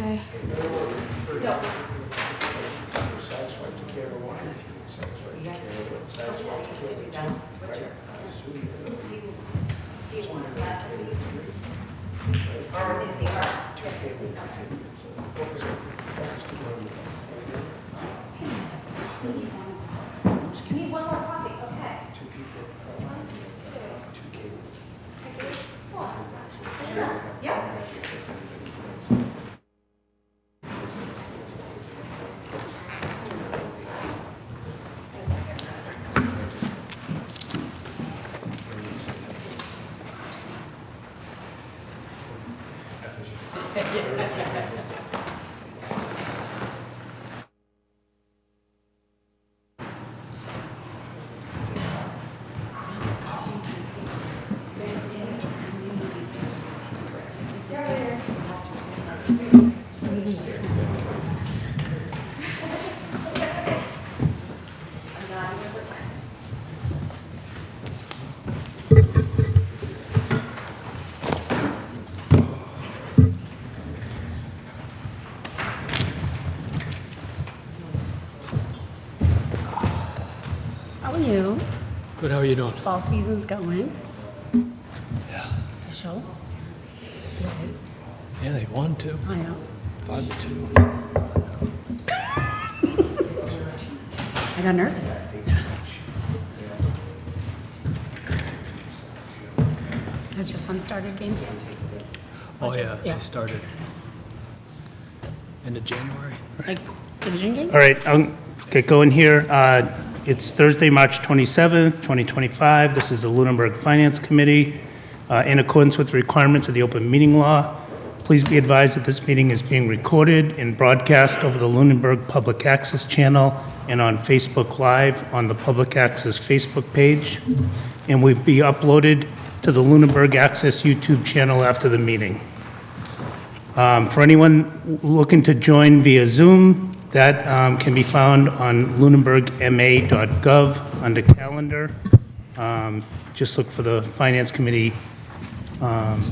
Okay. Satisfied to care of one. Satisfied to care of satisfied to care You need one more copy, okay. two people, two cable. How are you? Good, how are you doing? Fall season's going. Yeah. Official. Yeah, they won too. I know. 5-2. I got nervous. Has your son started games yet? Oh, yeah, Yeah. they started end of January. Like division game? All right, I'll get going here. It's Thursday, March 27th, 2025. This is the Lunenburg Finance Committee. In accordance with the requirements of the open meeting law, please be advised that this meeting is being recorded and broadcast over the Lunenburg Public Access channel and on Facebook Live on the Public Access Facebook page, and will be uploaded to the Lunenburg Access YouTube channel after the meeting. For anyone looking to join via Zoom, that can be found on lunenburgma.gov under calendar. Just look for the Finance Committee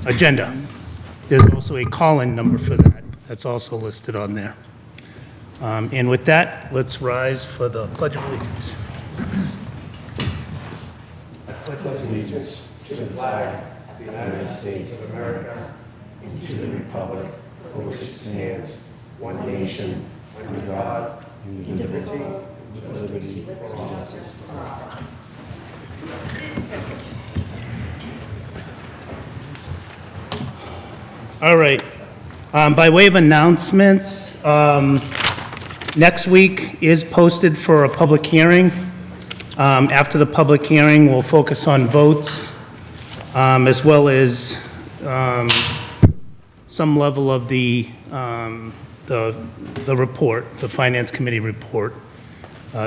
agenda. There's also a call-in number for that. That's also listed on there. And with that, let's rise for the Pledge of Allegiance. Allegiance to the flag of the United States of America and to the republic for which it stands, one nation, under God, indivisible, with liberty and justice for all. All right. By way of announcements, next week is posted for a public hearing. After the public hearing, we'll focus on votes, as well as some level of the report, the Finance Committee report.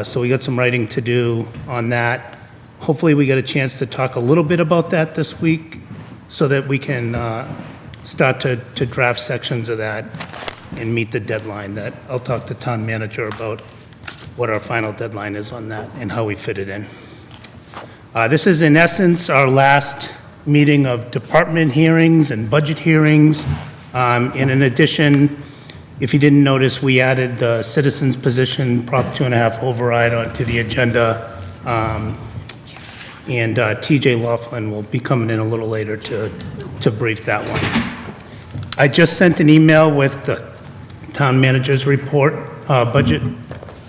So we got some writing to do on that. Hopefully, we get a chance to talk a little bit about that this week so that we can start to draft sections of that and meet the deadline. That I'll talk to town manager about what our final deadline is on that and how we fit it in. This is in essence our last meeting of department hearings and budget hearings. And in addition, if you didn't notice, we added the citizens position, Prop 2.5 override onto the agenda. And TJ Laughlin will be coming in a little later to brief that one. I just sent an email with the town manager's report, budget,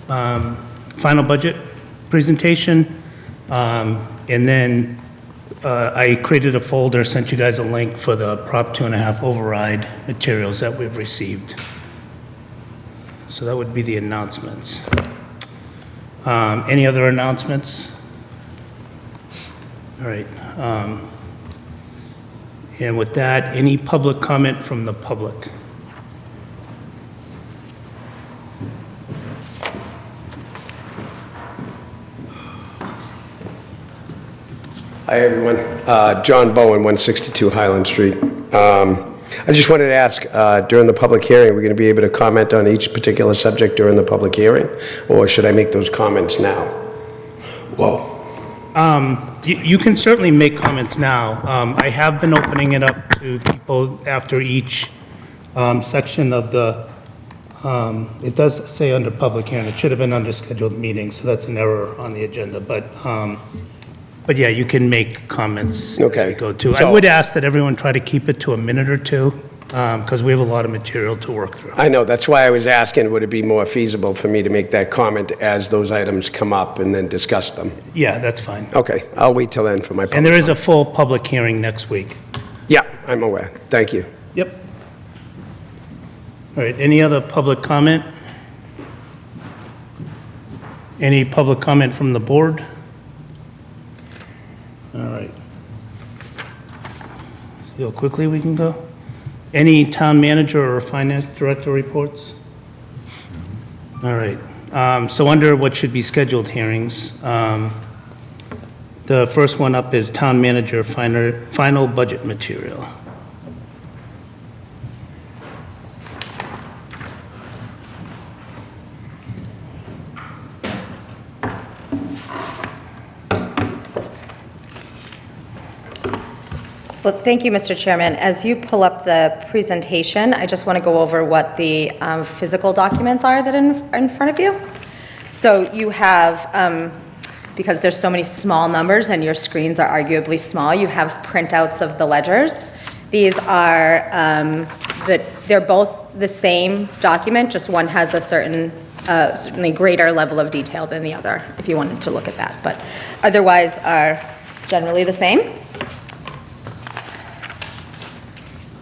final budget presentation. And then I created a folder, sent you guys a link for the Prop 2.5 override materials that we've received. So that would be the announcements. Any other announcements? All right. And with that, any public comment from the public? Hi, everyone. John Bowen, 162 Highland Street. I just wanted to ask, during the public hearing, we're going to be able to comment on each particular subject during the public hearing, or should I make those comments now? Whoa. You can certainly make comments now. I have been opening it up to people after each section of the, it does say under public hearing, it should have been under scheduled meeting, so that's an error on the agenda, but yeah, you can make comments as Okay. we go too. I So- would ask that everyone try to keep it to a minute or two, because we have a lot of material to work through. I know, that's why I was asking, would it be more feasible for me to make that comment as those items come up and then discuss them? Yeah, that's fine. Okay, I'll wait till then for my And public. there is a full public hearing next week. Yeah, I'm aware. Thank you. Yep. All right, any other public comment? Any public comment from the board? All right. See how quickly we can go? Any town manager or finance director reports? All right, so under what should be scheduled hearings, the first one up is town manager final budget material. Well, thank you, Mr. Chairman. As you pull up the presentation, I just want to go over what the physical documents are that are in front of you. So you have, because there's so many small numbers and your screens are arguably small, you have printouts of the ledgers. These are, they're both the same document, just one has a certainly greater level of detail than the other, if you wanted to look at that, but otherwise are generally the same.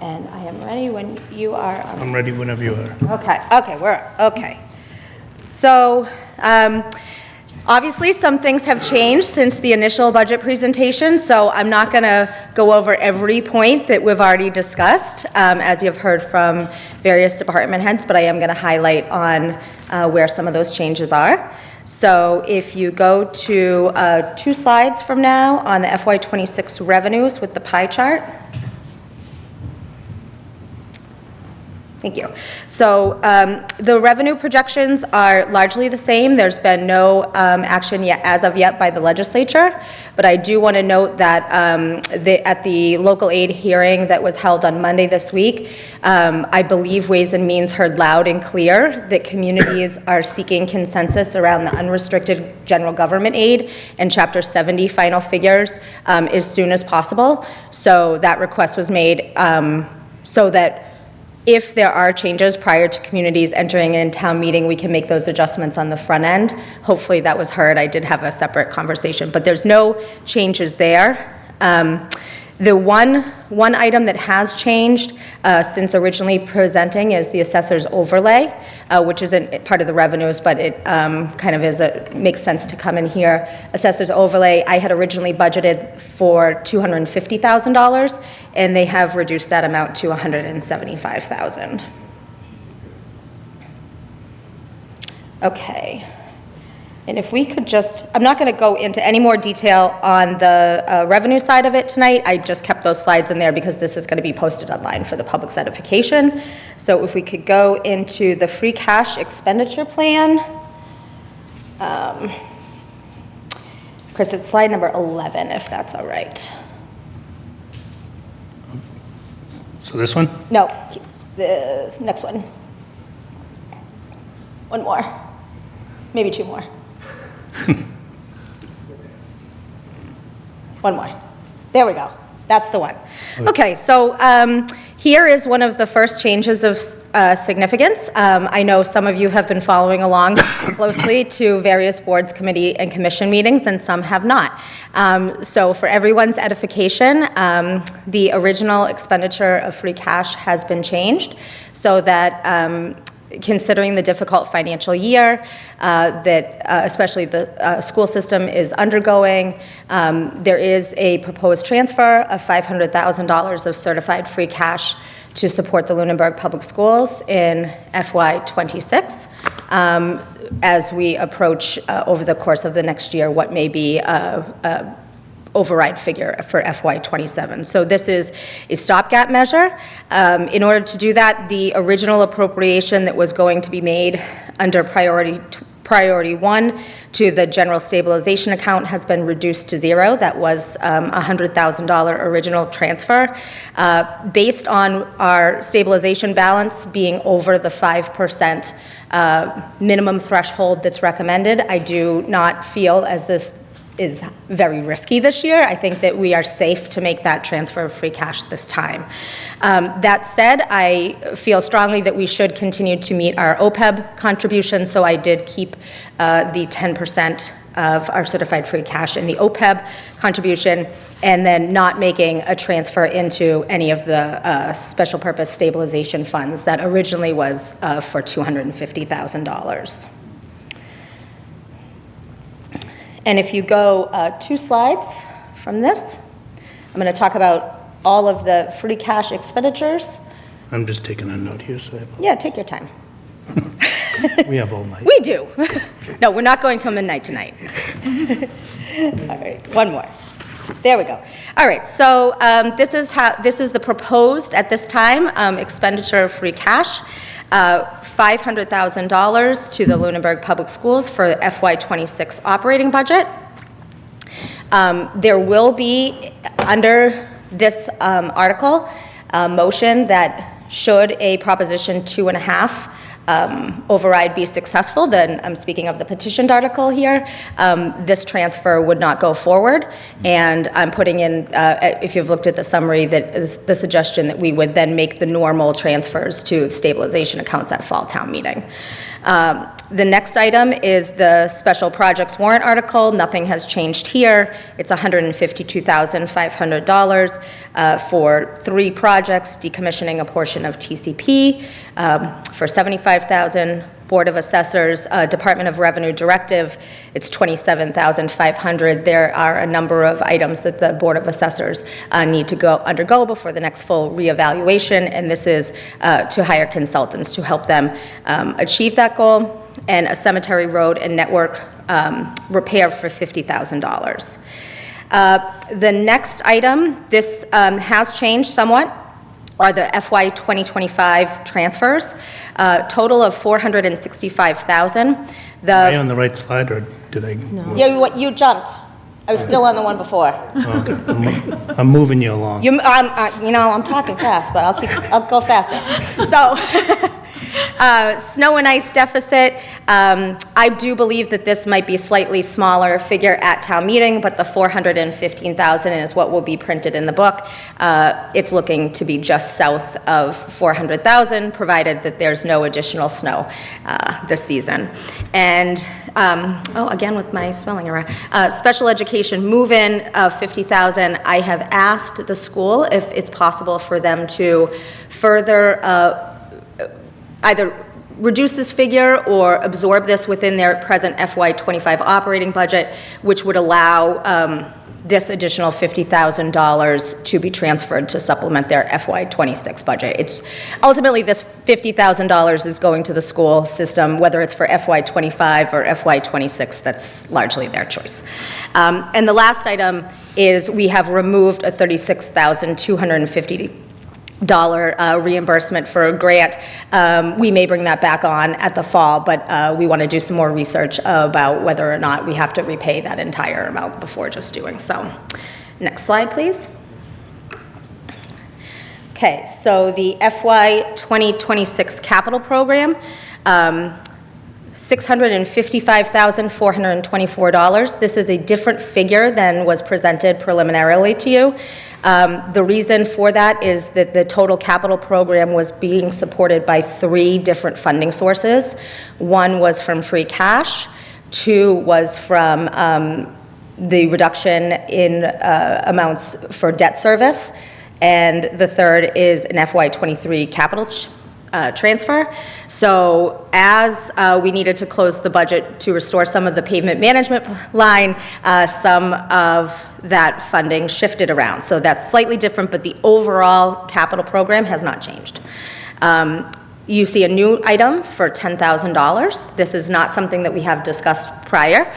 And I am ready when you are. I'm ready whenever you are. Okay. So, obviously, some things have changed since the initial budget presentation, so I'm not going to go over every point that we've already discussed, as you've heard from various department heads, but I am going to highlight on where some of those changes are. So if you go to 2 slides from now on the FY26 revenues with the pie chart. Thank you. So the revenue projections are largely the same. There's been no action yet, as of yet, by the legislature, but I do want to note that at the local aid hearing that was held on Monday this week, I believe Ways and Means heard loud and clear that communities are seeking consensus around the unrestricted general government aid and Chapter 70 final figures as soon as possible. So that request was made so that if there are changes prior to communities entering in town meeting, we can make those adjustments on the front end. Hopefully that was heard. I did have a separate conversation, but there's no changes there. The one item that has changed since originally presenting is the assessor's overlay, which isn't part of the revenues, but it kind of makes sense to come in here. Assessor's overlay, I had originally budgeted for $250,000, and they have reduced that amount to $175,000. Okay. And if we could just, I'm not going to go into any more detail on the revenue side of it tonight. I just kept those slides in there because this is going to be posted online for the public's edification. So if we could go into the free cash expenditure plan. Chris, it's slide number 11, if that's all right. So this one? No, the next one. One more, maybe 2 more. One more. There we go. That's the one. Okay, so here is one of the first changes of significance. I know some of you have been following along closely to various boards, committee, and commission meetings, and some have not. So for everyone's edification, the original expenditure of free cash has been changed so that considering the difficult financial year that especially the school system is undergoing, there is a proposed transfer of $500,000 of certified free cash to support the Lunenburg Public Schools in FY26 as we approach over the course of the next year what may be a override figure for FY27. So this is a stopgap measure. In order to do that, the original appropriation that was going to be made under priority priority 1 to the general stabilization account has been reduced to 0. That was a $100,000 original transfer. Based on our stabilization balance being over the 5% minimum threshold that's recommended, I do not feel as this is very risky this year. I think that we are safe to make that transfer of free cash this time. That said, I feel strongly that we should continue to meet our OPEB contribution, so I did keep the 10% of our certified free cash in the OPEB contribution, and then not making a transfer into any of the special purpose stabilization funds that originally was for $250,000. And if you go 2 slides from this, I'm going to talk about all of the free cash expenditures. I'm just taking a note here, so Yeah, take your time. we have all night. We do. No, we're not going till midnight tonight. All right, one more. There we go. All right, so this is the proposed, at this time, expenditure of free cash. $500,000 to the Lunenburg Public Schools for FY26 operating budget. There will be, under this article, a motion that should a Proposition 2.5 override be successful, then I'm speaking of the petitioned article here, this transfer would not go forward. And I'm putting in, if you've looked at the summary, that is the suggestion that we would then make the normal transfers to stabilization accounts at fall town meeting. The next item is the special projects warrant article. Nothing has changed here. It's $152,500 for 3 projects, decommissioning a portion of TCP for $75,000. Board of Assessors, Department of Revenue Directive, it's $27,500. There are a number of items that the Board of Assessors need to undergo before the next full reevaluation, and this is to hire consultants to help them achieve that goal, and a cemetery road and network repair for $50,000. The next item, this has changed somewhat, are the FY 2025 transfers, total of $465,000. Am I on the right slide, or did I? No. Yeah, you jumped. I was still on the one before. Okay. I'm moving you along. I'm talking fast, but I'll go faster. So, snow and ice deficit. I do believe that this might be a slightly smaller figure at town meeting, but the $415,000 is what will be printed in the book. It's looking to be just south of $400,000, provided that there's no additional snow this season. And again with my spelling error, special education move-in of $50,000. I have asked the school if it's possible for them to further either reduce this figure or absorb this within their present FY25 operating budget, which would allow this additional $50,000 to be transferred to supplement their FY26 budget. It's ultimately, this $50,000 is going to the school system, whether it's for FY25 or FY26, that's largely their choice. And the last item is we have removed a $36,250 reimbursement for a grant. We may bring that back on at the fall, but we want to do some more research about whether or not we have to repay that entire amount before just doing so. Next slide, please. Okay, so the FY 2026 capital program, $655,424. This is a different figure than was presented preliminarily to you. The reason for that is that the total capital program was being supported by 3 different funding sources. 1 was from free cash, 2 was from the reduction in amounts for debt service, and the 3rd is an FY23 capital transfer. So as we needed to close the budget to restore some of the pavement management line, some of that funding shifted around. So that's slightly different, but the overall capital program has not changed. You see a new item for $10,000. This is not something that we have discussed prior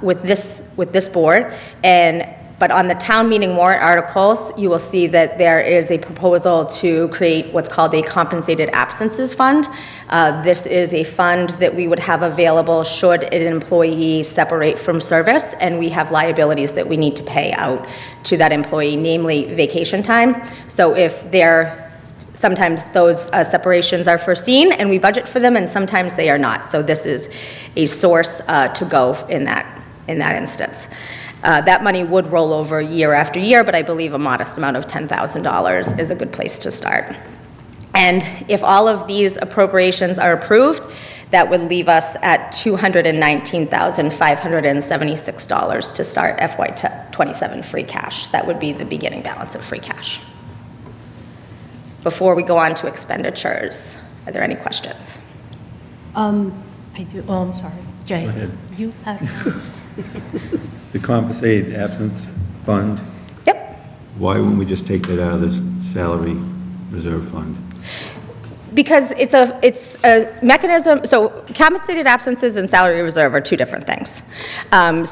with this board, and But on the town meeting warrant articles, you will see that there is a proposal to create what's called a compensated absences fund. This is a fund that we would have available should an employee separate from service, and we have liabilities that we need to pay out to that employee, namely vacation time. So if sometimes those separations are foreseen and we budget for them, and sometimes they are not. So this is a source to go in that instance. That money would roll over year after year, but I believe a modest amount of $10,000 is a good place to start. And if all of these appropriations are approved, that would leave us at $219,576 to start FY27 free cash. That would be the beginning balance of free cash. Before we go on to expenditures, are there any questions? I do, oh, I'm sorry. Jay, Go ahead. you had, The compensated absence fund, Yep. why wouldn't we just take that out of this salary reserve fund? Because it's a mechanism, so compensated absences and salary reserve are two different things. When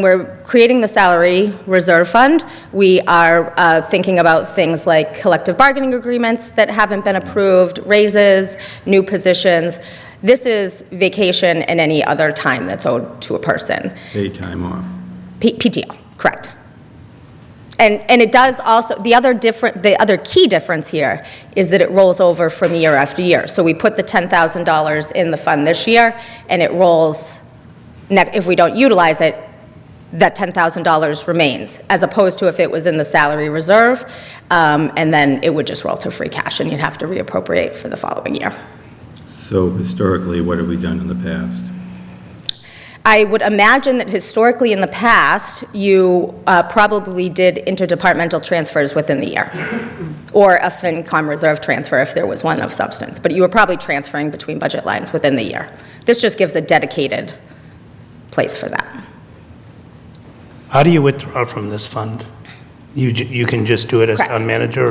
we're creating the salary reserve fund, we are thinking about things like collective bargaining agreements that haven't been approved, raises, new positions. This is vacation and any other time that's owed to a person. Paid time off. PTO, correct. And it does also, the other key difference here is that it rolls over from year after year. So we put the $10,000 in the fund this year, and it rolls, if we don't utilize it, that $10,000 remains, as opposed to if it was in the salary reserve, and then it would just roll to free cash, and you'd have to reappropriate for the following year. So historically, what have we done in the past? I would imagine that historically in the past, you probably did interdepartmental transfers within the year, or a FinCom reserve transfer if there was one of substance, but you were probably transferring between budget lines within the year. This just gives a dedicated place for that. How do you withdraw from this fund? You can just do it as Correct. town manager?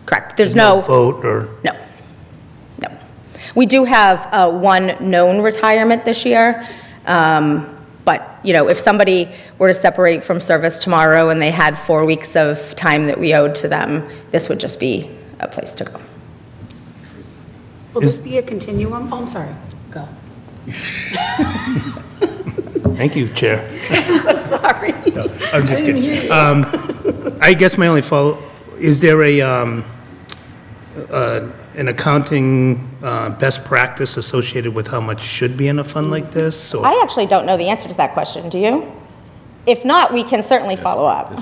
Correct. There's no vote or? No. We do have one known retirement this year. But, if somebody were to separate from service tomorrow and they had 4 weeks of time that we owed to them, this would just be a place to go. Will this be a continuum? Oh, I'm sorry. Go. Thank you, Chair. So sorry. I'm just I didn't kidding. hear you. I guess my only follow, is there an accounting best practice associated with how much should be in a fund like this? Or- I actually don't know the answer to that question. Do you? If not, we can certainly follow up.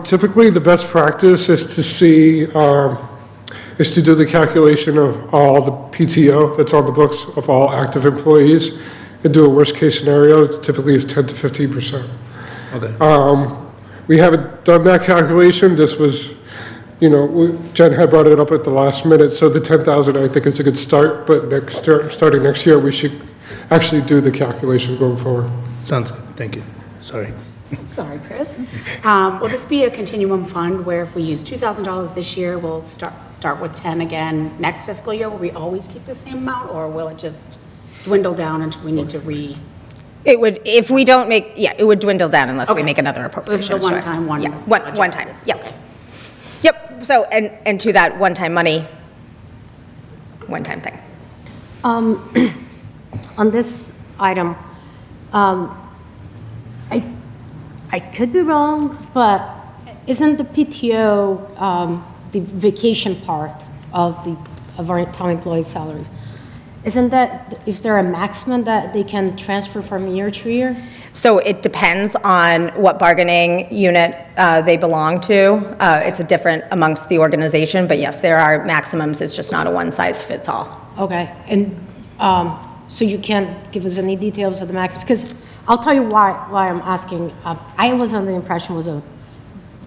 Typically, the best practice is to do the calculation of all the PTO that's on the books of all active employees and do a worst-case scenario. Typically, is 10 to 15%. Okay. We haven't done that calculation. This was, Jen had brought it up at the last minute, so the 10,000 I think is a good start. But starting next year, we should actually do the calculation going forward. Sounds good. Thank you. Sorry. Sorry, Chris. Will this be a continuum fund where if we use $2,000 this year, we'll start with 10 again next fiscal year? Will we always keep the same amount, or will it just dwindle down until we need to It would, if we don't make, it would dwindle down unless we Okay. make another So appropriation. this is a sure. one-time, Yeah, budget one time, this- yep. okay. Yep, so, and to that one-time money, one-time thing. on this item, I could be wrong, but isn't the PTO, the vacation part of our town employee salaries, is there a maximum that they can transfer from year to year? So it depends on what bargaining unit they belong to. It's different amongst the organization, but yes, there are maximums. It's just not a one-size-fits-all. Okay, and so you can't give us any details of the max, because I'll tell you why I'm asking. I was under the impression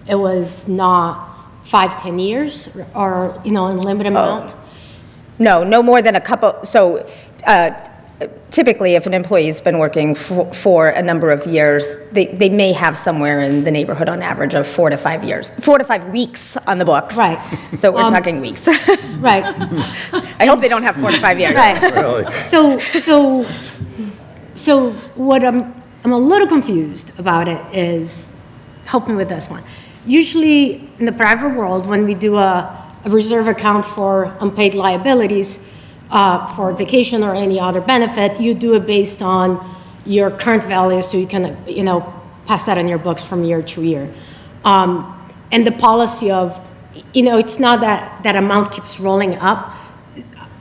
it was not 5-10 years or, unlimited amount. No more than a couple, so typically, if an employee's been working for a number of years, they may have somewhere in the neighborhood on average of 4 to 5 years, 4 to 5 weeks on the books. Right. So we're talking weeks. Right. I hope they don't have 4 to 5 years. Right. Really? So what I'm I'm a little confused about it is, help me with this one. Usually in the private world, when we do a reserve account for unpaid liabilities, for vacation or any other benefit, you do it based on your current value, so you can, pass that on your books from year to year. And the policy of, it's not that amount keeps rolling up.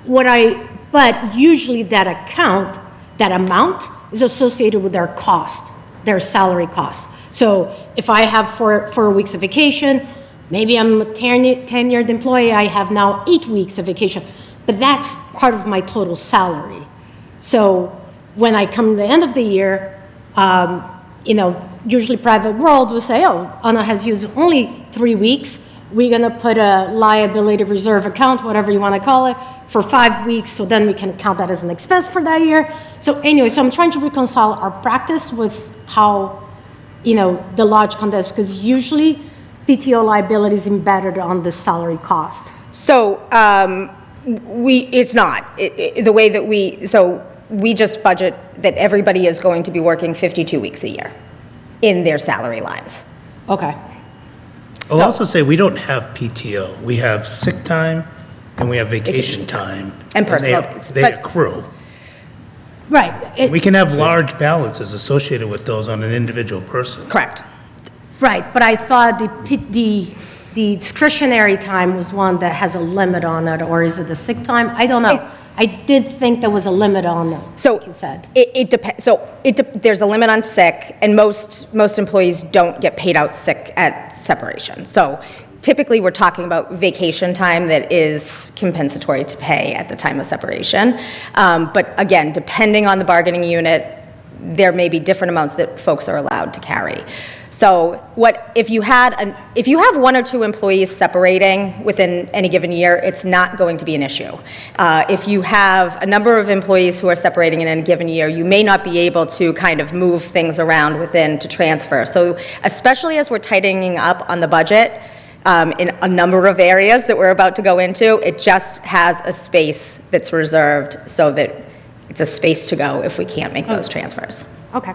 But usually that amount is associated with their cost, their salary cost. So if I have 4 weeks of vacation, maybe I'm a tenured employee, I have now 8 weeks of vacation, but that's part of my total salary. So when I come to the end of the year, usually private world will say, oh, Anna has used only 3 weeks. We're gonna put a liability reserve account, whatever you wanna call it, for 5 weeks, so then we can count that as an expense for that year. So anyway, so I'm trying to reconcile our practice with how, the logic on this, because usually PTO liability is embedded on the salary cost. So it's not. The way that we just budget that everybody is going to be working 52 weeks a year in their salary lines. Okay. I'll also say we don't have PTO. We have sick time and we have vacation time. And personal they- days, They but- accrue. Right. We can have large balances associated with those on an individual person. Correct. Right, but I thought the discretionary time was one that has a limit on it, or is it the sick time? I don't know. I did think there was a limit on it, So like you said. it depends. So there's a limit on sick, and most employees don't get paid out sick at separation. So typically, we're talking about vacation time that is compensatory to pay at the time of separation. But again, depending on the bargaining unit, there may be different amounts that folks are allowed to carry. So if you have 1 or 2 employees separating within any given year, it's not going to be an issue. If you have a number of employees who are separating in any given year, you may not be able to kind of move things around within to transfer. So especially as we're tightening up on the budget, in a number of areas that we're about to go into, it just has a space that's reserved so that it's a space to go if we can't make those transfers. Okay.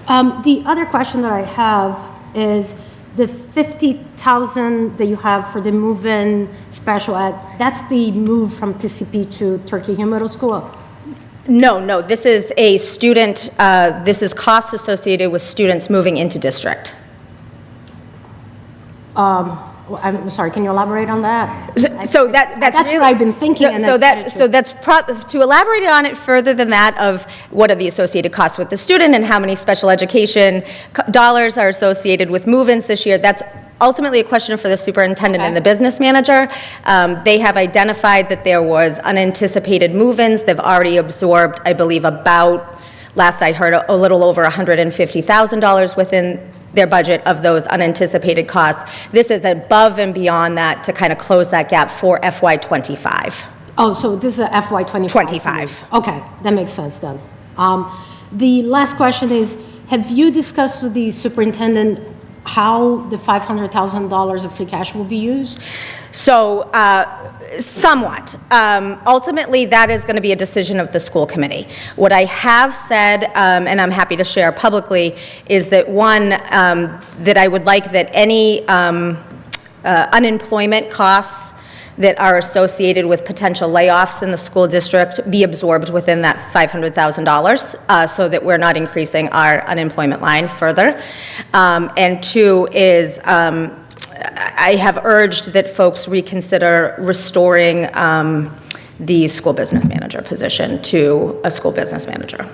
The other question that I have is the 50,000 that you have for the move-in special ed, that's the move from TCP to Turkey Hill Middle School? No, this is a student, this is costs associated with students moving into district. I'm sorry, can you elaborate on that? So that's That's really, what I've been thinking. So that's to elaborate on it further than that of what are the associated costs with the student and how many special education dollars are associated with move-ins this year. That's ultimately a question for the superintendent and the business manager. They have identified that there was unanticipated move-ins. They've already absorbed, I believe, about, last I heard, a little over $150,000 within their budget of those unanticipated costs. This is above and beyond that to kind of close that gap for FY25. Oh, so this is a FY25? 25. Okay, that makes sense then. The last question is, have you discussed with the superintendent how the $500,000 of free cash will be used? So, somewhat. Ultimately, that is going to be a decision of the school committee. What I have said, and I'm happy to share publicly, is that one, that I would like that any unemployment costs that are associated with potential layoffs in the school district be absorbed within that $500,000 so that we're not increasing our unemployment line further. And 2 is, I have urged that folks reconsider restoring the school business manager position to a school business manager.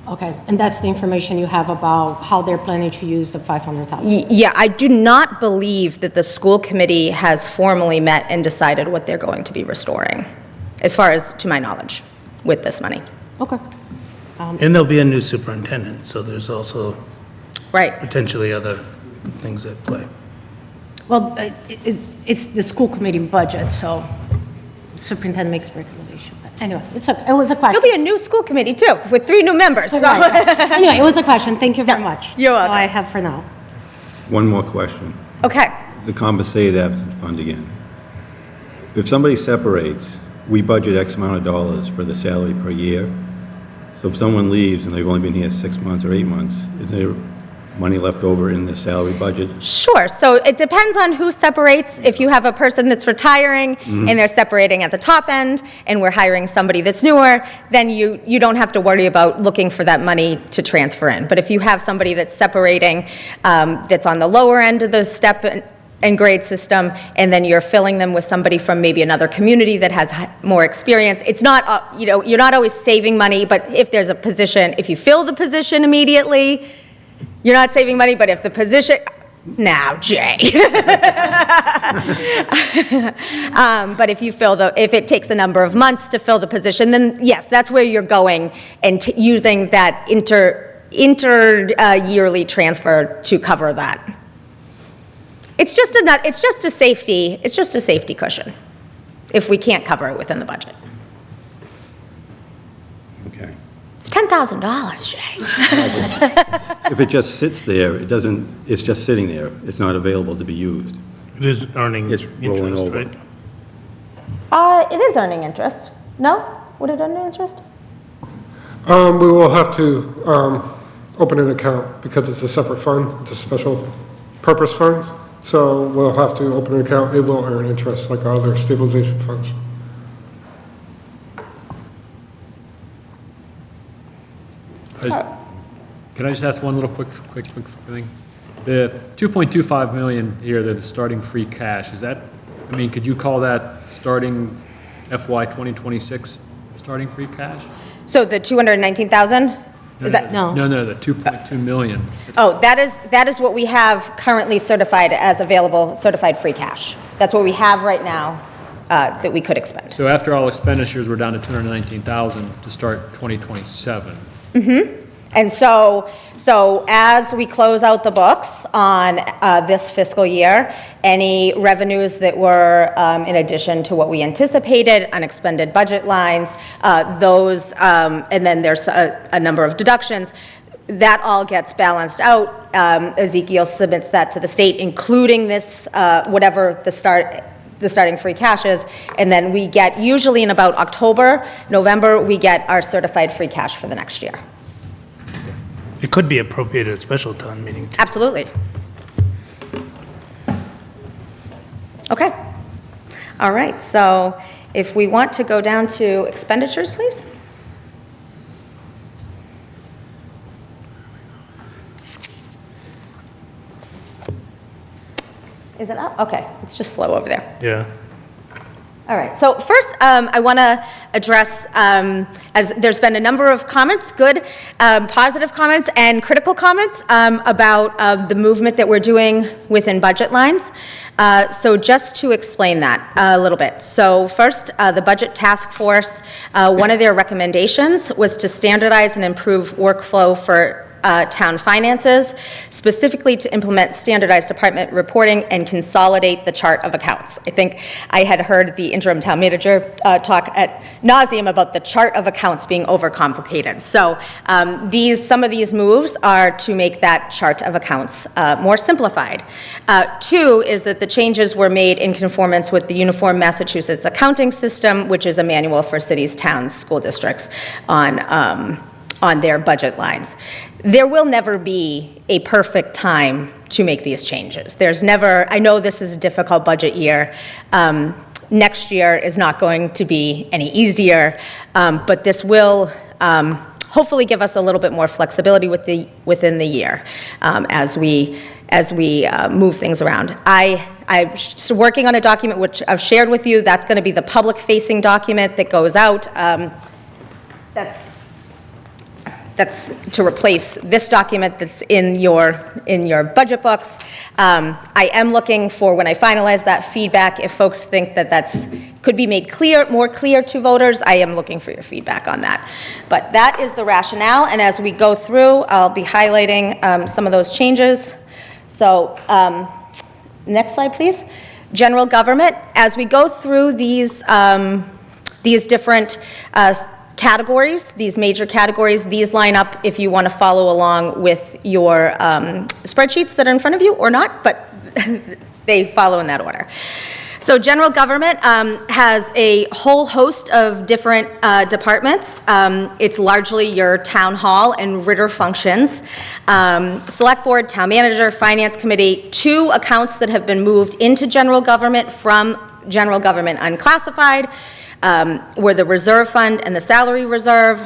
Okay, and that's the information you have about how they're planning to use the $500,000? Yeah, I do not believe that the school committee has formally met and decided what they're going to be restoring, as far as to my knowledge, with this money. Okay. And there'll be a new superintendent, so there's also Right. potentially other things at play. Well, it's the school committee budget, so superintendent makes a recommendation. But anyway, it was a question. There'll be a new school committee, too, with 3 new members. So. Right. Anyway, it was a question. Thank you very much. You're welcome. That's all I have for now. One more question. Okay. The compensated absent fund again. If somebody separates, we budget X amount of dollars for the salary per year. So if someone leaves and they've only been here 6 months or 8 months, is there money left over in the salary budget? Sure, so it depends on who separates. If you have a person that's retiring and they're separating at the top end, and we're hiring somebody that's newer, then you don't have to worry about looking for that money to transfer in. But if you have somebody that's separating, that's on the lower end of the step and grade system, and then you're filling them with somebody from maybe another community that has more experience, it's not, you're not always saving money, but if there's a position, if you fill the position immediately, you're not saving money, but if the position, now, Jay. But if it takes a number of months to fill the position, then yes, that's where you're going and using that yearly transfer to cover that. It's just a safety cushion if we can't cover it within the budget. Okay. It's $10,000, Jay. If it just sits there, it's just sitting there, it's not available to be used. It is earning It's rolling interest, over. right? It is earning interest. No? Would it earn interest? We will have to open an account because it's a separate fund, it's a special purpose fund. So we'll have to open an account, it will earn interest like our other stabilization funds. Can I just ask one little quick thing? The 2.25 million here, the starting free cash, is that, I mean, could you call that starting FY 2026 starting free cash? So the 219,000? Is that? No. No, the 2.2 million. Oh, that is what we have currently certified as available, certified free cash. That's what we have right now that we could expend. So after all expenditures, we're down to 219,000 to start 2027. And so as we close out the books on this fiscal year, any revenues that were in addition to what we anticipated, unexpended budget lines, those, and then there's a number of deductions, that all gets balanced out. Ezekiel submits that to the state, including this, whatever the starting free cash is, and then we get, usually in about October, November, we get our certified free cash for the next year. It could be appropriated at special town meeting, too. Absolutely. Okay. All right, so if we want to go down to expenditures, please. Is it up? Okay, it's just slow over there. Yeah. All right, so first, I want to address, as there's been a number of comments, good, positive comments, and critical comments about the movement that we're doing within budget lines. So just to explain that a little bit. So first, the Budget Task Force, one of their recommendations was to standardize and improve workflow for town finances, specifically to implement standardized department reporting and consolidate the chart of accounts. I think I had heard the interim town manager talk at nauseum about the chart of accounts being overcomplicated. So some of these moves are to make that chart of accounts more simplified. Two is that the changes were made in conformance with the Uniform Massachusetts Accounting System, which is a manual for cities, towns, school districts on their budget lines. There will never be a perfect time to make these changes. There's never, I know this is a difficult budget year. Next year is not going to be any easier, but this will hopefully give us a little bit more flexibility within the year as we move things around. I'm working on a document which I've shared with you. That's going to be the public-facing document that goes out. That's to replace this document that's in your budget books. I am looking for, when I finalize that feedback, if folks think that could be made more clear to voters, I am looking for your feedback on that. But that is the rationale, and as we go through, I'll be highlighting some of those changes. So, next slide, please. General government. As we go through these different categories, these major categories, these line up if you want to follow along with your spreadsheets that are in front of you or not, but they follow in that order. So general government has a whole host of different departments. It's largely your town hall and Ritter functions. Select board, town manager, finance committee, 2 accounts that have been moved into general government from general government unclassified were the reserve fund and the salary reserve.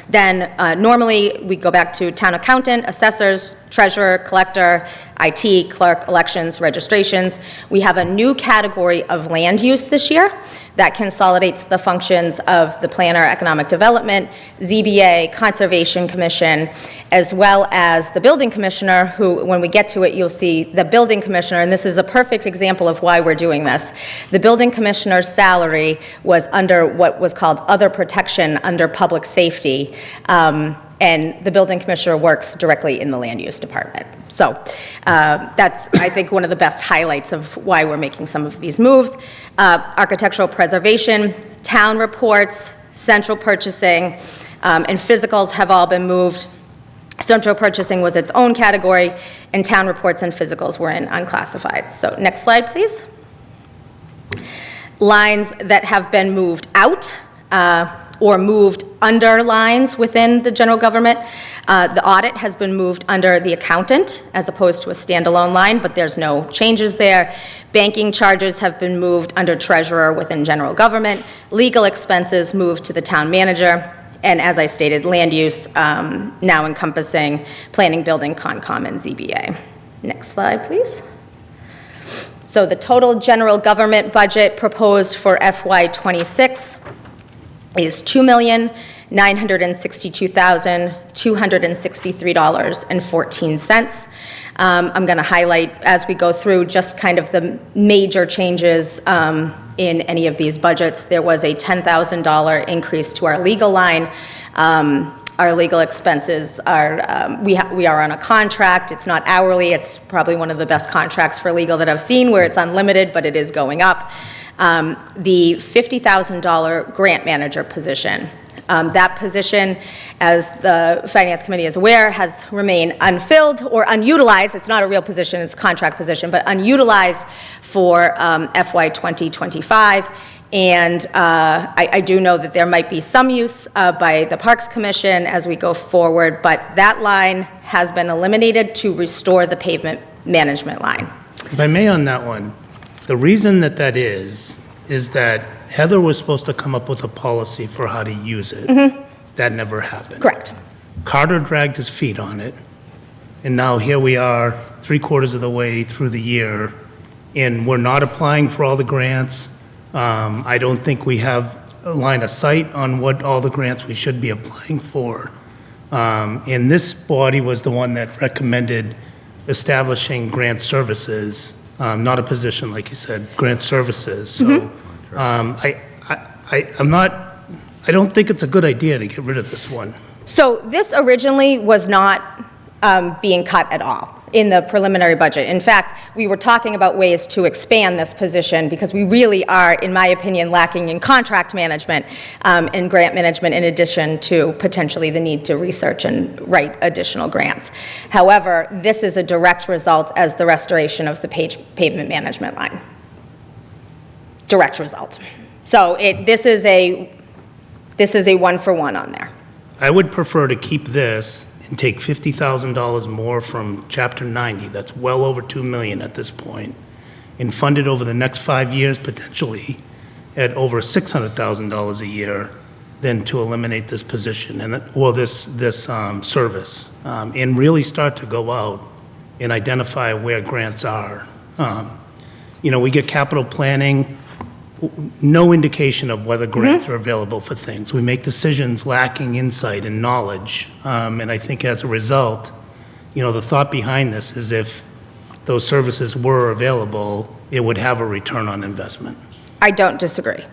Then normally we go back to town accountant, assessors, treasurer, collector, IT, clerk, elections, registrations. We have a new category of land use this year that consolidates the functions of the planner, economic development, ZBA, conservation commission, as well as the building commissioner, who, when we get to it, you'll see the building commissioner, and this is a perfect example of why we're doing this. The building commissioner's salary was under what was called other protection under public safety. And the building commissioner works directly in the land use department. So that's, I think, one of the best highlights of why we're making some of these moves. Architectural preservation, town reports, central purchasing, and physicals have all been moved. Central purchasing was its own category, and town reports and physicals were in unclassified. So next slide, please. Lines that have been moved out, or moved under lines within the general government. The audit has been moved under the accountant as opposed to a standalone line, but there's no changes there. Banking charges have been moved under treasurer within general government. Legal expenses moved to the town manager. And as I stated, land use now encompassing planning, building, Concom, and ZBA. Next slide, please. So the total general government budget proposed for FY26 is $2,962,263.14. I'm going to highlight, as we go through, just kind of the major changes in any of these budgets. There was a $10,000 increase to our legal line. Our legal expenses are, we are on a contract. It's not hourly. It's probably one of the best contracts for legal that I've seen, where it's unlimited, but it is going up. The $50,000 grant manager position. That position, as the Finance Committee is aware, has remained unfilled or unutilized. It's not a real position, it's a contract position, but unutilized for FY 2025. And I do know that there might be some use by the Parks Commission as we go forward, but that line has been eliminated to restore the pavement management line. If I may on that one, the reason that is that Heather was supposed to come up with a policy for how to use it. That never happened. Correct. Carter dragged his feet on it, and now here we are, 3/4 of the way through the year, and we're not applying for all the grants. I don't think we have a line of sight on what all the grants we should be applying for. And this body was the one that recommended establishing grant services, not a position, like you said, grant services. So I don't think it's a good idea to get rid of this one. So this originally was not being cut at all in the preliminary budget. In fact, we were talking about ways to expand this position because we really are, in my opinion, lacking in contract management and grant management, in addition to potentially the need to research and write additional grants. However, this is a direct result as the restoration of the pavement management line. Direct result. So this is a 1-for-1 on there. I would prefer to keep this and take $50,000 more from Chapter 90, that's well over $2 million at this point, and fund it over the next 5 years potentially at over $600,000 a year, than to eliminate this position and this service, and really start to go out and identify where grants are. We get capital planning, no indication of whether grants are available for things. We make decisions lacking insight and knowledge, and I think as a result, the thought behind this is if those services were available, it would have a return on investment. I don't disagree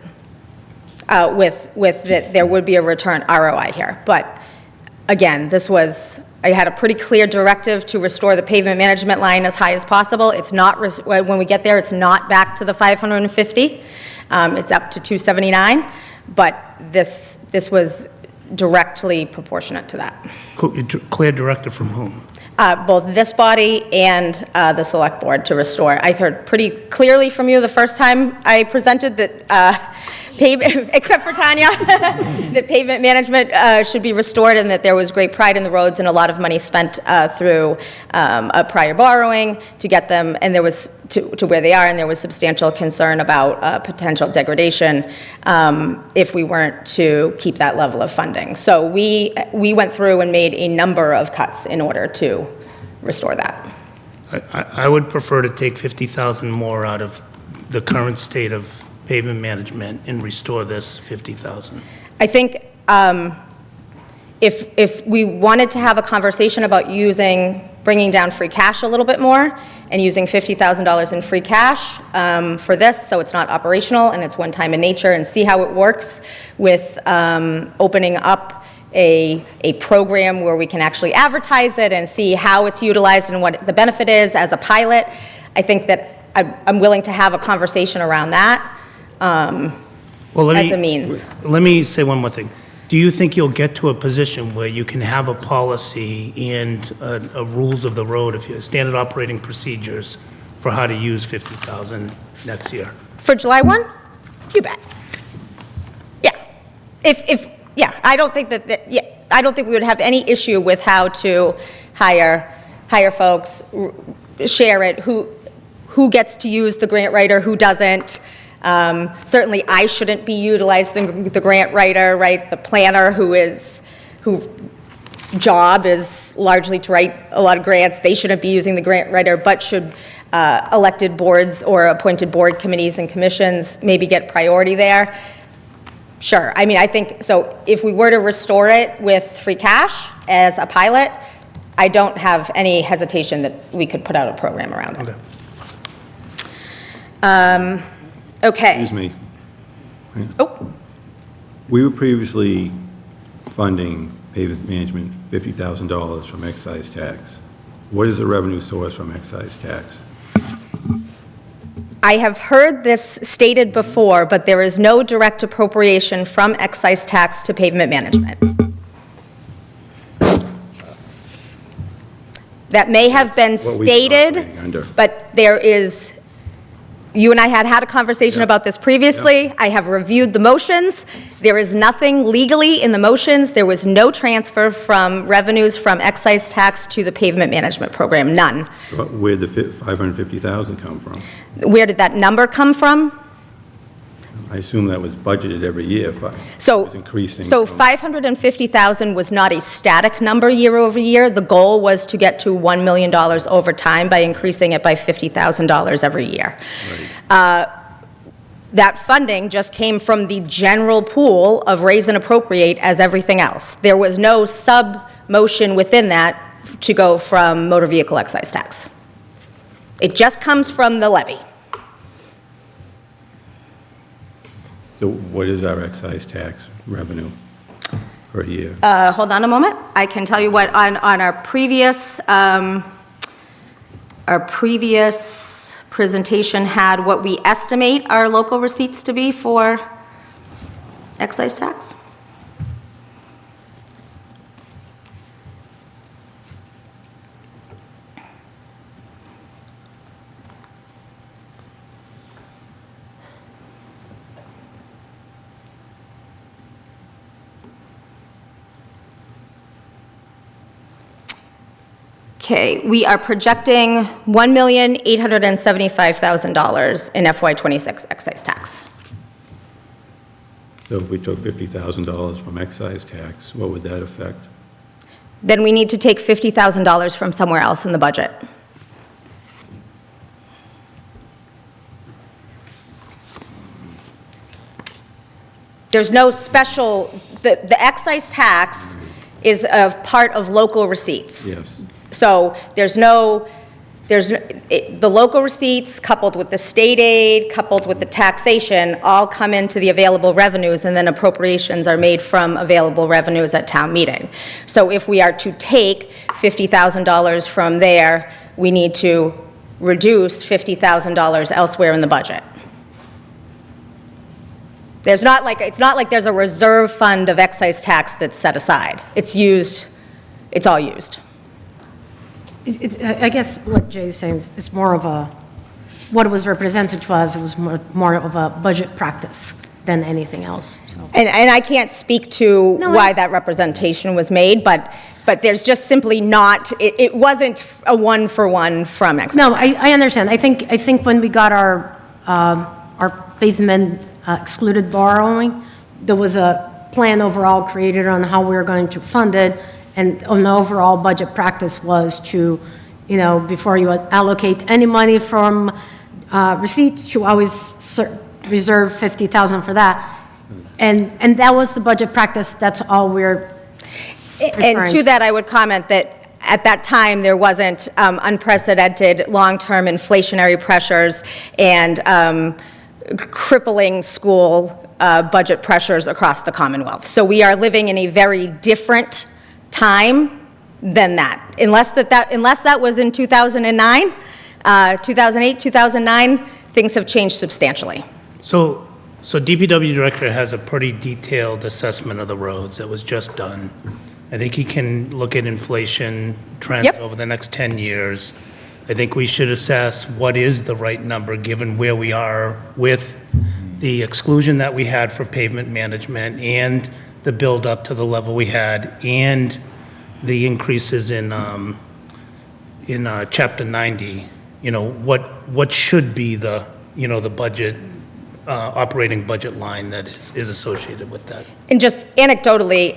with that there would be a return ROI here. But again, I had a pretty clear directive to restore the pavement management line as high as possible. It's not, when we get there, it's not back to the 550. It's up to 279, but this was directly proportionate to that. Clear directive from whom? both this body and the select board to restore. I heard pretty clearly from you the first time I presented that pavement, except for Tanya, that pavement management should be restored, and that there was great pride in the roads and a lot of money spent through a prior borrowing to get them, and there was to where they are, and there was substantial concern about potential degradation if we weren't to keep that level of funding. So we went through and made a number of cuts in order to restore that. I would prefer to take 50,000 more out of the current state of pavement management and restore this 50,000. I think if we wanted to have a conversation about bringing down free cash a little bit more and using $50,000 in free cash for this, so it's not operational and it's one-time in nature, and see how it works with opening up a program where we can actually advertise it and see how it's utilized and what the benefit is as a pilot, I think that I'm willing to have a conversation around that. As a means. Let me say one more thing. Do you think you'll get to a position where you can have a policy and a rules of the road, if you standard operating procedures for how to use 50,000 next year? For July 1? You bet. Yeah. I don't think I don't think we would have any issue with how to hire folks, share it, who gets to use the grant writer, who doesn't. Certainly, I shouldn't be utilizing the grant writer, right? The planner whose job is largely to write a lot of grants, they shouldn't be using the grant writer, but should elected boards or appointed board committees and commissions maybe get priority there? Sure. I mean, I think, so if we were to restore it with free cash as a pilot, I don't have any hesitation that we could put out a program around it. Okay. Okay. Excuse me. Oh, We were previously funding pavement management $50,000 from excise tax. What is the revenue source from excise tax? I have heard this stated before, but there is no direct appropriation from excise tax to pavement management. That may have been What we stated, operating under. but there is, you and I had a conversation Yeah. about this previously. Yeah. I have reviewed the motions. There is nothing legally in the motions. There was no transfer from revenues from excise tax to the pavement management program, none. Where'd the $550,000 come from? Where did that number come from? I assume that was budgeted every year. It So, was increasing. so from- 550,000 was not a static number year over year. The goal was to get to $1 million over time by increasing it by $50,000 every year. That funding just came from the general pool of raise and appropriate as everything else. There was no sub-motion within that to go from motor vehicle excise tax. It just comes from the levy. So what is our excise tax revenue per year? Hold on a moment. I can tell you what, on our previous presentation had what we estimate our local receipts to be for excise tax. Okay, we are projecting $1,875,000 in FY26 excise tax. So if we took $50,000 from excise tax, what would that affect? Then we need to take $50,000 from somewhere else in the budget. There's no special, the excise tax is a part of local receipts. Yes. So the local receipts coupled with the state aid, coupled with the taxation, all come into the available revenues, and then appropriations are made from available revenues at town meeting. So if we are to take $50,000 from there, we need to reduce $50,000 elsewhere in the budget. It's not like there's a reserve fund of excise tax that's set aside. It's all used. I guess what Jay's saying is more of a, what was represented to us, it was more of a budget practice than anything else, so. And I can't speak to No, why that representation was made, but there's just simply not, it wasn't a one-for-one from excise. No, I understand. I think when we got our pavement excluded borrowing, there was a plan overall created on how we were going to fund it, and on the overall budget practice was to, before you allocate any money from receipts, to always reserve 50,000 for that. And that was the budget practice. That's all we're And referring to that, I would comment that at that time, there wasn't unprecedented long-term inflationary pressures and crippling school budget pressures across the Commonwealth. So we are living in a very different time than that. Unless that was in 2009, 2008, 2009, things have changed substantially. So DPW director has a pretty detailed assessment of the roads that was just done. I think he can look at inflation trends Yep. over the next 10 years. I think we should assess what is the right number, given where we are with the exclusion that we had for pavement management and the build up to the level we had and the increases in Chapter 90. What should be the, the budget, operating budget line that is associated with that. And just anecdotally,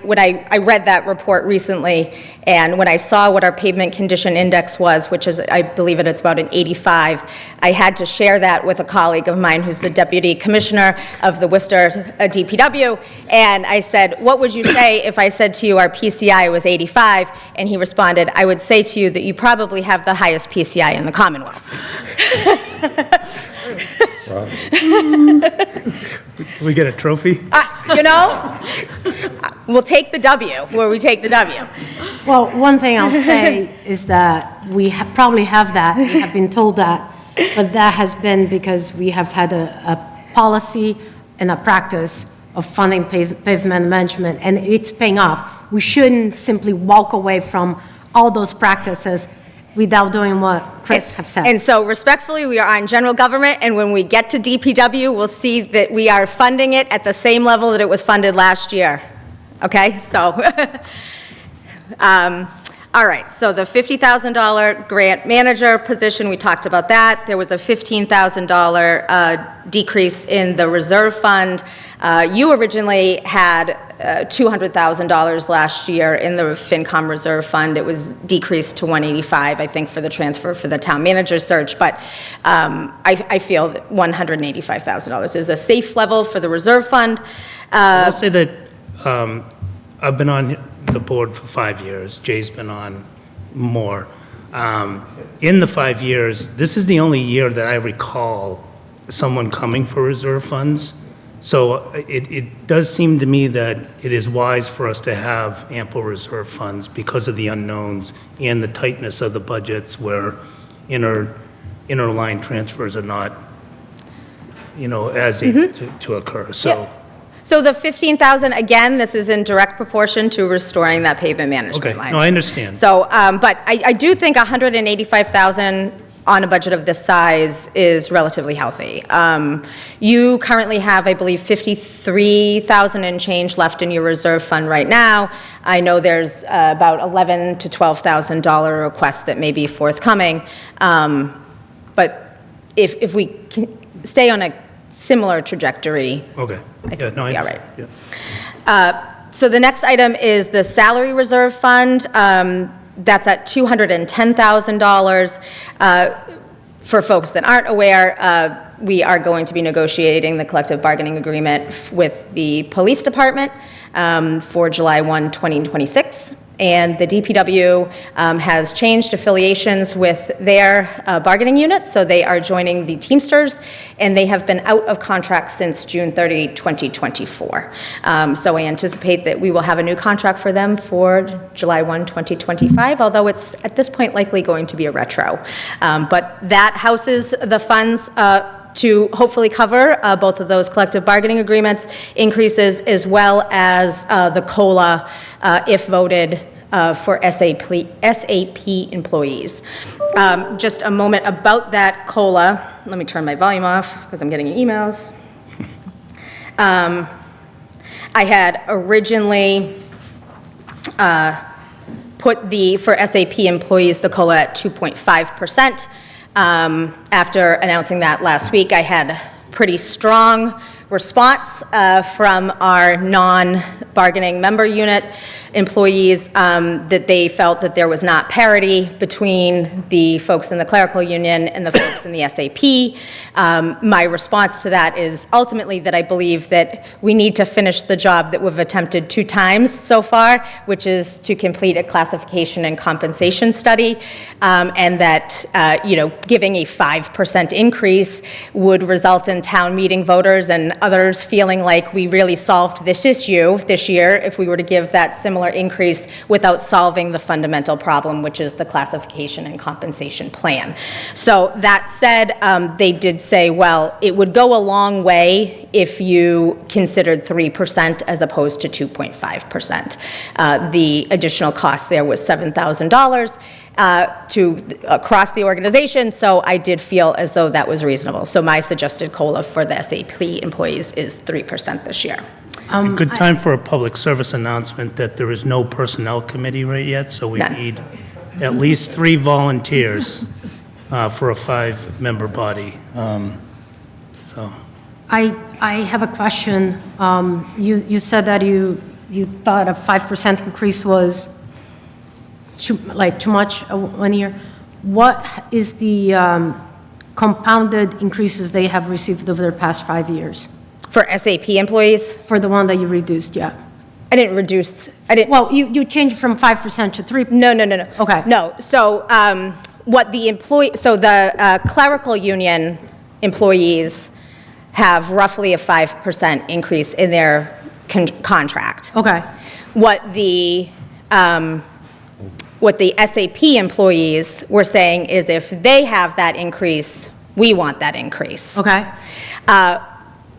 when I read that report recently, and when I saw what our pavement condition index was, which is, I believe it's about an 85, I had to share that with a colleague of mine who's the deputy commissioner of the Worcester DPW, and I said, what would you say if I said to you our PCI was 85? And he responded, I would say to you that you probably have the highest PCI in the Commonwealth. We get a trophy? We'll take the W where we take the W. Well, one thing I'll say is that we probably have that, we have been told that, but that has been because we have had a policy and a practice of funding pavement management, and it's paying off. We shouldn't simply walk away from all those practices without doing what Chris have said. And so respectfully, we are on general government, and when we get to DPW, we'll see that we are funding it at the same level that it was funded last year. Okay, so, all right, so the $50,000 grant manager position, we talked about that. There was a $15,000 decrease in the reserve fund. You originally had $200,000 last year in the FinCom reserve fund. It was decreased to $185,000, I think, for the transfer for the town manager search, but I feel that $185,000 is a safe level for the reserve fund. I'll say that I've been on the board for 5 years. Jay's been on more. In the 5 years, this is the only year that I recall someone coming for reserve funds. So it does seem to me that it is wise for us to have ample reserve funds because of the unknowns and the tightness of the budgets where interline transfers are not, as able to occur. So. So the $15,000, again, this is in direct proportion to restoring that pavement management line. Okay, no, I understand. So, but I do think $185,000 on a budget of this size is relatively healthy. You currently have, I believe, $53,000 and change left in your reserve fund right now. I know there's about $11,000 to $12,000 requests that may be forthcoming. But if we can stay on a similar trajectory. Okay. I think Yeah, no, I we'll be all understand. right. Yeah. So the next item is the salary reserve fund. That's at $210,000. For folks that aren't aware, we are going to be negotiating the collective bargaining agreement with the police department for July 1, 2026. And the DPW has changed affiliations with their bargaining units, so they are joining the Teamsters, and they have been out of contract since June 30, 2024. So I anticipate that we will have a new contract for them for July 1, 2025, although it's at this point likely going to be a retro. But that houses the funds to hopefully cover both of those collective bargaining agreements increases, as well as the COLA, if voted, for SAP employees. Just a moment about that COLA. Let me turn my volume off because I'm getting emails. I had originally put for SAP employees, the COLA at 2.5%. After announcing that last week, I had pretty strong response from our non-bargaining member unit employees that they felt that there was not parity between the folks in the clerical union and the folks in the SAP. My response to that is ultimately that I believe that we need to finish the job that we've attempted 2 times so far, which is to complete a classification and compensation study, and that giving a 5% increase would result in town meeting voters and others feeling like we really solved this issue this year if we were to give that similar increase without solving the fundamental problem, which is the classification and compensation plan. So that said, they did say, well, it would go a long way if you considered 3% as opposed to 2.5%. The additional cost there was $7,000 across the organization, so I did feel as though that was reasonable. So my suggested COLA for the SAP employees is 3% this year. A good time for a public service announcement that there is no personnel committee right yet, so we None. need at least 3 volunteers for a 5-member body. So I have a question. You said that you thought a 5% increase was too much 1 year. What is the compounded increases they have received over the past 5 years? For SAP employees, For the one that you reduced, yeah. I didn't reduce, Well, you changed from 5% to 3%. No. Okay. No, so the clerical union employees have roughly a 5% increase in their contract. Okay. What the SAP employees were saying is if they have that increase, we want that increase. Okay.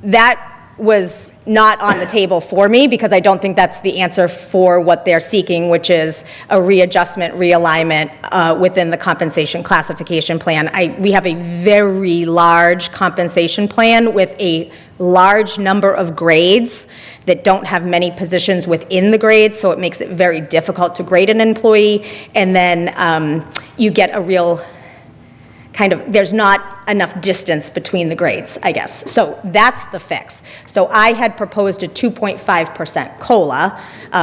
That was not on the table for me because I don't think that's the answer for what they're seeking, which is a readjustment, realignment within the compensation classification plan. We have a very large compensation plan with a large number of grades that don't have many positions within the grades, so it makes it very difficult to grade an employee. And then you get a real there's not enough distance between the grades, I guess. So that's the fix. So I had proposed a 2.5% COLA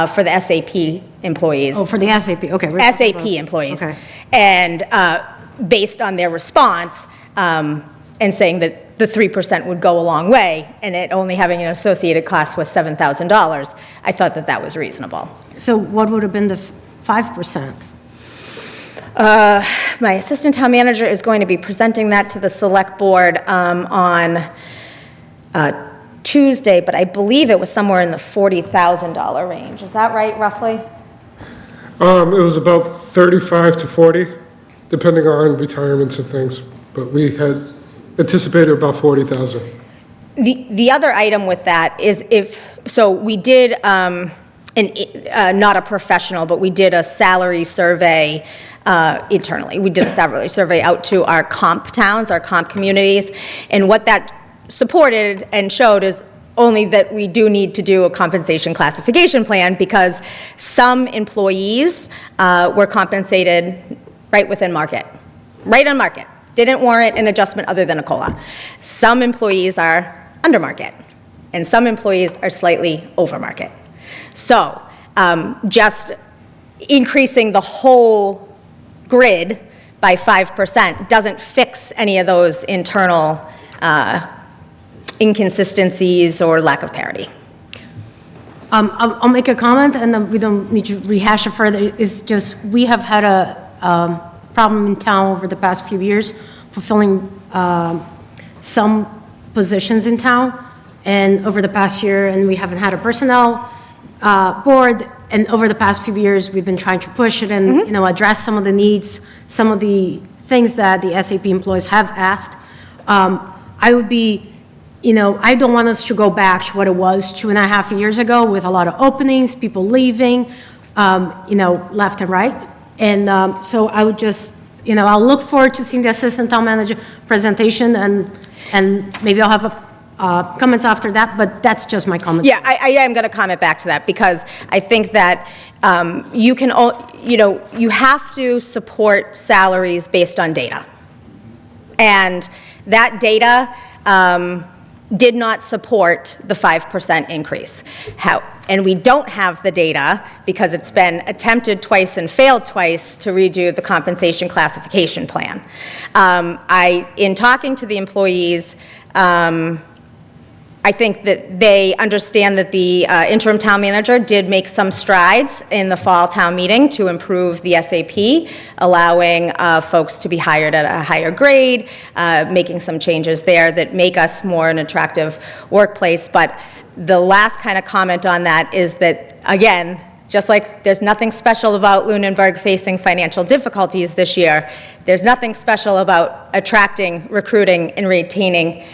for the SAP employees. Oh, for the SAP, okay. SAP employees. Okay. And based on their response and saying that the 3% would go a long way, and it only having an associated cost was $7,000, I thought that that was reasonable. So what would have been the 5%? My assistant town manager is going to be presenting that to the select board on Tuesday, but I believe it was somewhere in the $40,000 range. Is that right, roughly? It was about 35 to 40, depending on retirements and things, but we had anticipated about 40,000. The other item with that is we did, not a professional, but we did a salary survey internally. We did a salary survey out to our comp towns, our comp communities, and what that supported and showed is only that we do need to do a compensation classification plan because some employees were compensated right within market, right on market. Didn't warrant an adjustment other than a COLA. Some employees are under market, and some employees are slightly over market. So just increasing the whole grid by 5% doesn't fix any of those internal inconsistencies or lack of parity. I'll make a comment, and then we don't need to rehash it further. It's just we have had a problem in town over the past few years fulfilling some positions in town, and over the past year, and we haven't had a personnel board, and over the past few years, we've been trying to push it and address some of the needs, some of the things that the SAP employees have asked. I would be, I don't want us to go back to what it was 2.5 years ago with a lot of openings, people leaving. left and right. And so I would just, I'll look forward to seeing the assistant town manager presentation, and maybe I'll have comments after that, but that's just my comment. Yeah, I am going to comment back to that, because I think that you have to support salaries based on data. And that data did not support the 5% increase. And we don't have the data because it's been attempted twice and failed twice to redo the compensation classification plan. In talking to the employees, I think that they understand that the interim town manager did make some strides in the fall town meeting to improve the SAP, allowing folks to be hired at a higher grade, making some changes there that make us more an attractive workplace. But the last kind of comment on that is that, again, just like there's nothing special about Lunenburg facing financial difficulties this year, there's nothing special about attracting, recruiting, and retaining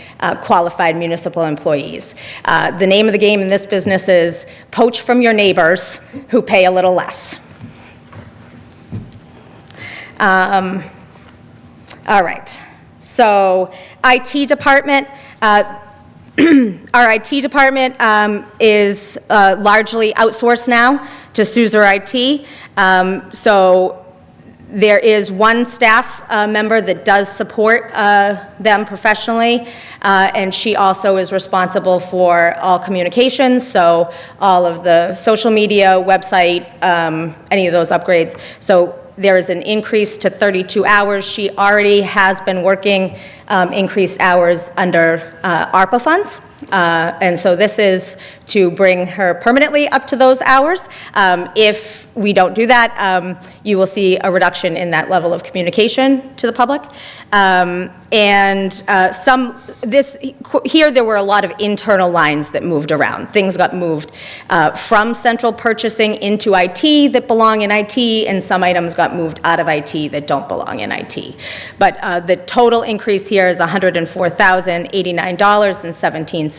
qualified municipal employees. The name of the game in this business is poach from your neighbors who pay a little less. All right, so IT department. Our IT department is largely outsourced now to Suzer IT. So there is one staff member that does support them professionally, and she also is responsible for all communications, so all of the social media, website, any of those upgrades. So there is an increase to 32 hours. She already has been working increased hours under ARPA funds. And so this is to bring her permanently up to those hours. If we don't do that, you will see a reduction in that level of communication to the public. Here there were a lot of internal lines that moved around. Things got moved from central purchasing into IT that belong in IT, and some items got moved out of IT that don't belong in IT. But the total increase here is $104,089.17.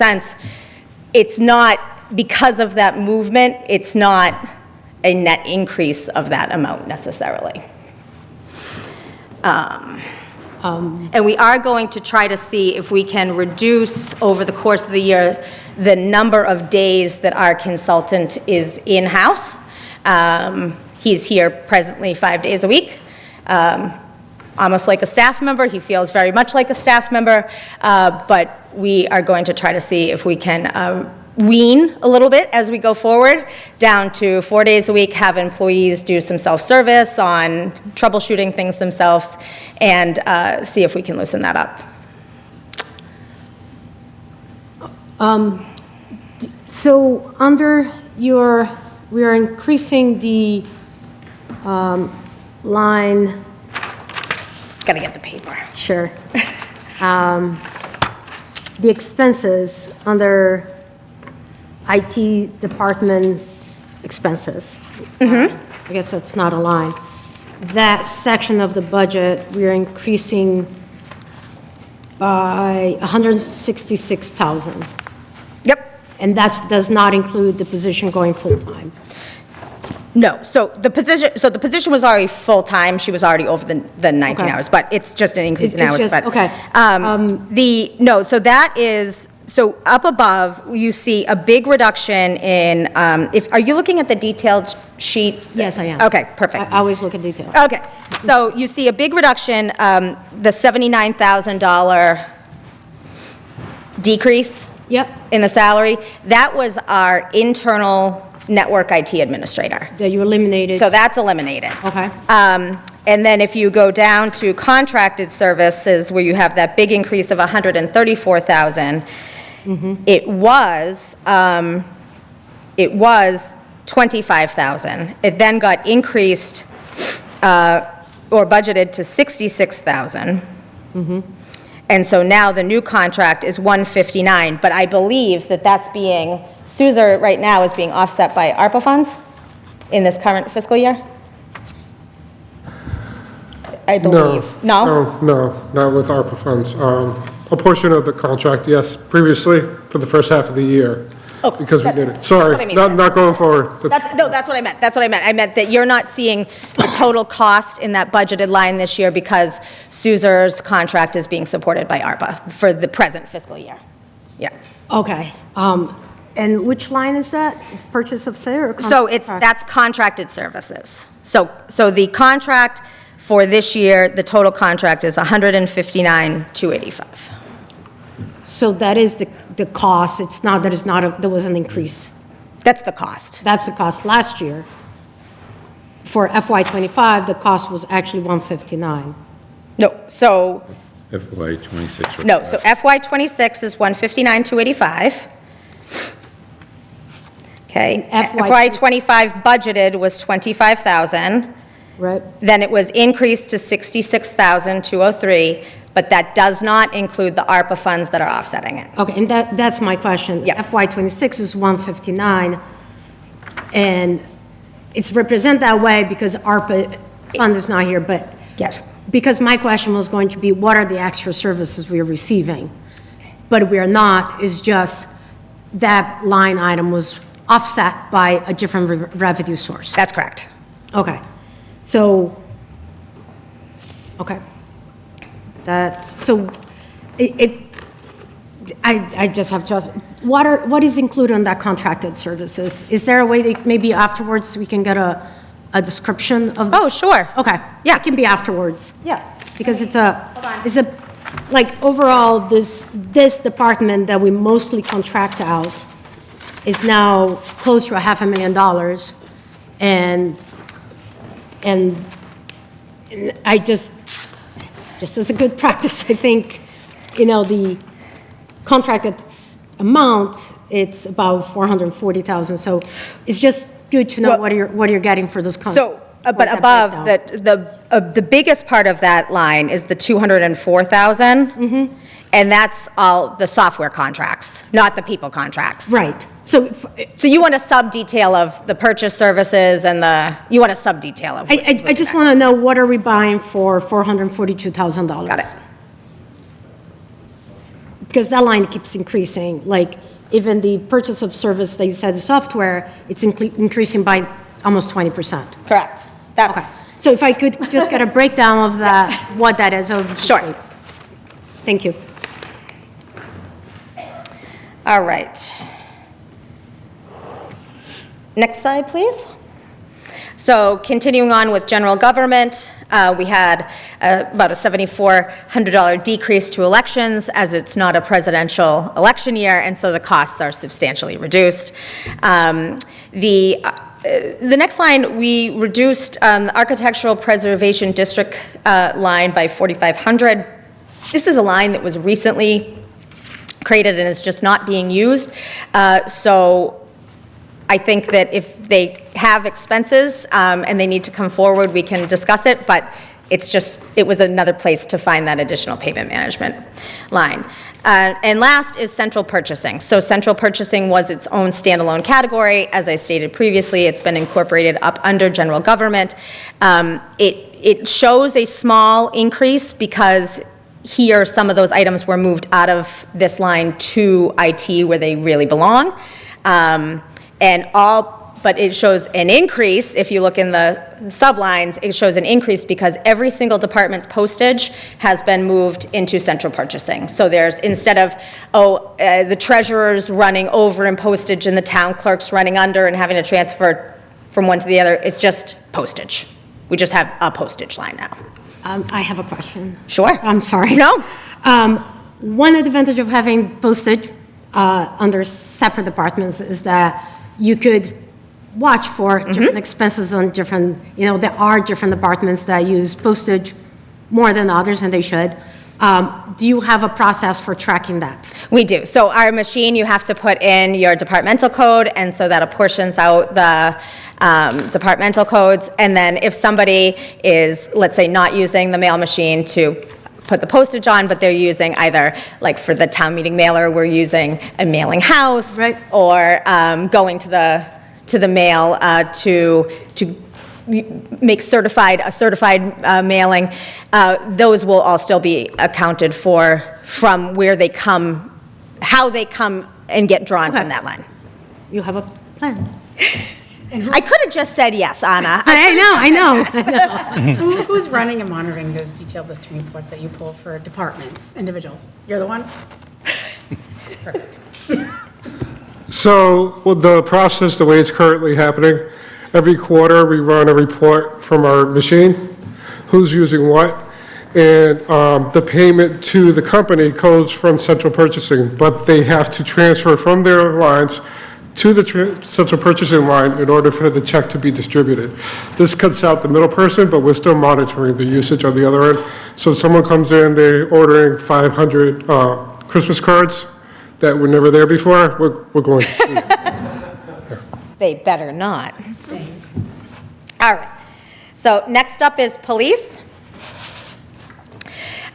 It's not, because of that movement, it's not a net increase of that amount necessarily. And we are going to try to see if we can reduce over the course of the year the number of days that our consultant is in-house. He's here presently 5 days a week. Almost like a staff member. He feels very much like a staff member, but we are going to try to see if we can wean a little bit as we go forward, down to 4 days a week, have employees do some self-service on troubleshooting things themselves, and see if we can loosen that up. So under we are increasing the line. Gotta get the paper. Sure. The expenses under IT department expenses. I guess that's not a line. That section of the budget, we're increasing by $166,000. Yep. And that does not include the position going full-time. No, so the position was already full-time, she was already over the 19 Okay. hours, but it's just an increase in It's hours. just- But okay. so that is, so up above, you see a big reduction in, are you looking at the detailed sheet? Yes, I am. Okay, perfect. I always look at detail. Okay, so you see a big reduction, the $79,000 decrease Yep, in the salary. That was our internal network IT administrator. that you eliminated. So that's eliminated. Okay. And then if you go down to contracted services, where you have that big increase of $134,000, it was $25,000. It then got increased or budgeted to $66,000. And so now the new contract is $159,000, but I believe that that's being, Suzer right now is being offset by ARPA funds in this current fiscal year? I believe. No? No, not with ARPA funds. A portion of the contract, yes, previously, for the first half of the year. because we did it. That's Sorry, what I mean. not going forward. That's what I meant. That's what I meant. I meant that you're not seeing the total cost in that budgeted line this year because Suzer's contract is being supported by ARPA for the present fiscal year. Yeah. Okay. And which line is that? Purchase of sale or? So that's contracted services. So the contract for this year, the total contract is $159,285. So that is the cost. It's not, there was an increase. That's the cost. That's the cost last year. For FY '25, the cost was actually 159. No, so, FY '26. no, so FY '26 is 159,285. Okay, And FY '25 budgeted was 25,000. Right? Then it was increased to 66,203, but that does not include the ARPA funds that are offsetting it. Okay, and that's my question. Yeah. FY '26 is 159, and it's represent that way because ARPA fund is not here, but Yes. because my question was going to be, what are the extra services we are receiving? But we are not, it's just that line item was offset by a different revenue source. That's correct. Okay, so, okay. So I just have to ask, what is included in that contracted services? Is there a way that maybe afterwards we can get a description of? Oh, sure. Okay. Yeah. It can be afterwards. Yeah. Because like overall, this department that we mostly contract out is now close to $500,000. And I just as a good practice, I think, the contracted amount, it's about $440,000. So it's just good to know Well, what you're getting for those contracts. So, but above, the biggest part of that line is the 204,000. And that's all the software contracts, not the people contracts. Right. So So you want a sub-detail of the purchase services and you want a sub-detail of. I just want to know, what are we buying for $442,000? Got it. Because that line keeps increasing, like, even the purchase of service, they said the software, it's increasing by almost 20%. Correct. Okay. That's, So if I could just get a breakdown of that, what that is, that would be Sure. great. Thank you. all right. Next slide, please. So continuing on with general government, we had about a $7,400 decrease to elections as it's not a presidential election year, and so the costs are substantially reduced. The next line, we reduced the Architectural Preservation District line by $4,500. This is a line that was recently created and is just not being used. So I think that if they have expenses and they need to come forward, we can discuss it, but it was another place to find that additional payment management line. And last is central purchasing. So central purchasing was its own standalone category. As I stated previously, it's been incorporated up under general government. It shows a small increase because here some of those items were moved out of this line to IT where they really belong. But it shows an increase, if you look in the sublines, it shows an increase because every single department's postage has been moved into central purchasing. So there's, instead of, the treasurer's running over in postage and the town clerk's running under and having to transfer from one to the other, it's just postage. We just have a postage line now. I have a question. Sure. I'm sorry. No. One advantage of having postage under separate departments is that you could watch for different expenses on different, there are different departments that use postage more than others, and they should. Do you have a process for tracking that? We do. So our machine, you have to put in your departmental code, and so that apportions out the departmental codes. And then if somebody is, let's say, not using the mail machine to put the postage on, but they're using either, like for the town meeting mailer, we're using a mailing house. Right. Or going to the mail to make a certified mailing, those will all still be accounted for from where they come, how they come and get drawn from that line. you have a plan. I could have just said yes, Anna. I know. Who's running and monitoring those detailed listing reports that you pull for departments, individual? You're the one? Perfect. So, with the process, the way it's currently happening, every quarter, we run a report from our machine, who's using what, and the payment to the company goes from central purchasing, but they have to transfer from their lines to the central purchasing line in order for the check to be distributed. This cuts out the middle person, but we're still monitoring the usage on the other end. So if someone comes in, they're ordering 500 Christmas cards that were never there before, we're going to see it. They better not. Thanks. All right. So next up is police.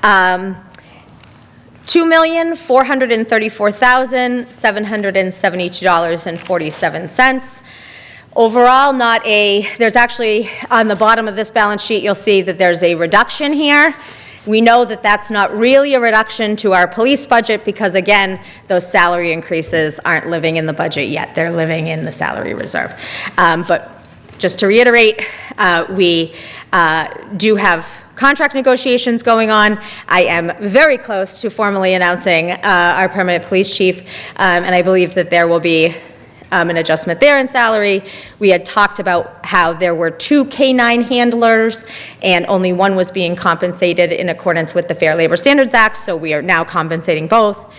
$2,434,772.47. Overall, there's actually, on the bottom of this balance sheet, you'll see that there's a reduction here. We know that that's not really a reduction to our police budget because, again, those salary increases aren't living in the budget yet. They're living in the salary reserve. But just to reiterate, we do have contract negotiations going on. I am very close to formally announcing our permanent police chief, and I believe that there will be an adjustment there in salary. We had talked about how there were 2 K-9 handlers, and only one was being compensated in accordance with the Fair Labor Standards Act, so we are now compensating both.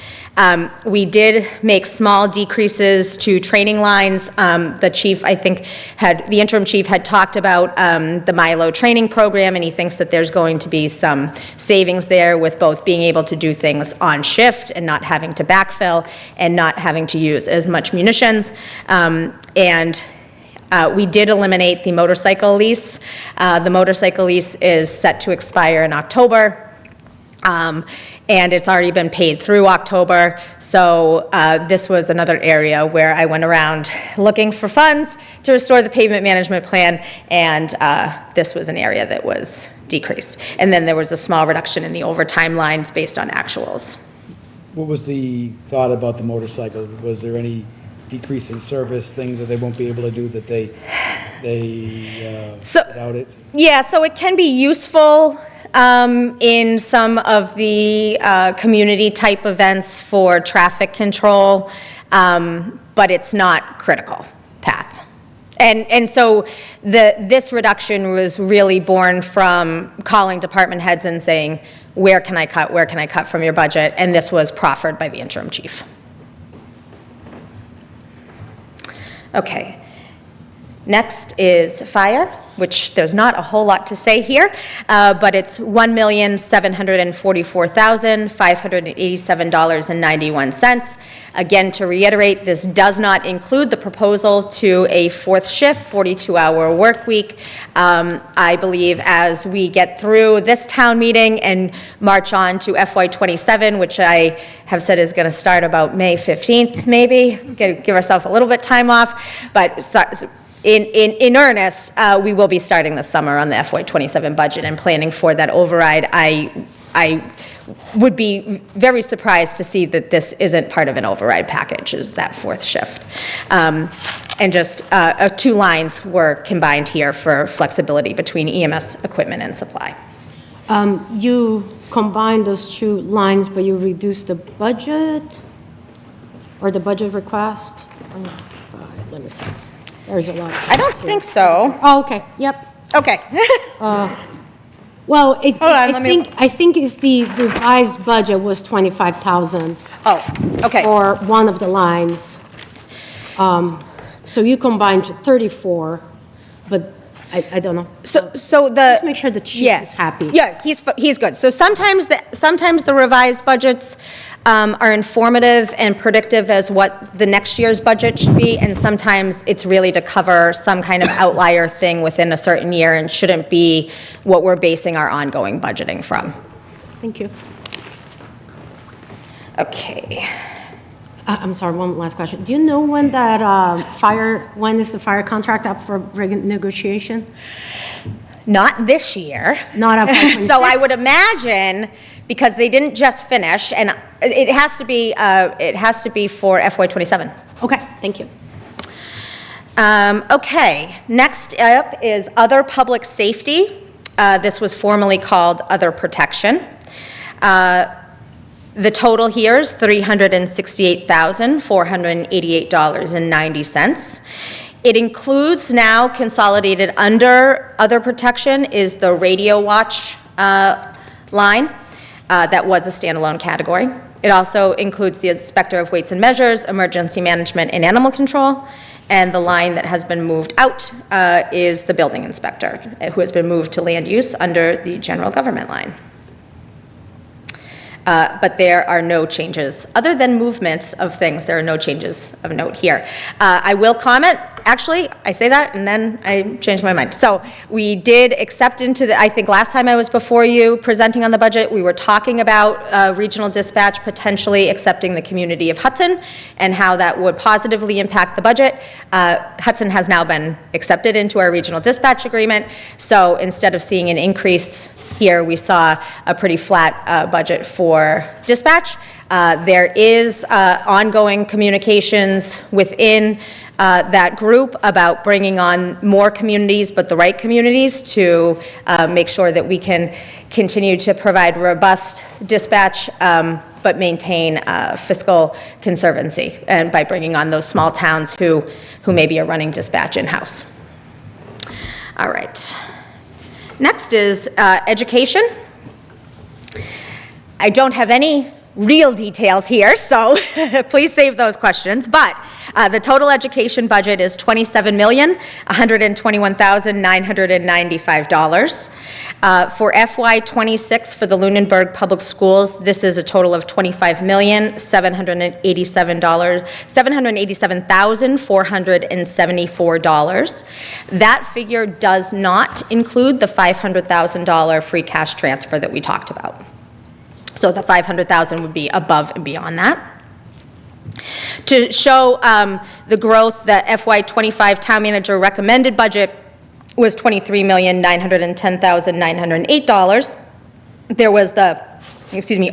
We did make small decreases to training lines. The chief, I think, the interim chief had talked about the Milo training program, and he thinks that there's going to be some savings there with both being able to do things on shift and not having to backfill and not having to use as much munitions. We did eliminate the motorcycle lease. The motorcycle lease is set to expire in October. And it's already been paid through October. So this was another area where I went around looking for funds to restore the pavement management plan, and this was an area that was decreased. And then there was a small reduction in the overtime lines based on actuals. What was the thought about the motorcycle? Was there any decrease in service, things that they won't be able to do that they without it? Yeah, so it can be useful in some of the community-type events for traffic control, but it's not critical path. And so this reduction was really born from calling department heads and saying, where can I cut from your budget? And this was proffered by the interim chief. Okay. Next is fire, which there's not a whole lot to say here, but it's $1,744,587.91. Again, to reiterate, this does not include the proposal to a 4th shift, 42-hour work week. I believe as we get through this town meeting and march on to FY27, which I have said is going to start about May 15th, maybe, give ourselves a little bit time off, but in earnest, we will be starting this summer on the FY27 budget and planning for that override. I would be very surprised to see that this isn't part of an override package, is that 4th shift. And just 2 lines were combined here for flexibility between EMS equipment and supply. You combine those 2 lines, but you reduce the budget or the budget request? Let me see. There's a lot. I don't think so. Oh, okay, yep. Okay. Well, Hold on, I think it's the revised budget was 25,000 Oh, okay. for one of the lines. So you combined to 34, but I don't know. So the. Just make sure the chief is happy. Yeah, he's good. So sometimes the revised budgets are informative and predictive as what the next year's budget should be, and sometimes it's really to cover some kind of outlier thing within a certain year and shouldn't be what we're basing our ongoing budgeting from. Thank you. Okay. I'm sorry, one last question. Do you know when that when is the fire contract up for negotiation? Not this year. Not up. So I would imagine, because they didn't just finish, and it has to be for FY27. Okay, thank you. Okay, next up is other public safety. This was formerly called other protection. The total here is $368,488.90. It includes now consolidated under other protection is the radio watch line that was a standalone category. It also includes the Inspector of Weights and Measures, Emergency Management, and Animal Control. And the line that has been moved out is the Building Inspector, who has been moved to land use under the general government line. But there are no changes. Other than movements of things, there are no changes of note here. I will comment, actually, I say that and then I change my mind. So we did accept into the, I think last time I was before you presenting on the budget, we were talking about regional dispatch potentially accepting the community of Hudson and how that would positively impact the budget. Hudson has now been accepted into our regional dispatch agreement. So instead of seeing an increase here, we saw a pretty flat budget for dispatch. There is ongoing communications within that group about bringing on more communities, but the right communities, to make sure that we can continue to provide robust dispatch, but maintain fiscal conservancy, and by bringing on those small towns who maybe are running dispatch in-house. All right. Next is education. I don't have any real details here, so please save those questions. But the total education budget is $27,121,995. For FY26 for the Lunenburg Public Schools, this is a total of $25,787,474. That figure does not include the $500,000 free cash transfer that we talked about. So the $500,000 would be above and beyond that. To show the growth, the FY25 town manager recommended budget was $23,910,908. There was the,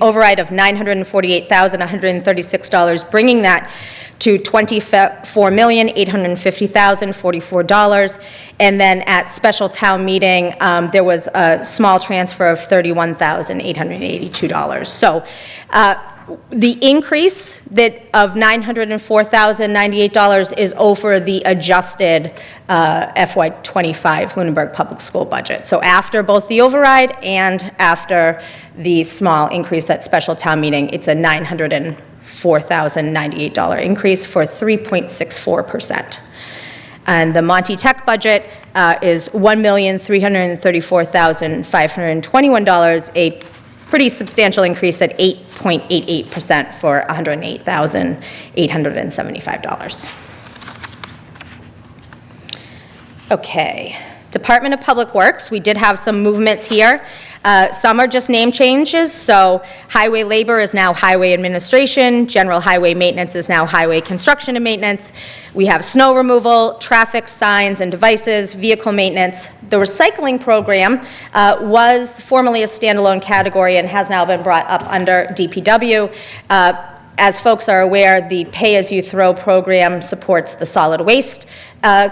override of $948,136, bringing that to $24,850,044. And then at special town meeting, there was a small transfer of $31,882. So the increase of $904,098 is over the adjusted FY25 Lunenburg Public School budget. So after both the override and after the small increase at special town meeting, it's a $904,098 increase for 3.64%. And the Monty Tech budget is $1,334,521, a pretty substantial increase at 8.88% for $108,875. Okay, Department of Public Works, we did have some movements here. Some are just name changes, so highway labor is now highway administration, general highway maintenance is now highway construction and maintenance. We have snow removal, traffic signs and devices, vehicle maintenance. The recycling program was formerly a standalone category and has now been brought up under DPW. As folks are aware, the pay-as-you-throw program supports the solid waste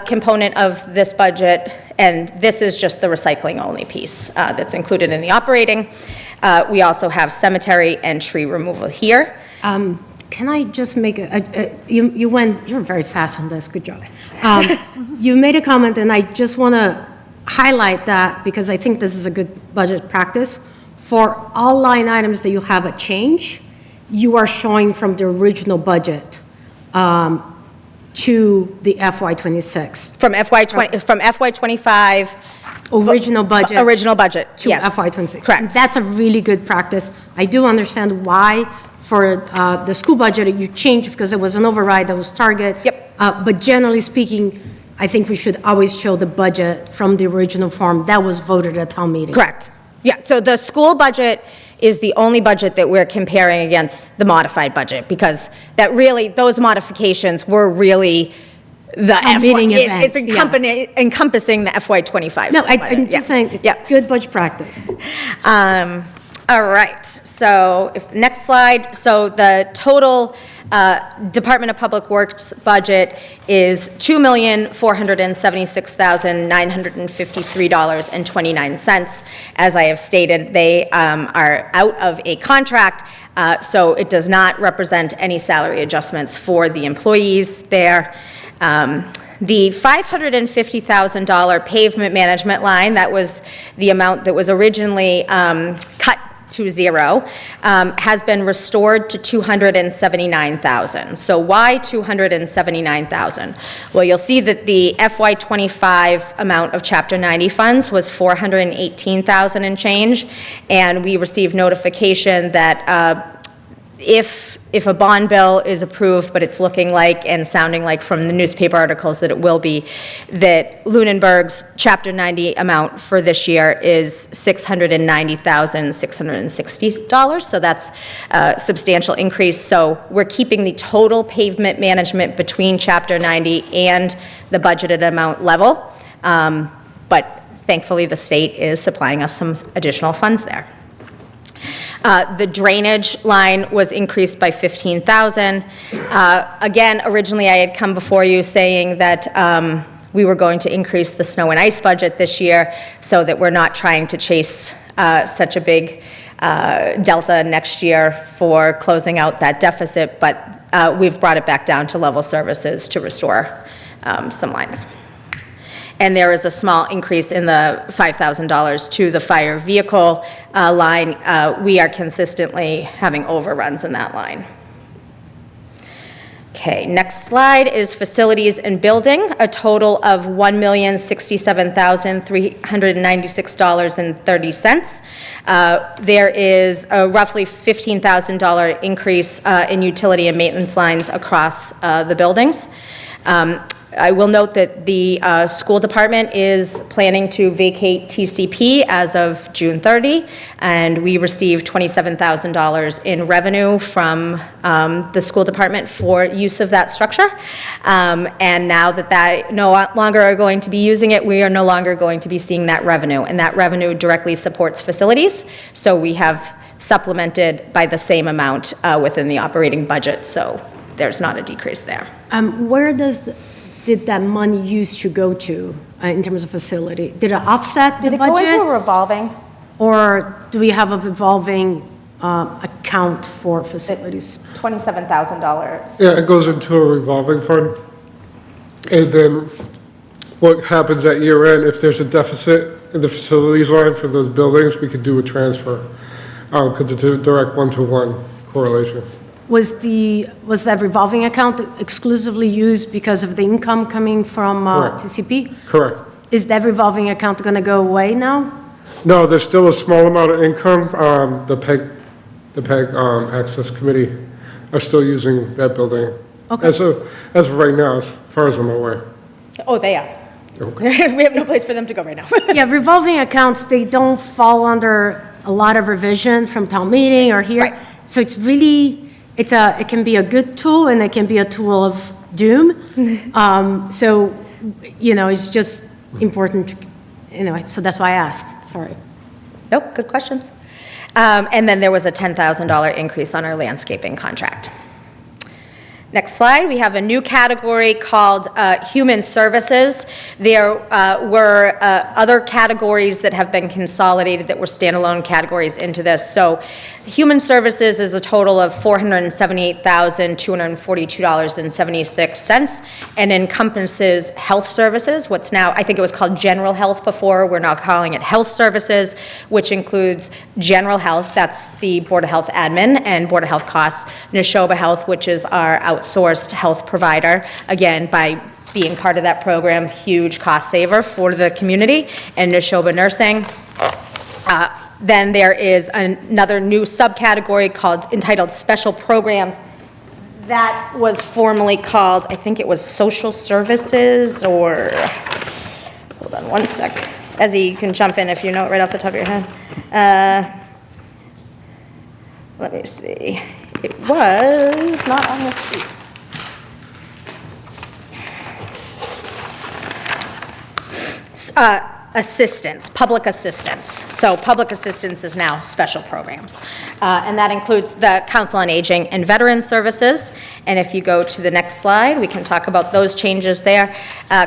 component of this budget, and this is just the recycling-only piece that's included in the operating. We also have cemetery and tree removal here. Can I just make you were very fast on this, good job. You made a comment, and I just want to highlight that because I think this is a good budget practice. For all line items that you have a change, you are showing from the original budget to the FY26. From FY25. Original budget. Original budget, to yes. FY26. Correct. That's a really good practice. I do understand why for the school budget you changed because it was an override that was target. Yep. But generally speaking, I think we should always show the budget from the original form that was voted at town meeting. Correct. Yeah, so the school budget is the only budget that we're comparing against the modified budget because that really, those modifications were really the meeting event, it's encompassing the FY25. No, I'm just saying, it's good budget practice. All right, so next slide. So the total Department of Public Works budget is $2,476,953.29. As I have stated, they are out of a contract, so it does not represent any salary adjustments for the employees there. The $550,000 pavement management line, that was the amount that was originally cut to zero, has been restored to $279,000. So why $279,000? Well, you'll see that the FY25 amount of Chapter 90 funds was $418,000 and change, and we received notification that if a bond bill is approved, but it's looking like and sounding like from the newspaper articles that it will be, that Lunenburg's Chapter 90 amount for this year is $690,660. So that's a substantial increase. So we're keeping the total pavement management between Chapter 90 and the budgeted amount level. But thankfully, the state is supplying us some additional funds there. The drainage line was increased by $15,000. Again, originally I had come before you saying that we were going to increase the snow and ice budget this year so that we're not trying to chase such a big delta next year for closing out that deficit, but we've brought it back down to level services to restore some lines. And there is a small increase in the $5,000 to the fire vehicle line. We are consistently having overruns in that line. Okay, next slide is facilities and building, a total of $1,067,396.30. There is a roughly $15,000 increase in utility and maintenance lines across the buildings. I will note that the school department is planning to vacate TCP as of June 30, and we received $27,000 in revenue from the school department for use of that structure. And now that no longer are going to be using it, we are no longer going to be seeing that revenue, and that revenue directly supports facilities. So we have supplemented by the same amount within the operating budget, so there's not a decrease there. Where did that money used to go to in terms of facility? Did it offset the budget? Did it go into a revolving? Or do we have a revolving account for facilities? $27,000. Yeah, it goes into a revolving fund. And then what happens at year end, if there's a deficit in the facilities line for those buildings, we could do a transfer, because it's a direct one-to-one correlation. Was that revolving account exclusively used because of the income coming from Correct. TCP? Correct. Is that revolving account going to go away now? No, there's still a small amount of income. The PEG Access Committee are still using that building. Okay. As of right now, as far as I'm aware. Oh, they are. Okay. We have no place for them to go right now. Yeah, revolving accounts, they don't fall under a lot of revision from town meeting or here. Right. So it's really, it can be a good tool and it can be a tool of doom. So, it's just important, anyway, so that's why I asked, sorry. Nope, good questions. And then there was a $10,000 increase on our landscaping contract. Next slide, we have a new category called Human Services. There were other categories that have been consolidated that were standalone categories into this. So Human Services is a total of $478,242.76 and encompasses health services, what's now, I think it was called general health before, we're now calling it health services, which includes general health, that's the Board of Health admin and Board of Health costs, Neshoba Health, which is our outsourced health provider, again, by being part of that program, huge cost saver for the community, and Neshoba Nursing. Then there is another new subcategory entitled Special Programs. That was formerly called, I think it was Social Services, or, hold on one sec. Ezzy, you can jump in if you know it right off the top of your head. Let me see. It was not on the sheet. assistance, public assistance. So public assistance is now special programs. And that includes the Council on Aging and Veteran Services. And if you go to the next slide, we can talk about those changes there.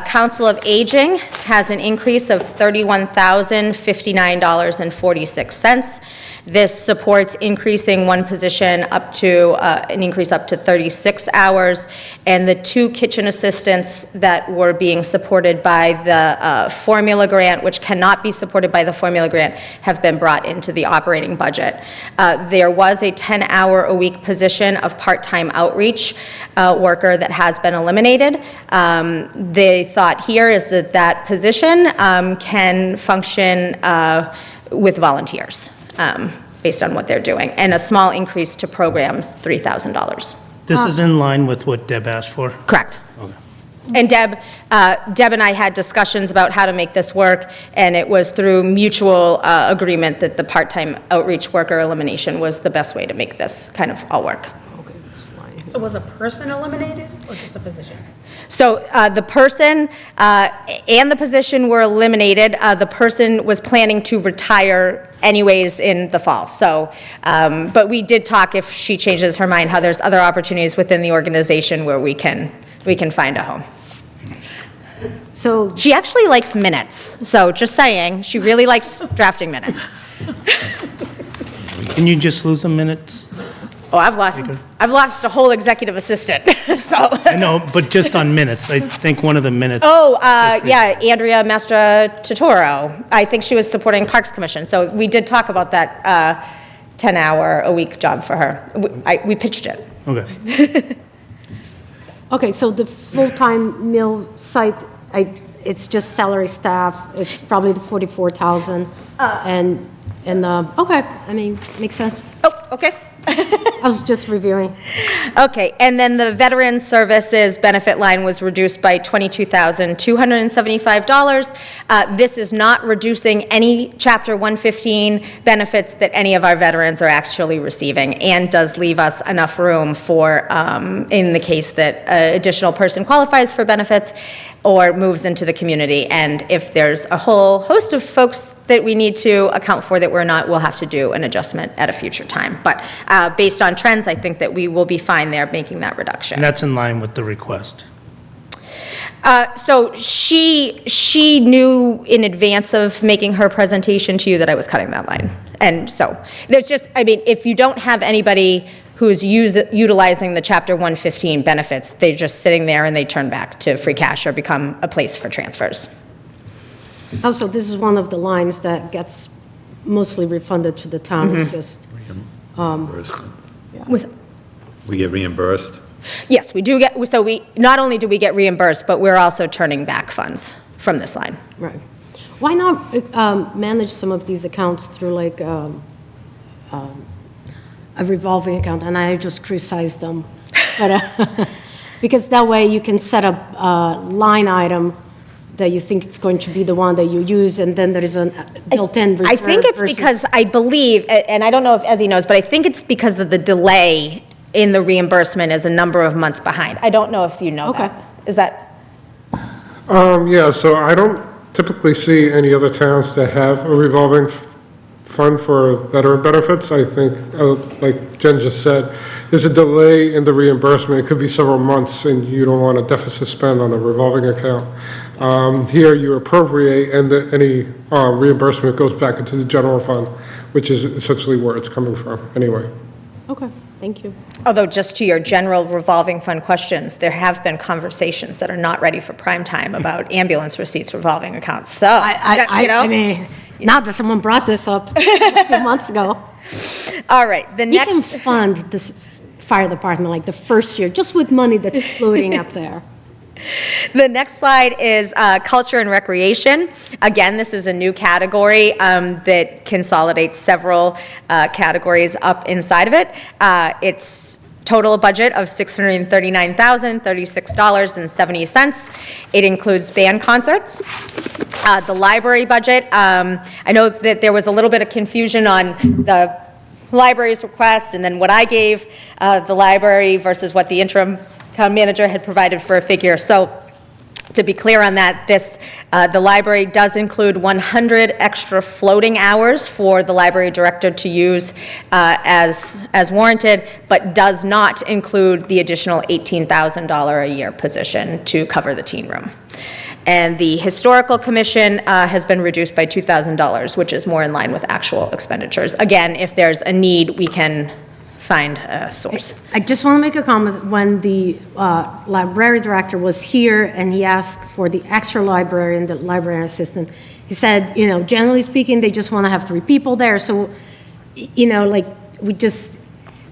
Council of Aging has an increase of $31,059.46. This supports increasing one position up to, an increase up to 36 hours, and the 2 kitchen assistants that were being supported by the formula grant, which cannot be supported by the formula grant, have been brought into the operating budget. There was a 10-hour-a-week position of part-time outreach worker that has been eliminated. The thought here is that that position can function with volunteers. Based on what they're doing, and a small increase to programs, $3,000. This is in line with what Deb asked for? Correct. Okay. And Deb and I had discussions about how to make this work, and it was through mutual agreement that the part-time outreach worker elimination was the best way to make this kind of all work. So was a person eliminated or just the position? So the person and the position were eliminated. The person was planning to retire anyways in the fall. So, but we did talk, if she changes her mind, how there's other opportunities within the organization where we can find a home. So, She actually likes minutes. So just saying, she really likes drafting minutes. Can you just lose some minutes? Oh, I've lost a whole executive assistant. So. I know, but just on minutes. I think one of the minutes. Oh, yeah, Andrea Mastra Totoro. I think she was supporting Parks Commission. So we did talk about that 10-hour-a-week job for her. We pitched it. Okay. okay, so the full-time mill site, it's just salary staff, it's probably the 44,000, and okay, I mean, makes sense. Oh, okay. I was just reviewing. Okay, and then the Veteran Services benefit line was reduced by $22,275. This is not reducing any Chapter 115 benefits that any of our veterans are actually receiving, and does leave us enough room for, in the case that an additional person qualifies for benefits or moves into the community. And if there's a whole host of folks that we need to account for that we're not, we'll have to do an adjustment at a future time. But based on trends, I think that we will be fine there making that reduction. And that's in line with the request. So she knew in advance of making her presentation to you that I was cutting that line. And so there's just, I mean, if you don't have anybody who's utilizing the Chapter 115 benefits, they're just sitting there and they turn back to free cash or become a place for transfers. Also, this is one of the lines that gets mostly refunded to the town. It's just, Reimbursement. Was- We get reimbursed? Yes, we do get, so we, not only do we get reimbursed, but we're also turning back funds from this line. right. Why not manage some of these accounts through like a revolving account? And I just criticized them. But, because that way you can set up a line item that you think it's going to be the one that you use, and then there is a built-in reserve. I think it's versus- because I believe, and I don't know if Ezzy knows, but I think it's because of the delay in the reimbursement is a number of months behind. I don't know if you know Okay. that. Is that? Yeah, so I don't typically see any other towns that have a revolving fund for veteran benefits. I think, like Jen just said, there's a delay in the reimbursement. It could be several months, and you don't want a deficit spend on a revolving account. Here, you appropriate, and any reimbursement goes back into the general fund, which is essentially where it's coming from, anyway. Okay, thank you. Although, just to your general revolving fund questions, there have been conversations that are not ready for prime time about ambulance receipts revolving accounts. So, you know. I mean, not that someone brought this up a few months ago. All right, the We can next. fund this fire department like the first year, just with money that's floating up there. The next slide is culture and recreation. Again, this is a new category that consolidates several categories up inside of it. It's total budget of $639,036.70. It includes band concerts. The library budget, I know that there was a little bit of confusion on the library's request and then what I gave the library versus what the interim town manager had provided for a figure. So To be clear on that, the library does include 100 extra floating hours for the library director to use as warranted, but does not include the additional $18,000 a year position to cover the teen room. And the Historical Commission has been reduced by $2,000, which is more in line with actual expenditures. Again, if there's a need, we can find a source. I just want to make a comment. When the library director was here and he asked for the extra librarian, the librarian assistant, he said, you know, generally speaking, they just want to have 3 people there. So, you know, like, we just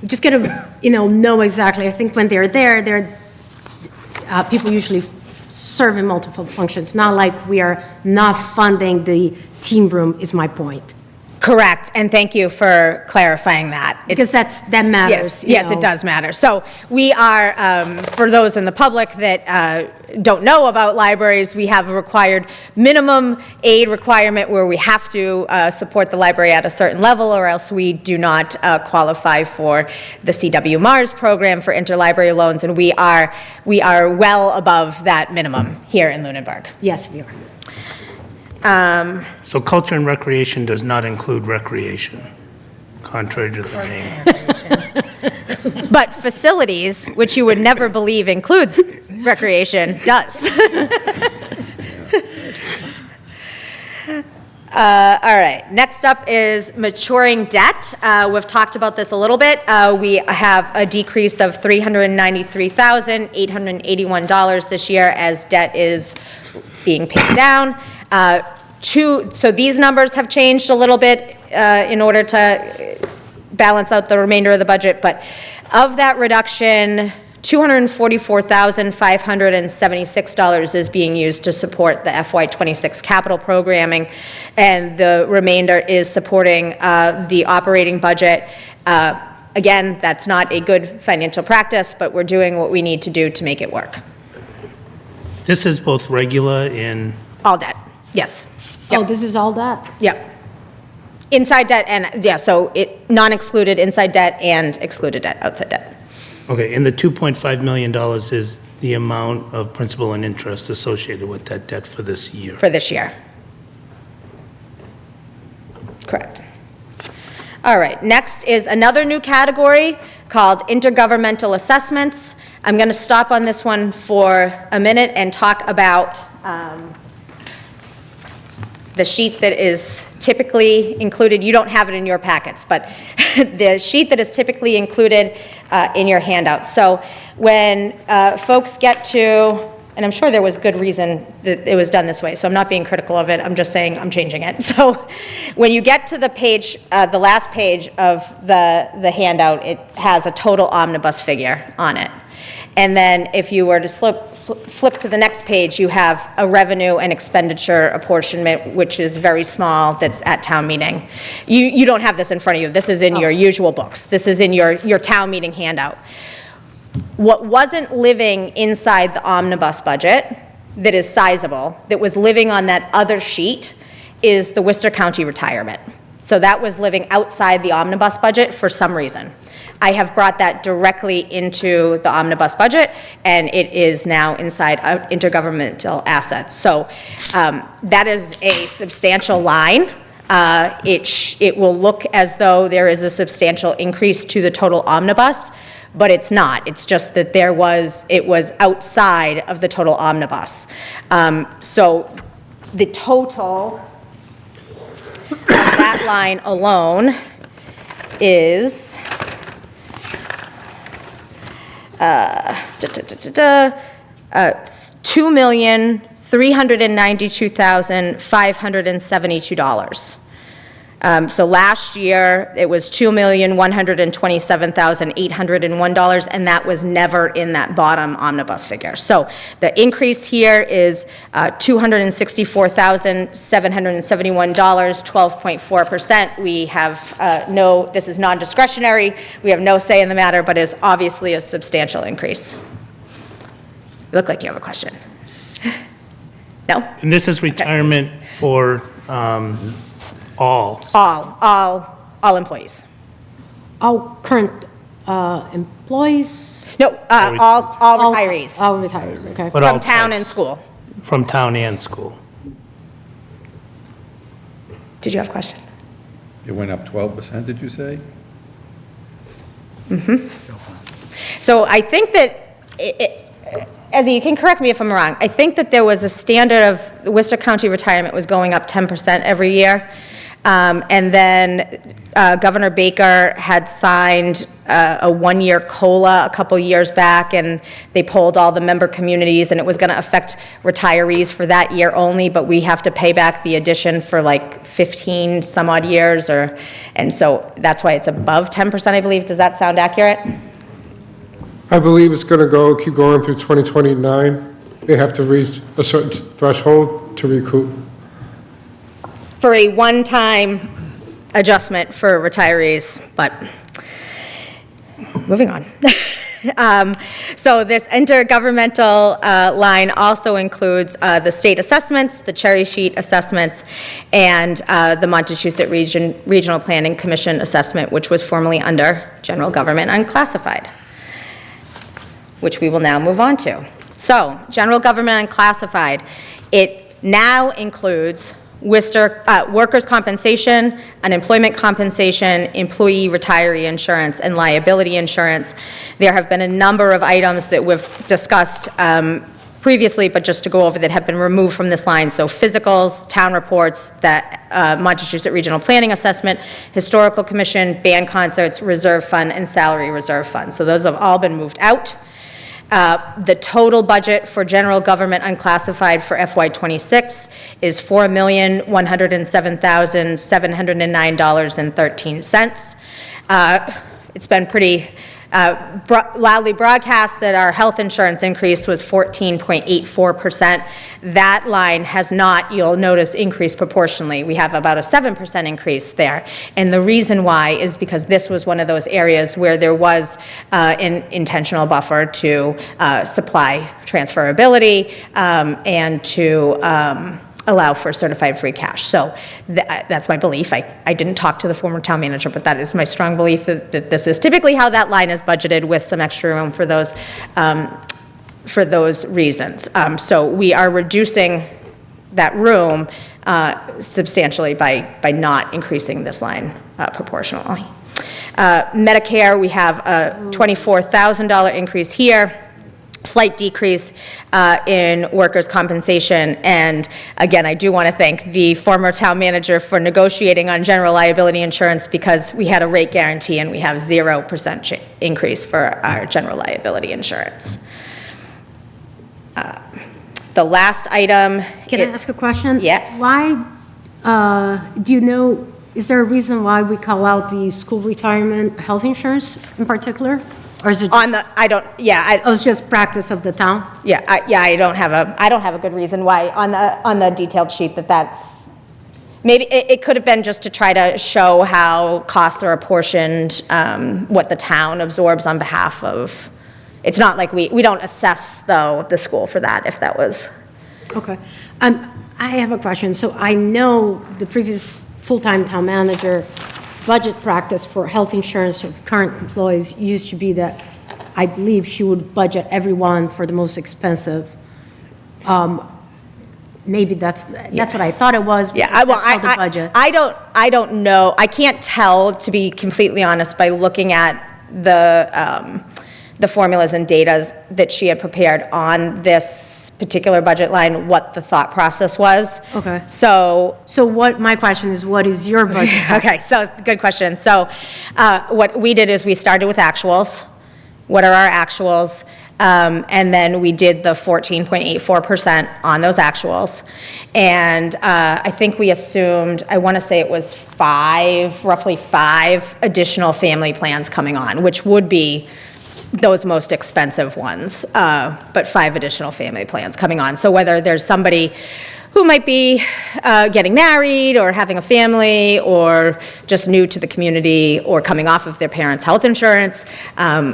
got to, you know exactly. I think when they're there, people usually serve in multiple functions, not like we are not funding the team room, is my point. Correct, and thank you for clarifying that. Because that matters. Yes, it does matter. So we are, for those in the public that don't know about libraries, we have a required minimum aid requirement where we have to support the library at a certain level, or else we do not qualify for the CW Mars program for interlibrary loans, and we are well above that minimum here in Lunenburg. Yes, we are. So culture and recreation does not include recreation, contrary to the name. But facilities, which you would never believe includes recreation, does. All right, next up is maturing debt. We've talked about this a little bit. We have a decrease of $393,881 this year as debt is being paid down. So these numbers have changed a little bit in order to balance out the remainder of the budget, but of that reduction, $244,576 is being used to support the FY26 capital programming, and the remainder is supporting the operating budget. Again, that's not a good financial practice, but we're doing what we need to do to make it work. This is both regular and... All debt, yes. Oh, this is all that? Yep. Inside debt and, yeah, so it non-excluded inside debt and excluded debt, outside debt. Okay, and the $2.5 million is the amount of principal and interest associated with that debt for this year? For this year. Correct. All right, next is another new category called intergovernmental assessments. I'm going to stop on this one for a minute and talk about the sheet that is typically included. You don't have it in your packets, but the sheet that is typically included in your handout. So when folks get to, and I'm sure there was good reason that it was done this way, so I'm not being critical of it, I'm just saying I'm changing it. So when you get to the page, the last page of the handout, it has a total omnibus figure on it. And then if you were to flip to the next page, you have a revenue and expenditure apportionment, which is very small, that's at town meeting. You don't have this in front of you. This is in your usual books. This is in your town meeting handout. What wasn't living inside the omnibus budget that is sizable, that was living on that other sheet, is the Worcester County retirement. So that was living outside the omnibus budget for some reason. I have brought that directly into the omnibus budget, and it is now inside intergovernmental assets. So that is a substantial line. It will look as though there is a substantial increase to the total omnibus, but it's not. It's just that it was outside of the total omnibus. So the total of that line alone is $2,392,572. So last year, it was $2,127,801, and that was never in that bottom omnibus figure. So the increase here is $264,771, 12.4%. We have this is non-discretionary, we have no say in the matter, but is obviously a substantial increase. You look like you have a question. No? And this is retirement for all employees. All current employees? No, all retirees. All retirees, okay. But all From town types. and school. from town and school. Did you have a question? It went up 12%, did you say? So I think that, Ezzy, you can correct me if I'm wrong, I think that there was a standard of Worcester County retirement was going up 10% every year. And then Governor Baker had signed a one-year COLA a couple years back, and they polled all the member communities, and it was going to affect retirees for that year only, but we have to pay back the addition for like 15 some odd years, and so that's why it's above 10%, I believe. Does that sound accurate? I believe it's going to keep going through 2029. They have to reach a certain threshold to recoup. For a one-time adjustment for retirees, but moving on. So this intergovernmental line also includes the state assessments, the cherry sheet assessments, and the Montechusett Regional Planning Commission assessment, which was formerly under general government unclassified, which we will now move on to. So general government unclassified, it now includes Worcester, workers' compensation, unemployment compensation, employee retiree insurance, and liability insurance. There have been a number of items that we've discussed previously, but just to go over, that have been removed from this line. So physicals, town reports, that Montechusett Regional Planning Assessment, Historical Commission, band concerts, reserve fund, and salary reserve fund. So those have all been moved out. The total budget for general government unclassified for FY26 is $4,107,709.13. It's been pretty loudly broadcast that our health insurance increase was 14.84%. That line has not, you'll notice, increased proportionally. We have about a 7% increase there. And the reason why is because this was one of those areas where there was an intentional buffer to supply transferability and to allow for certified free cash. So that's my belief. I didn't talk to the former town manager, but that is my strong belief that this is typically how that line is budgeted, with some extra room for those reasons. So we are reducing that room substantially by not increasing this line proportionally. Medicare, we have a $24,000 increase here. Slight decrease in workers' compensation. And again, I do want to thank the former town manager for negotiating on general liability insurance, because we had a rate guarantee and we have 0% increase for our general liability insurance. The last item. Can I ask a question? Yes. Why, do you know, is there a reason why we call out the school retirement health insurance in particular? Or is it just, It was just practice of the town? I don't have a good reason why on the detailed sheet that's, maybe it could have been just to try to show how costs are apportioned, what the town absorbs on behalf of, it's not like we don't assess, though, the school for that, if that was. Okay. I have a question. So I know the previous full-time town manager budget practice for health insurance of current employees used to be that I believe she would budget everyone for the most expensive. Maybe that's what I thought it was. Yeah, well, that's how the budget. I don't know. I can't tell, to be completely honest, by looking at the formulas and data that she had prepared on this particular budget line, what the thought process was. Okay. So what, my question is, what is your budget? Okay, so good question. So what we did is we started with actuals. What are our actuals? And then we did the 14.84% on those actuals. And I think we assumed, I want to say it was roughly five additional family plans coming on, which would be those most expensive ones, but 5 additional family plans coming on. So whether there's somebody who might be getting married or having a family or just new to the community or coming off of their parents' health insurance.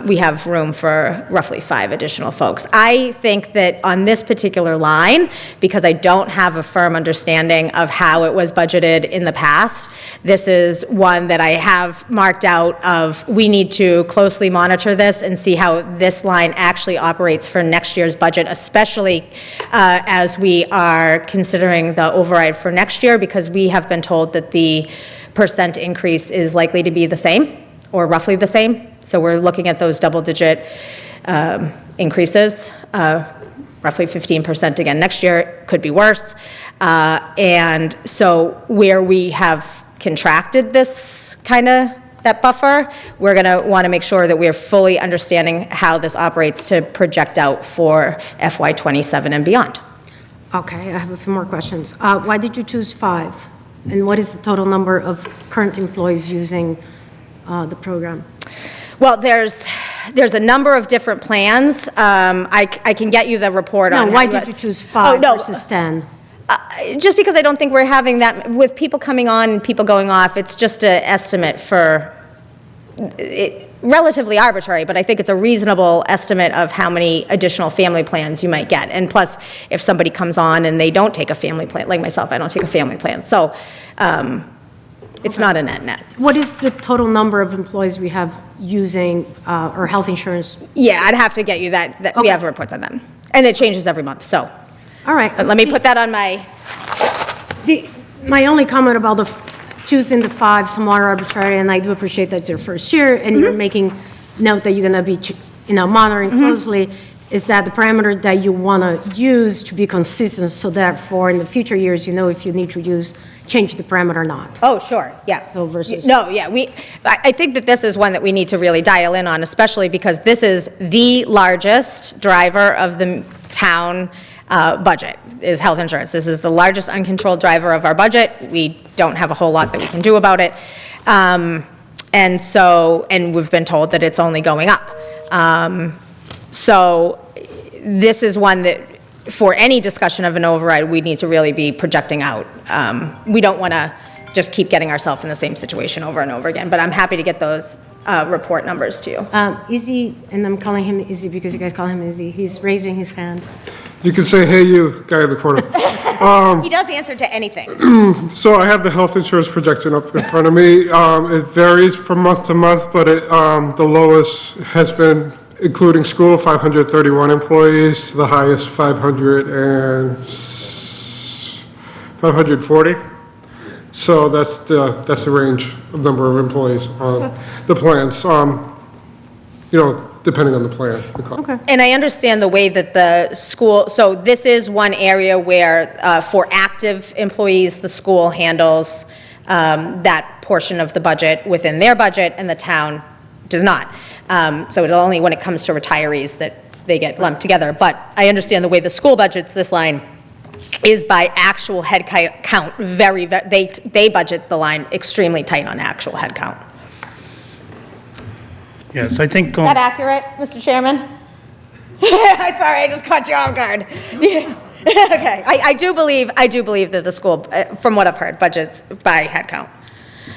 We have room for roughly 5 additional folks. I think that on this particular line, because I don't have a firm understanding of how it was budgeted in the past, this is one that I have marked out of, we need to closely monitor this and see how this line actually operates for next year's budget, especially as we are considering the override for next year, because we have been told that the percent increase is likely to be the same, or roughly the same. So we're looking at those double-digit increases, roughly 15% again next year, could be worse. And so where we have contracted this that buffer, we're going to want to make sure that we're fully understanding how this operates to project out for FY27 and beyond. Okay, I have a few more questions. Why did you choose 5? And what is the total number of current employees using the program? Well, there's a number of different plans. I can get you the report on. No, why did you choose 5 versus 10? Just because I don't think we're having that, with people coming on and people going off, it's just an estimate for, relatively arbitrary, but I think it's a reasonable estimate of how many additional family plans you might get. And plus, if somebody comes on and they don't take a family plan, like myself, I don't take a family plan. So it's not a net. What is the total number of employees we have using or health insurance? Yeah, I'd have to get you that. We have reports on them. And it changes every month, so. All right. But let me put that on my. My only comment about choosing the 5, somewhat arbitrary, and I do appreciate that it's your first year, and you're making note that you're going to be, monitoring closely, is that the parameter that you want to use to be consistent, so that for in the future years, if you need to change the parameter or not. Oh, sure, yeah. So versus. No, yeah, I think that this is one that we need to really dial in on, especially because this is the largest driver of the town budget, is health insurance. This is the largest uncontrolled driver of our budget. We don't have a whole lot that we can do about it. And we've been told that it's only going up. So this is one that, for any discussion of an override, we need to really be projecting out. We don't want to just keep getting ourselves in the same situation over and over again, but I'm happy to get those report numbers to you. Izzy, and I'm calling him Izzy because you guys call him Izzy, he's raising his hand. You can say, hey, you, guy in the corner. He does answer to anything. So I have the health insurance projection up in front of me. It varies from month to month, but the lowest has been, including school, 531 employees, to the highest 540. So that's the range of number of employees on the plans, depending on the plan. Okay. And I understand the way that the school, so this is one area where, for active employees, the school handles that portion of the budget within their budget, and the town does not. So it's only when it comes to retirees that they get lumped together. But I understand the way the school budgets this line is by actual head count. They budget the line extremely tight on actual head count. Yeah, so I think Is that accurate, Mr. Chairman? Sorry, I just caught you off guard. Yeah. Okay, I do believe that the school, from what I've heard, budgets by head count.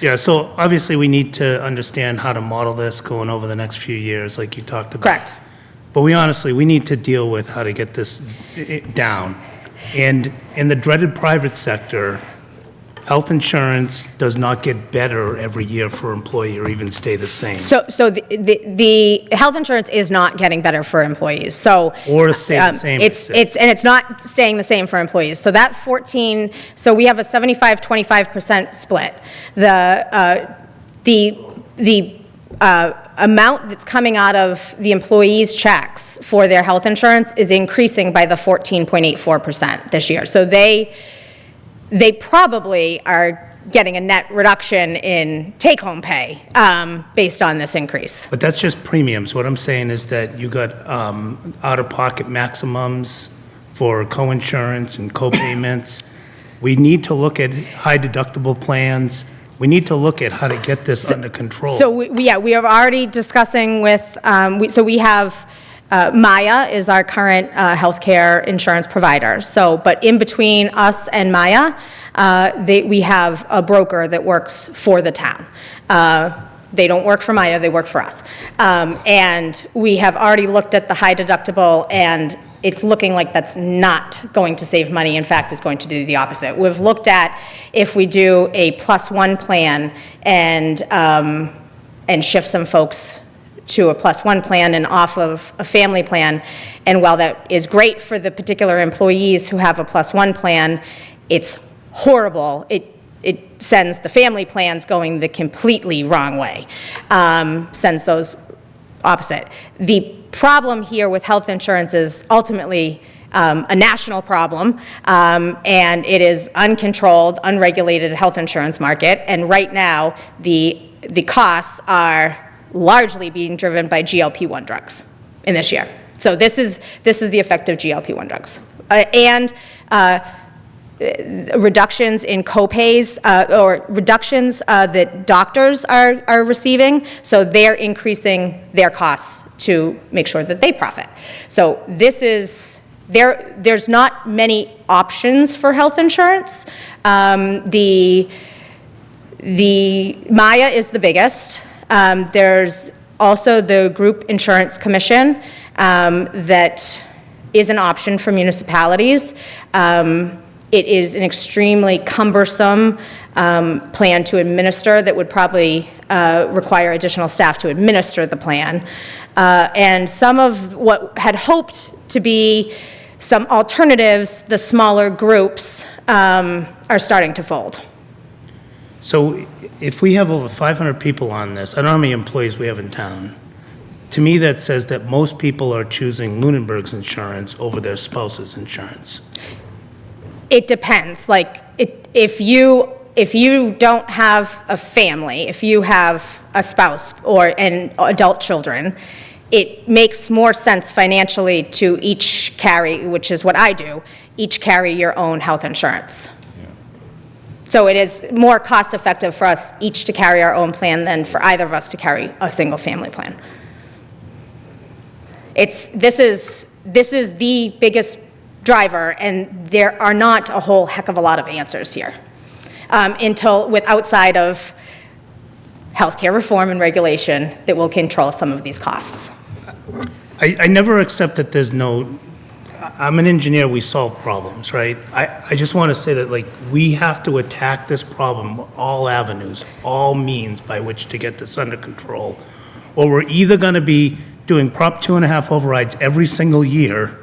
Yeah, so obviously we need to understand how to model this going over the next few years, like you talked about. Correct. But we need to deal with how to get this down. And in the dreaded private sector, health insurance does not get better every year for employee or even stay the same. So the health insurance is not getting better for employees, so. Or to stay the same. It's not staying the same for employees. So that 14, so we have a 75-25% split. The amount that's coming out of the employees' checks for their health insurance is increasing by the 14.84% this year. So they probably are getting a net reduction in take-home pay based on this increase. But that's just premiums. What I'm saying is that you got out-of-pocket maximums for co-insurance and co-payments. We need to look at high deductible plans. We need to look at how to get this under control. So we are already discussing with, so we have Maya is our current healthcare insurance provider. So, but in between us and Maya, we have a broker that works for the town. They don't work for Maya, they work for us. And we have already looked at the high deductible, and it's looking like that's not going to save money. In fact, it's going to do the opposite. We've looked at if we do a +1 plan and shift some folks to a +1 plan and off of a family plan. And while that is great for the particular employees who have a +1 plan, it's horrible. It sends the family plans going the completely wrong way, sends those opposite. The problem here with health insurance is ultimately a national problem, and it is uncontrolled, unregulated health insurance market. And right now, the costs are largely being driven by GLP-1 drugs in this year. So this is the effect of GLP-1 drugs. And reductions in copays, or reductions that doctors are receiving, so they're increasing their costs to make sure that they profit. So this is, there's not many options for health insurance. The Maya is the biggest. There's also the Group Insurance Commission that is an option for municipalities. It is an extremely cumbersome plan to administer that would probably require additional staff to administer the plan. And some of what had hoped to be some alternatives, the smaller groups, are starting to fold. So if we have over 500 people on this, I don't know how many employees we have in town. To me, that says that most people are choosing Lunenburg's insurance over their spouse's insurance. It depends. Like, if you don't have a family, if you have a spouse and adult children, it makes more sense financially to each carry, which is what I do, each carry your own health insurance. So it is more cost-effective for us each to carry our own plan than for either of us to carry a single family plan. This is the biggest driver, and there are not a whole heck of a lot of answers here outside of healthcare reform and regulation that will control some of these costs. I never accept that there's no, I'm an engineer, we solve problems, right? I just want to say that, like, we have to attack this problem, all avenues, all means by which to get this under control, or we're either going to be doing Prop 2.5 overrides every single year,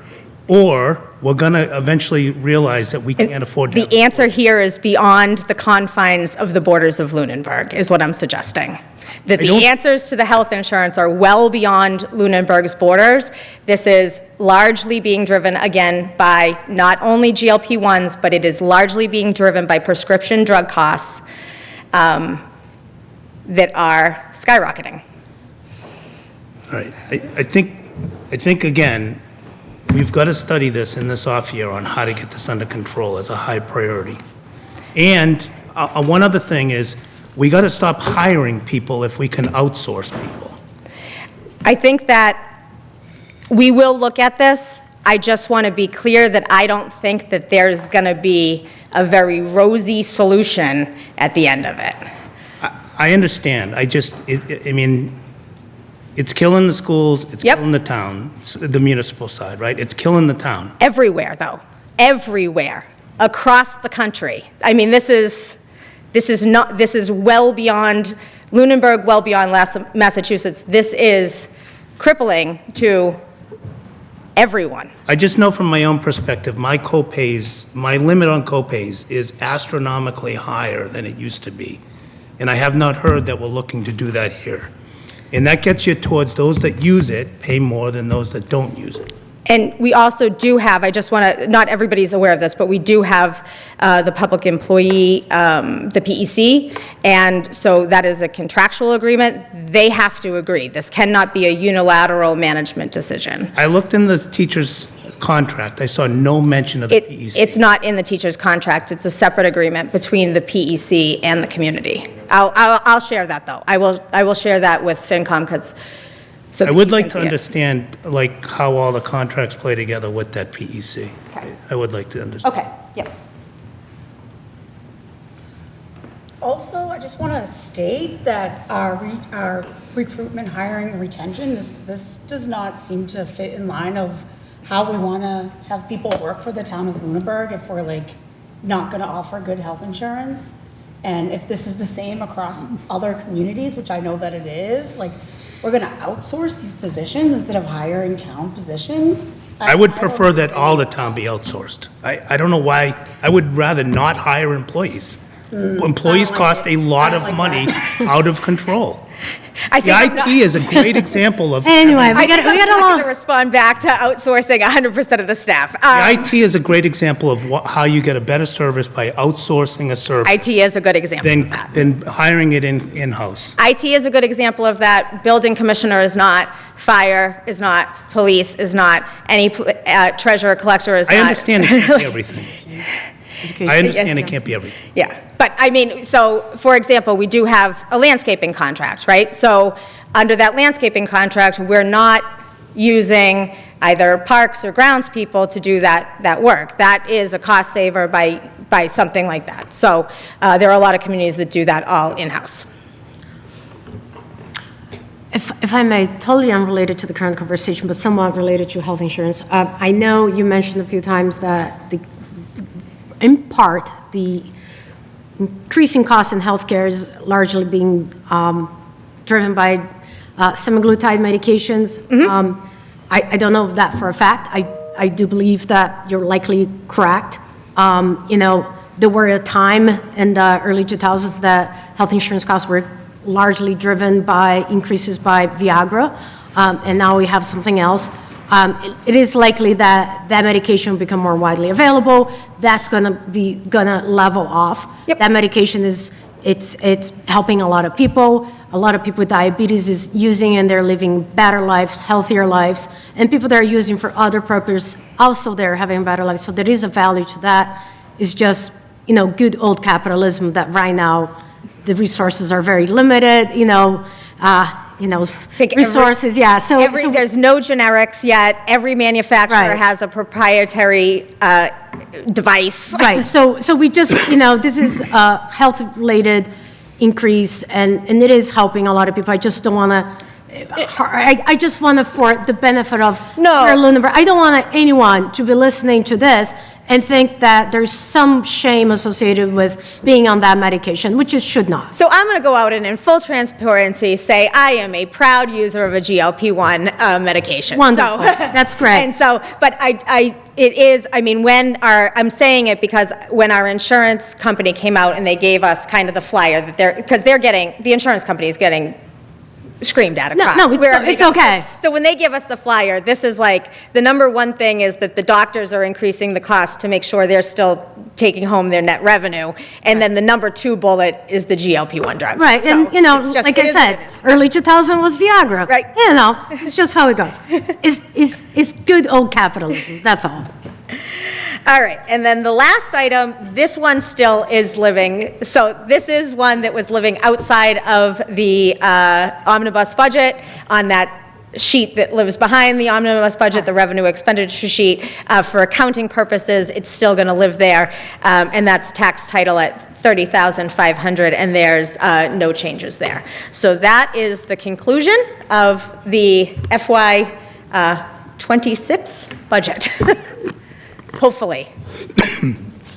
or we're going to eventually realize that we can't afford to. The answer here is beyond the confines of the borders of Lunenburg, is what I'm suggesting. That the answers to the health insurance are well beyond Lunenburg's borders. This is largely being driven, again, by not only GLP-1s, but it is largely being driven by prescription drug costs that are skyrocketing. All right, I think again, we've got to study this in this off year on how to get this under control as a high priority. And one other thing is, we got to stop hiring people if we can outsource people. I think that we will look at this. I just want to be clear that I don't think that there's going to be a very rosy solution at the end of it. I understand. I mean, it's killing the schools, it's killing the town, the municipal side, right? It's killing the town. Everywhere, though. Everywhere. Across the country. I mean, this is well beyond Lunenburg, well beyond Massachusetts. This is crippling to everyone. I just know from my own perspective, my limit on copays is astronomically higher than it used to be. And I have not heard that we're looking to do that here. And that gets you towards those that use it pay more than those that don't use it. And we also do have, I just want to, not everybody's aware of this, but we do have the public employee, the PEC, and so that is a contractual agreement. They have to agree. This cannot be a unilateral management decision. I looked in the teacher's contract. I saw no mention of the PEC. It's not in the teacher's contract. It's a separate agreement between the PEC and the community. I'll share that, though. I will share that with FinCom, because So I that would you like can to see it. understand, like, how all the contracts play together with that PEC. Okay. I would like to understand. Okay, yeah. Also, I just want to state that our recruitment, hiring, and retention, this does not seem to fit in line of how we want to have people work for the town of Lunenburg if we're like not going to offer good health insurance. And if this is the same across other communities, which I know that it is, like, we're going to outsource these positions instead of hiring town positions. I would don't prefer that think- all the town be outsourced. I don't know why, I would rather not hire employees. Employees I don't like cost it. a lot I don't of like money that. out of control. I The think I'm not- IT is a great example of, the Anyway, I we think got I'm a not going long, to respond back to outsourcing 100% of the staff. IT is a great example of how you get a better service by outsourcing a service IT is a good example of that. than hiring it in-house. IT is a good example of that. Building commissioner is not, fire is not, police is not, any treasurer, collector is not. I understand it can't be everything. I understand it can't be everything. Yeah, but I mean, so, for example, we do have a landscaping contract, right? So, under that landscaping contract, we're not using either parks or grounds people to do that work. That is a cost saver by something like that. So, there are a lot of communities that do that all in-house. if I may, totally unrelated to the current conversation, but somewhat related to health insurance. I know you mentioned a few times that in part, the increasing costs in healthcare is largely being driven by semaglutide medications. I don't know that for a fact. I do believe that you're likely correct. There were a time in the early 2000s that health insurance costs were largely driven by increases by Viagra, and now we have something else. It is likely that that medication will become more widely available. That's gonna level off. Yep. That medication it's helping a lot of people. A lot of people with diabetes is using and they're living better lives, healthier lives. And people that are using for other purposes, also they're having better lives. So there is a value to that. It's just, good old capitalism that right now the resources are very limited, resources, yeah. So There's no generics yet. Every manufacturer Right. has a proprietary device. Right, so we just, this is a health-related increase, and it is helping a lot of people. I just don't want to, I just want to, for the benefit of No. Mayor Lunenburg, I don't want anyone to be listening to this and think that there's some shame associated with being on that medication, which it should not. So I'm going to go out and in full transparency say I am a proud user of a GLP-1 medication. Wonderful. So, That's great. And so, but I'm saying it because when our insurance company came out and they gave us kind of the flyer that because the insurance company is getting screamed at across. No, wherever they it's go. okay. So when they give us the flyer, this is like, the number one thing is that the doctors are increasing the cost to make sure they're still taking home their net revenue. And then the number two bullet is the GLP-1 drugs. Right, So and, it's just- like it I is what said, it is. early 2000 was Viagra. Right. It's just how it goes. It's good old capitalism, that's all. All right, and then the last item, this one still is living. So this is one that was living outside of the omnibus budget on that sheet that lives behind the omnibus budget, the revenue expenditure sheet. For accounting purposes, it's still going to live there, and that's tax title at $30,500, and there's no changes there. So that is the conclusion of the FY '26 budget. Hopefully.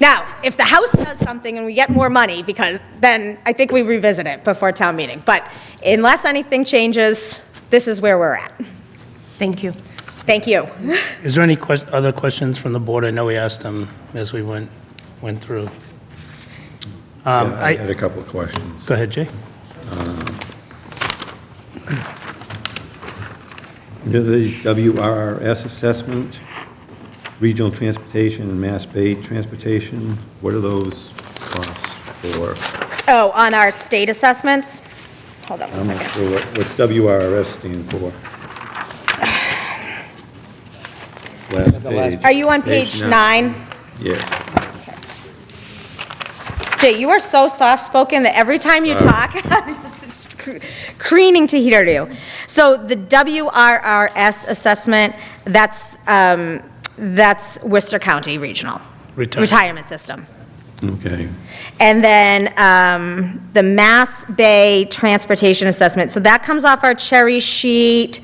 Now, if the House does something and we get more money, because then I think we revisit it before town meeting. But unless anything changes, this is where we're at. Thank you. Thank you. Is there any other questions from the board? I know we asked them as we went through. I had a couple of questions. Go ahead, Jay. Under the WRRS assessment, regional transportation and Mass Bay transportation, what are those costs for? Oh, on our state assessments? Hold on one I'm not second. sure what's WRRS stand for? Last page. Are you on page 9? Yes. Jay, you are so soft-spoken that every time you talk, I'm just careening to here to. So the WRRS assessment, that's Worcester County Regional Retirement System. Okay. And then the Mass Bay Transportation Assessment, so that comes off our cherry sheet.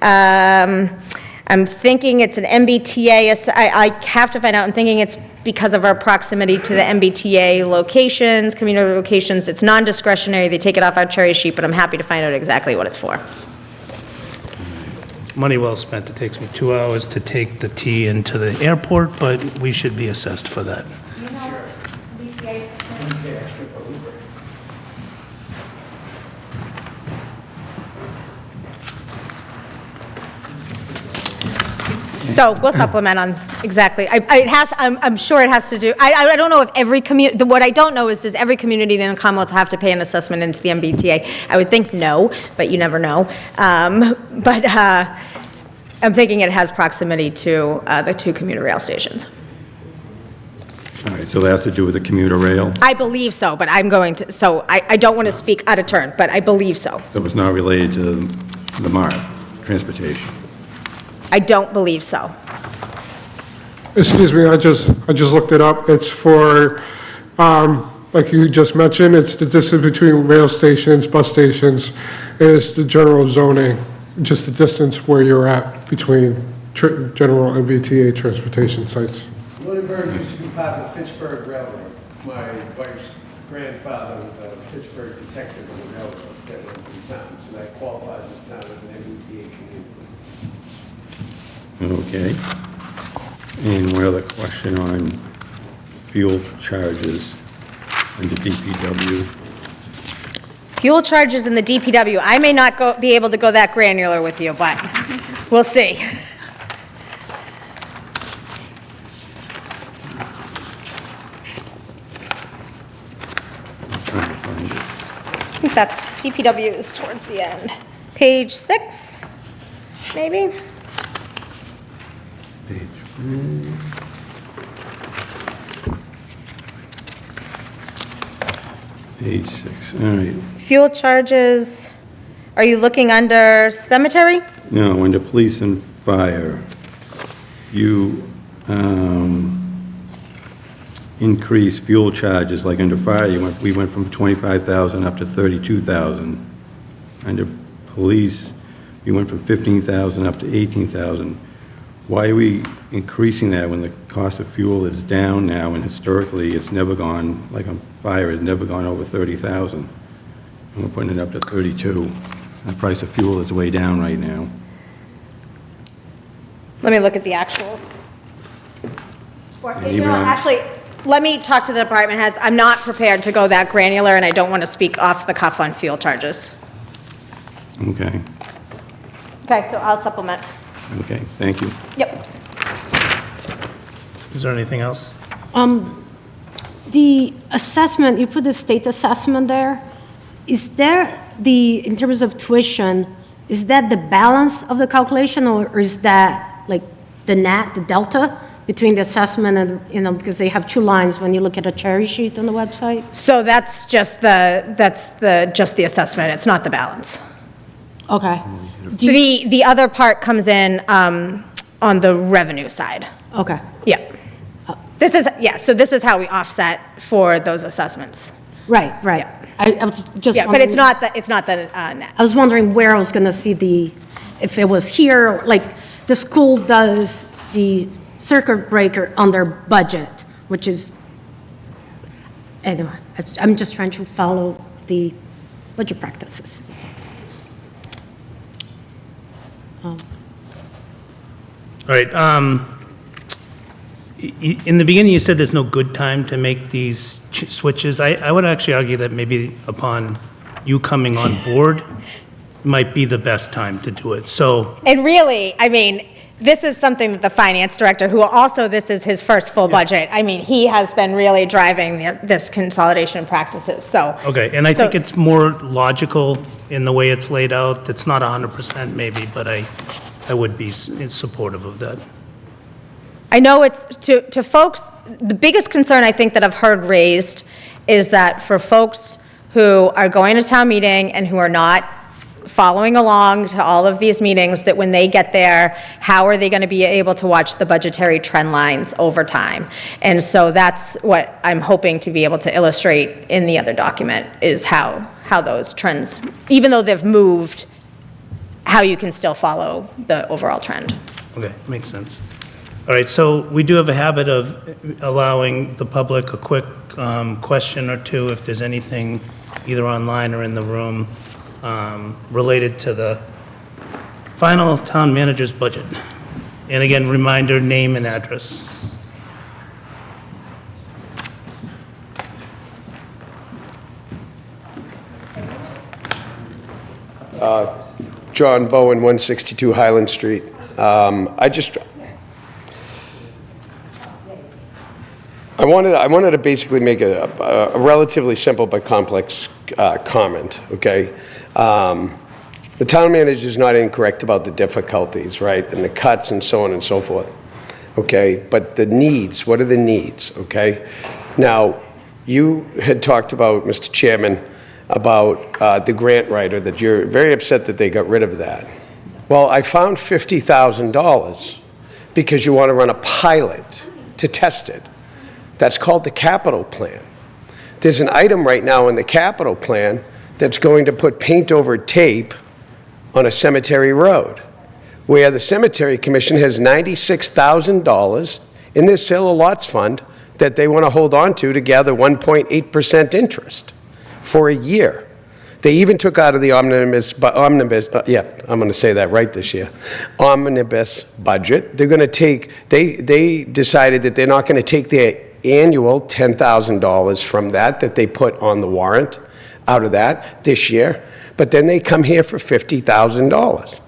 I'm thinking it's an MBTA, I have to find out, I'm thinking it's because of our proximity to the MBTA locations, community locations, it's non-discretionary, they take it off our cherry sheet, but I'm happy to find out exactly what it's for. Money well spent. It takes me 2 hours to take the T into the airport, but we should be assessed for that. So we'll supplement on exactly, I'm sure it has to do, I don't know if every community, what I don't know is, does every community in the Commonwealth have to pay an assessment into the MBTA? I would think no, but you never know. But I'm thinking it has proximity to the 2 commuter rail stations. All right, so that has to do with the commuter rail? I believe so, but I'm going to, so I don't want to speak out of turn, but I believe so. So it's not related to the MART, transportation? I don't believe so. Excuse me, I just looked it up. It's for, like you just mentioned, it's the distance between rail stations, bus stations, and it's the general zoning, just the distance where you're at between general and MBTA transportation sites. Williamsburg used to be part of the Fitchburg Railroad. My wife's grandfather was a Fitchburg detective on the railroad that went through town, so that qualifies this town as an MBTA community. Okay. And one other question on fuel charges under DPW. Fuel charges in the DPW, I may not be able to go that granular with you, but we'll see. I'm trying to find it. I think that's, DPW is towards the end. Page 6, maybe? Page 6, all right. Fuel charges, are you looking under cemetery? No, under police and fire, you increase fuel charges, like under fire, we went from 25,000 up to 32,000. Under police, we went from 15,000 up to 18,000. Why are we increasing that when the cost of fuel is down now, and historically it's never gone, like on fire, it's never gone over 30,000? And we're putting it up to 32. The price of fuel is way down right now. Let me look at the actuals. And You even know, on- actually, let me talk to the department heads. I'm not prepared to go that granular, and I don't want to speak off the cuff on fuel charges. Okay, Okay, so I'll supplement. okay, thank you. Yep. Is there anything else? The assessment, you put the state assessment there. Is there in terms of tuition, is that the balance of the calculation, or is that like the net, the delta between the assessment and, because they have 2 lines when you look at a cherry sheet on the website? So that's just the assessment. It's not the balance. Okay. So the other part comes in on the revenue side. Okay. Yeah. So this is how we offset for those assessments. Right. I was just Yeah, but it's wondering- not the net. I was wondering where I was going to see if it was here, like the school does the circuit breaker on their budget, which is, anyway, I'm just trying to follow the budget practices. All right, in the beginning, you said there's no good time to make these switches. I would actually argue that maybe upon you coming on board might be the best time to do it, so. And really, I mean, this is something that the finance director, who also, this is his first full budget, I mean, he has been really driving this consolidation practices, so. Okay, and I think So- it's more logical in the way it's laid out. It's not 100% maybe, but I would be supportive of that. I know it's, to folks, the biggest concern I think that I've heard raised is that for folks who are going to town meeting and who are not following along to all of these meetings, that when they get there, how are they going to be able to watch the budgetary trend lines over time? And so that's what I'm hoping to be able to illustrate in the other document, is how those trends, even though they've moved, how you can still follow the overall trend. Okay, makes sense. All right, so we do have a habit of allowing the public a quick question or two if there's anything either online or in the room related to the final town manager's budget. And again, reminder, name and address. John Bowen, 162 Highland Street. I wanted to basically make a relatively simple but complex comment, okay? The town manager is not incorrect about the difficulties, right, and the cuts and so on and so forth, okay? But the needs, what are the needs, okay? Now, you had talked about, Mr. Chairman, about the grant writer, that you're very upset that they got rid of that. Well, I found $50,000 because you want to run a pilot to test it. That's called the capital plan. There's an item right now in the capital plan that's going to put paint over tape on a cemetery road, where the cemetery commission has $96,000 in their sale of lots fund that they want to hold on to gather 1.8% interest for a year. They even took out of the omnibus, I'm going to say that right this year, omnibus budget. They're going to take, they decided that they're not going to take their annual $10,000 from that they put on the warrant out of that this year, but then they come here for $50,000,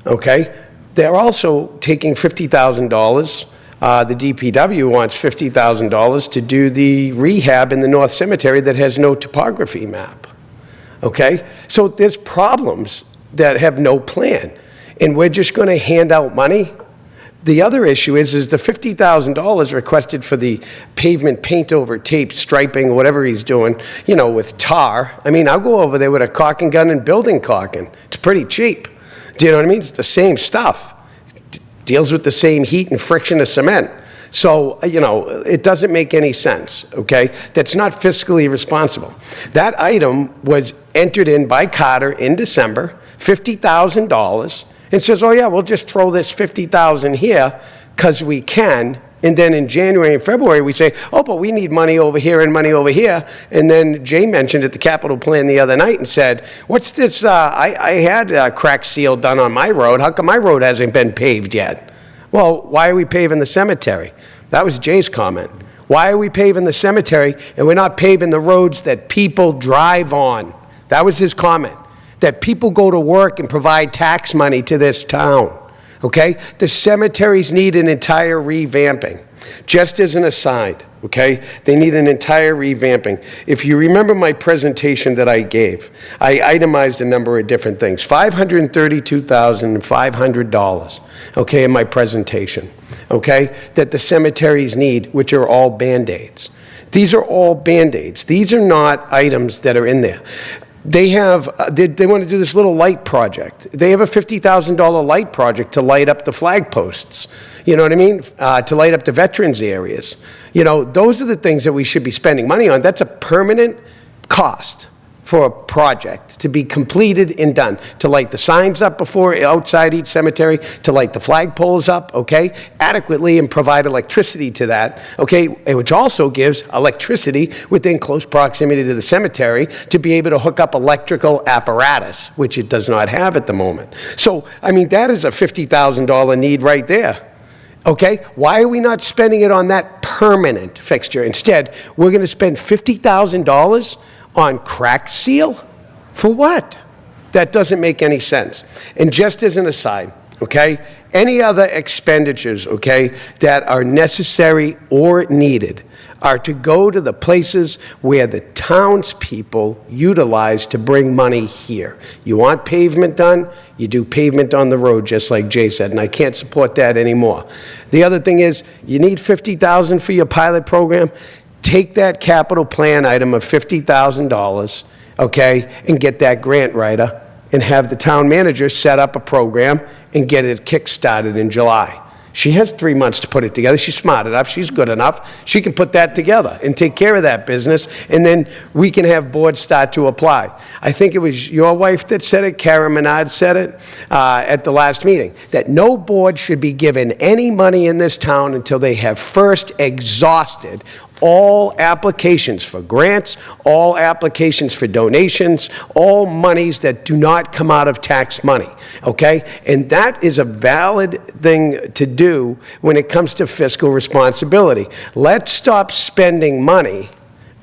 okay? They're also taking $50,000, the DPW wants $50,000 to do the rehab in the North Cemetery that has no topography map, okay? So there's problems that have no plan, and we're just going to hand out money. The other issue is the $50,000 requested for the pavement paint over tape, striping, whatever he's doing, you know, with tar. I mean, I'll go over there with a caulking gun and building caulking. It's pretty cheap. Do you know what I mean? It's the same stuff. Deals with the same heat and friction of cement. So, you know, it doesn't make any sense, okay? That's not fiscally responsible. That item was entered in by Carter in December, $50,000, and says, oh yeah, we'll just throw this $50,000 here because we can. And then in January and February, we say, oh, but we need money over here and money over here. And then Jay mentioned at the capital plan the other night and said, what's this, I had a crack seal done on my road. How come my road hasn't been paved yet? Well, why are we paving the cemetery? That was Jay's comment. Why are we paving the cemetery and we're not paving the roads that people drive on? That was his comment. That people go to work and provide tax money to this town, okay? The cemeteries need an entire revamping. Just as an aside, okay? They need an entire revamping. If you remember my presentation that I gave, I itemized a number of different things. $532,500, okay, in my presentation, okay? That the cemeteries need, which are all Band-Aids. These are all Band-Aids. These are not items that are in there. They have, they want to do this little light project. They have a $50,000 light project to light up the flag posts. You know what I mean? To light up the veterans areas. You know, those are the things that we should be spending money on. That's a permanent cost for a project to be completed and done. To light the signs up outside each cemetery, to light the flagpoles up, okay, adequately and provide electricity to that, okay, which also gives electricity within close proximity to the cemetery to be able to hook up electrical apparatus, which it does not have at the moment. So, I mean, that is a $50,000 need right there. Okay, why are we not spending it on that permanent fixture? Instead, we're going to spend $50,000 on crack seal? For what? That doesn't make any sense. And just as an aside, okay, any other expenditures, okay, that are necessary or needed are to go to the places where the townspeople utilize to bring money here. You want pavement done, you do pavement on the road, just like Jay said, and I can't support that anymore. The other thing is, you need $50,000 for your pilot program. Take that capital plan item of $50,000 okay, and get that grant writer and have the town manager set up a program and get it kick-started in July. She has 3 months to put it together. She's smart enough, she's good enough. She can put that together and take care of that business, and then we can have boards start to apply. I think it was your wife that said it, Karen Menard said it at the last meeting, that no board should be given any money in this town until they have first exhausted all applications for grants, all applications for donations, all monies that do not come out of tax money, okay? And that is a valid thing to do when it comes to fiscal responsibility. Let's stop spending money,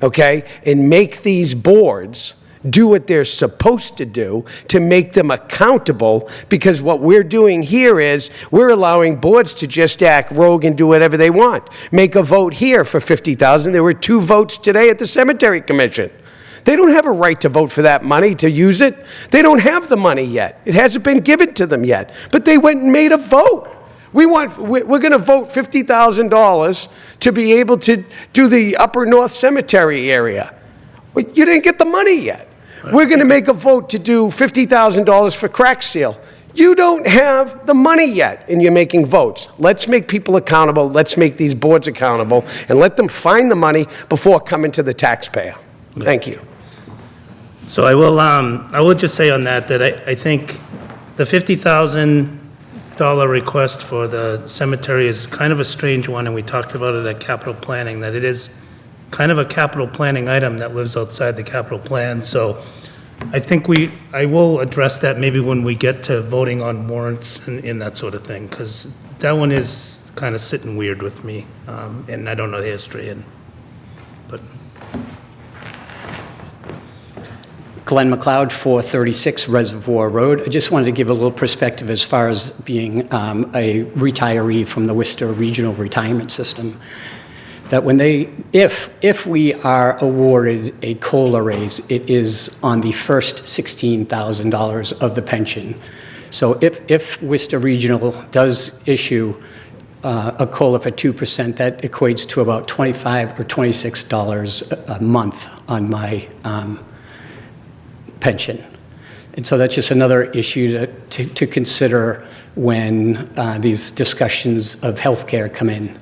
okay, and make these boards do what they're supposed to do to make them accountable, because what we're doing here is we're allowing boards to just act rogue and do whatever they want. Make a vote here for $50,000. There were 2 votes today at the Cemetery Commission. They don't have a right to vote for that money, to use it. They don't have the money yet. It hasn't been given to them yet. But they went and made a vote. We're going to vote $50,000 to be able to do the Upper North Cemetery area. Well, you didn't get the money yet. We're going to make a vote to do $50,000 for crack seal. You don't have the money yet, and you're making votes. Let's make people accountable. Let's make these boards accountable, and let them find the money before coming to the taxpayer. Thank you. So I will just say on that, I think the $50,000 request for the cemetery is kind of a strange one, and we talked about it at capital planning, that it is kind of a capital planning item that lives outside the capital plan. So I think I will address that maybe when we get to voting on warrants and that sort of thing, because that one is kind of sitting weird with me, and I don't know the history, but. Glenn McLeod, 436 Reservoir Road. I just wanted to give a little perspective as far as being a retiree from the Worcester Regional Retirement System. That when if we are awarded a COLA raise, it is on the first $16,000 of the pension. So if Worcester Regional does issue a COLA for 2%, that equates to about $25 or $26 a month on my pension. And so that's just another issue to consider when these discussions of healthcare come in.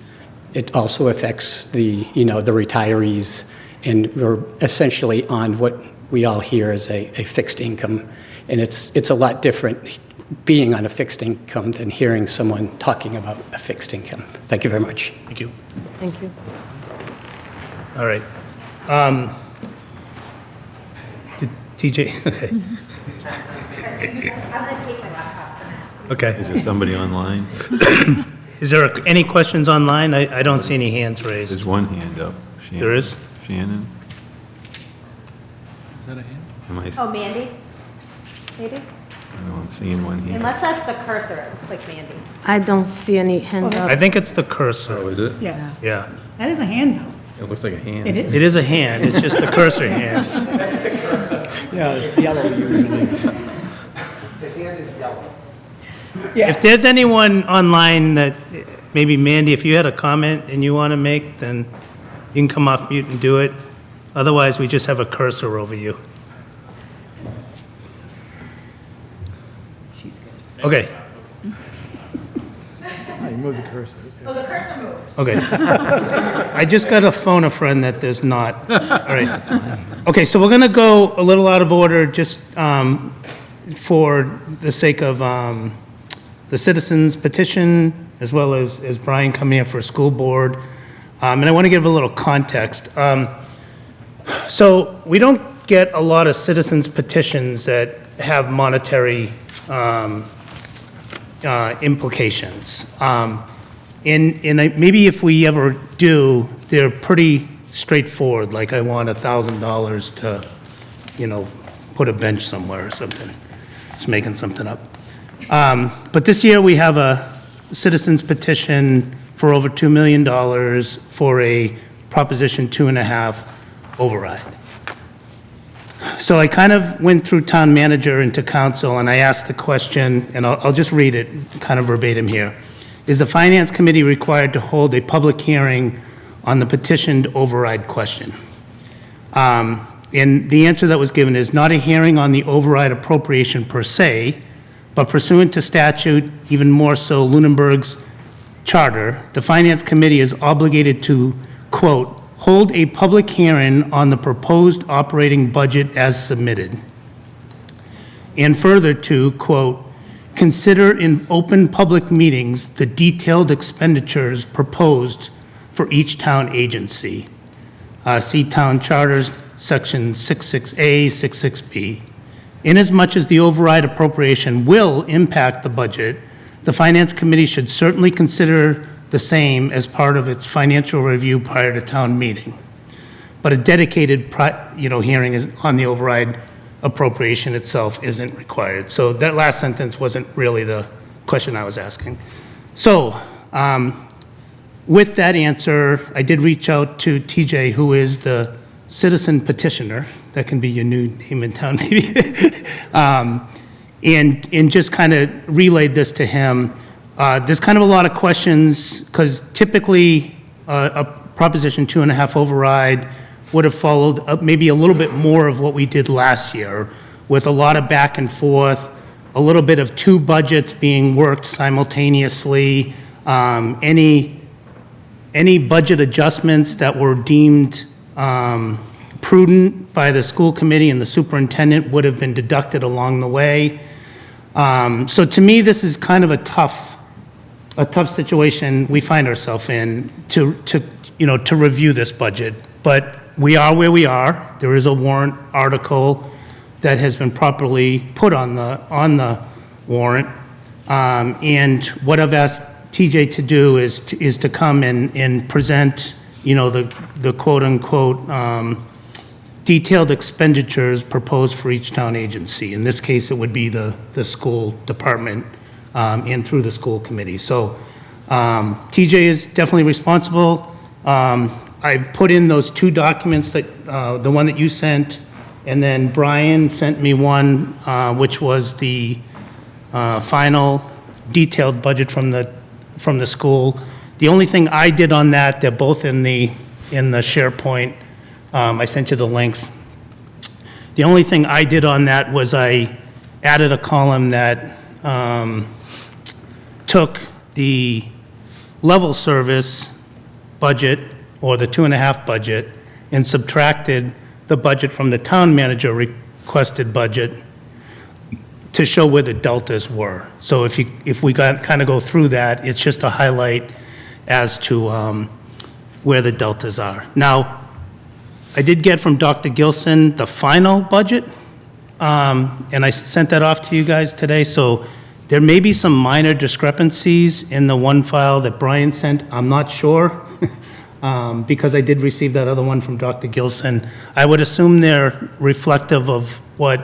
It also affects the retirees, and we're essentially on what we all hear as a fixed income. And it's a lot different being on a fixed income than hearing someone talking about a fixed income. Thank you very much. Thank you. Thank you. All right. TJ, okay. I'm gonna take my laptop for now. Okay. Is there somebody online? Is there any questions online? I don't see any hands raised. There's one hand up. Shannon. There is? Shannon? Is that a hand? Am I, Oh, Mandy? Maybe? no, I'm seeing one hand. Unless that's the cursor, it looks like Mandy. I don't see any hands up. I think it's the Oh, cursor. is it? Yeah. Yeah. That is a hand, though. It looks like a hand. It is. It is a hand, it's just the cursor hand. Yeah, it's yellow usually. If there's anyone online that, maybe Mandy, if you had a comment and you want to make, then you can come off mute and do it. Otherwise, we just have a cursor over you. She's good. Okay, Oh, you moved the cursor. Oh, the cursor moved. okay. I just got to phone a friend that there's not. All right. Okay, so we're going to go a little out of order just for the sake of the citizens petition, as well as Brian coming here for school board. And I want to give a little context. So we don't get a lot of citizens petitions that have monetary implications. Maybe if we ever do, they're pretty straightforward, like I want $1,000 to, put a bench somewhere or something. Just making something up. But this year, we have a citizens petition for over $2 million for a Proposition 2.5 override. So I kind of went through town manager into council, and I asked the question, and I'll just read it kind of verbatim here. Is the Finance Committee required to hold a public hearing on the petitioned override question? And the answer that was given is not a hearing on the override appropriation per se, but pursuant to statute, even more so Lunenburg's charter, the Finance Committee is obligated to, quote, "hold a public hearing on the proposed operating budget as submitted." And further to, quote, "consider in open public meetings the detailed expenditures proposed for each town agency." See Town Charters, Section 66A, 66B. Inasmuch as the override appropriation will impact the budget, the Finance Committee should certainly consider the same as part of its financial review prior to town meeting. But a dedicated, hearing on the override appropriation itself isn't required. So that last sentence wasn't really the question I was asking. So, with that answer, I did reach out to TJ, who is the citizen petitioner. That can be your new name in town, maybe. And just kind of relayed this to him. There's kind of a lot of questions, because typically a Proposition 2.5 override would have followed up maybe a little bit more of what we did last year, with a lot of back and forth, a little bit of two budgets being worked simultaneously, any budget adjustments that were deemed prudent by the school committee and the superintendent would have been deducted along the way. So to me, this is kind of a tough situation we find ourselves in to review this budget. But we are where we are. There is a warrant article that has been properly put on the warrant. And what I've asked TJ to do is to come and present, the quote-unquote detailed expenditures proposed for each town agency. In this case, it would be the school department and through the school committee. So TJ is definitely responsible. I've put in those two documents, that the one that you sent, and then Brian sent me one, which was the final detailed budget from the school. The only thing I did on that, they're both in the SharePoint. I sent you the links. The only thing I did on that was I added a column that took the level service budget, or the 2.5 budget, and subtracted the budget from the town manager requested budget to show where the deltas were. So if we kind of go through that, it's just a highlight as to where the deltas are. Now, I did get from Dr. Gilson the final budget, and I sent that off to you guys today. So there may be some minor discrepancies in the one file that Brian sent. I'm not sure, because I did receive that other one from Dr. Gilson. I would assume they're reflective of what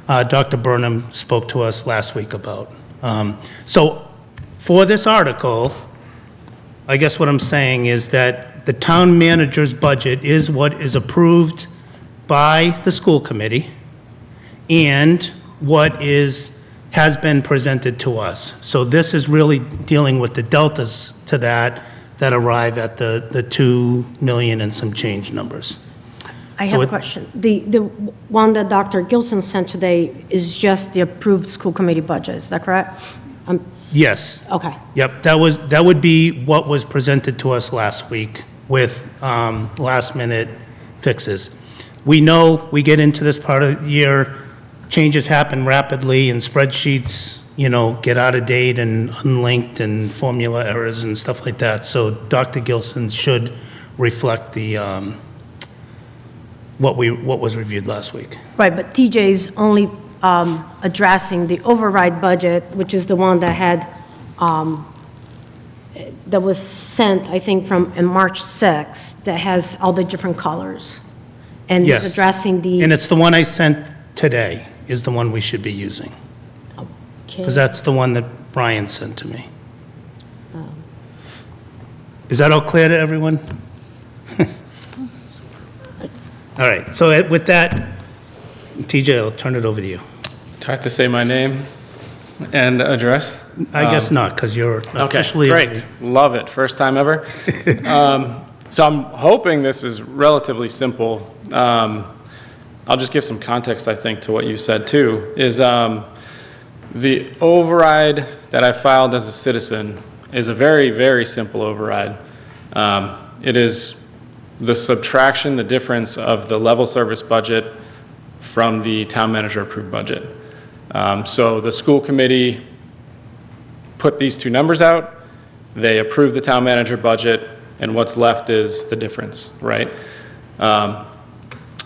Dr. Burnham spoke to us last week about. So for this article, I guess what I'm saying is that the town manager's budget is what is approved by the school committee and what has been presented to us. So this is really dealing with the deltas to that arrive at the 2 million and some change numbers. I have a question. The one that Dr. Gilson sent today is just the approved school committee budget, is that correct? Yes. Okay. Yep, that would be what was presented to us last week with last-minute fixes. We know we get into this part of the year, changes happen rapidly, and spreadsheets, get out of date and unlinked, and formula errors and stuff like that. So Dr. Gilson should reflect the what was reviewed last week. Right, but TJ's only addressing the override budget, which is the one that had, that was sent, I think, in March 6th, that has all the different colors. And he's Yes. addressing the. And it's the one I sent today is the one we should be using, because that's the one that Brian sent to me. Is that all clear to everyone? All right, so with that, TJ, I'll turn it over to you. Do I have to say my name and address? I guess not, because you're officially. Okay, great. Love it. First time ever. So I'm hoping this is relatively simple. I'll just give some context, I think, to what you said too, is the override that I filed as a citizen is a very, very simple override. It is the subtraction, the difference of the level service budget from the town manager approved budget. So the school committee put these two numbers out, they approved the town manager budget, and what's left is the difference, right?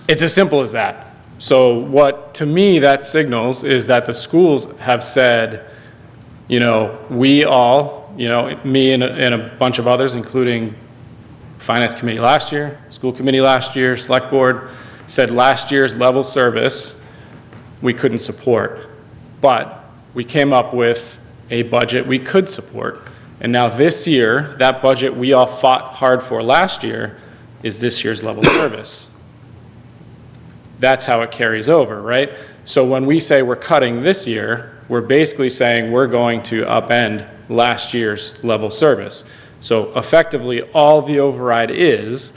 It's as simple as that. So what, to me, that signals is that the schools have said, you know, we all, you know, me and a bunch of others, including Finance Committee last year, School Committee last year, Select Board, said last year's level service we couldn't support. But we came up with a budget we could support. And now this year, that budget we all fought hard for last year is this year's level service. That's how it carries over, right? So when we say we're cutting this year, we're basically saying we're going to upend last year's level service. So effectively, all the override is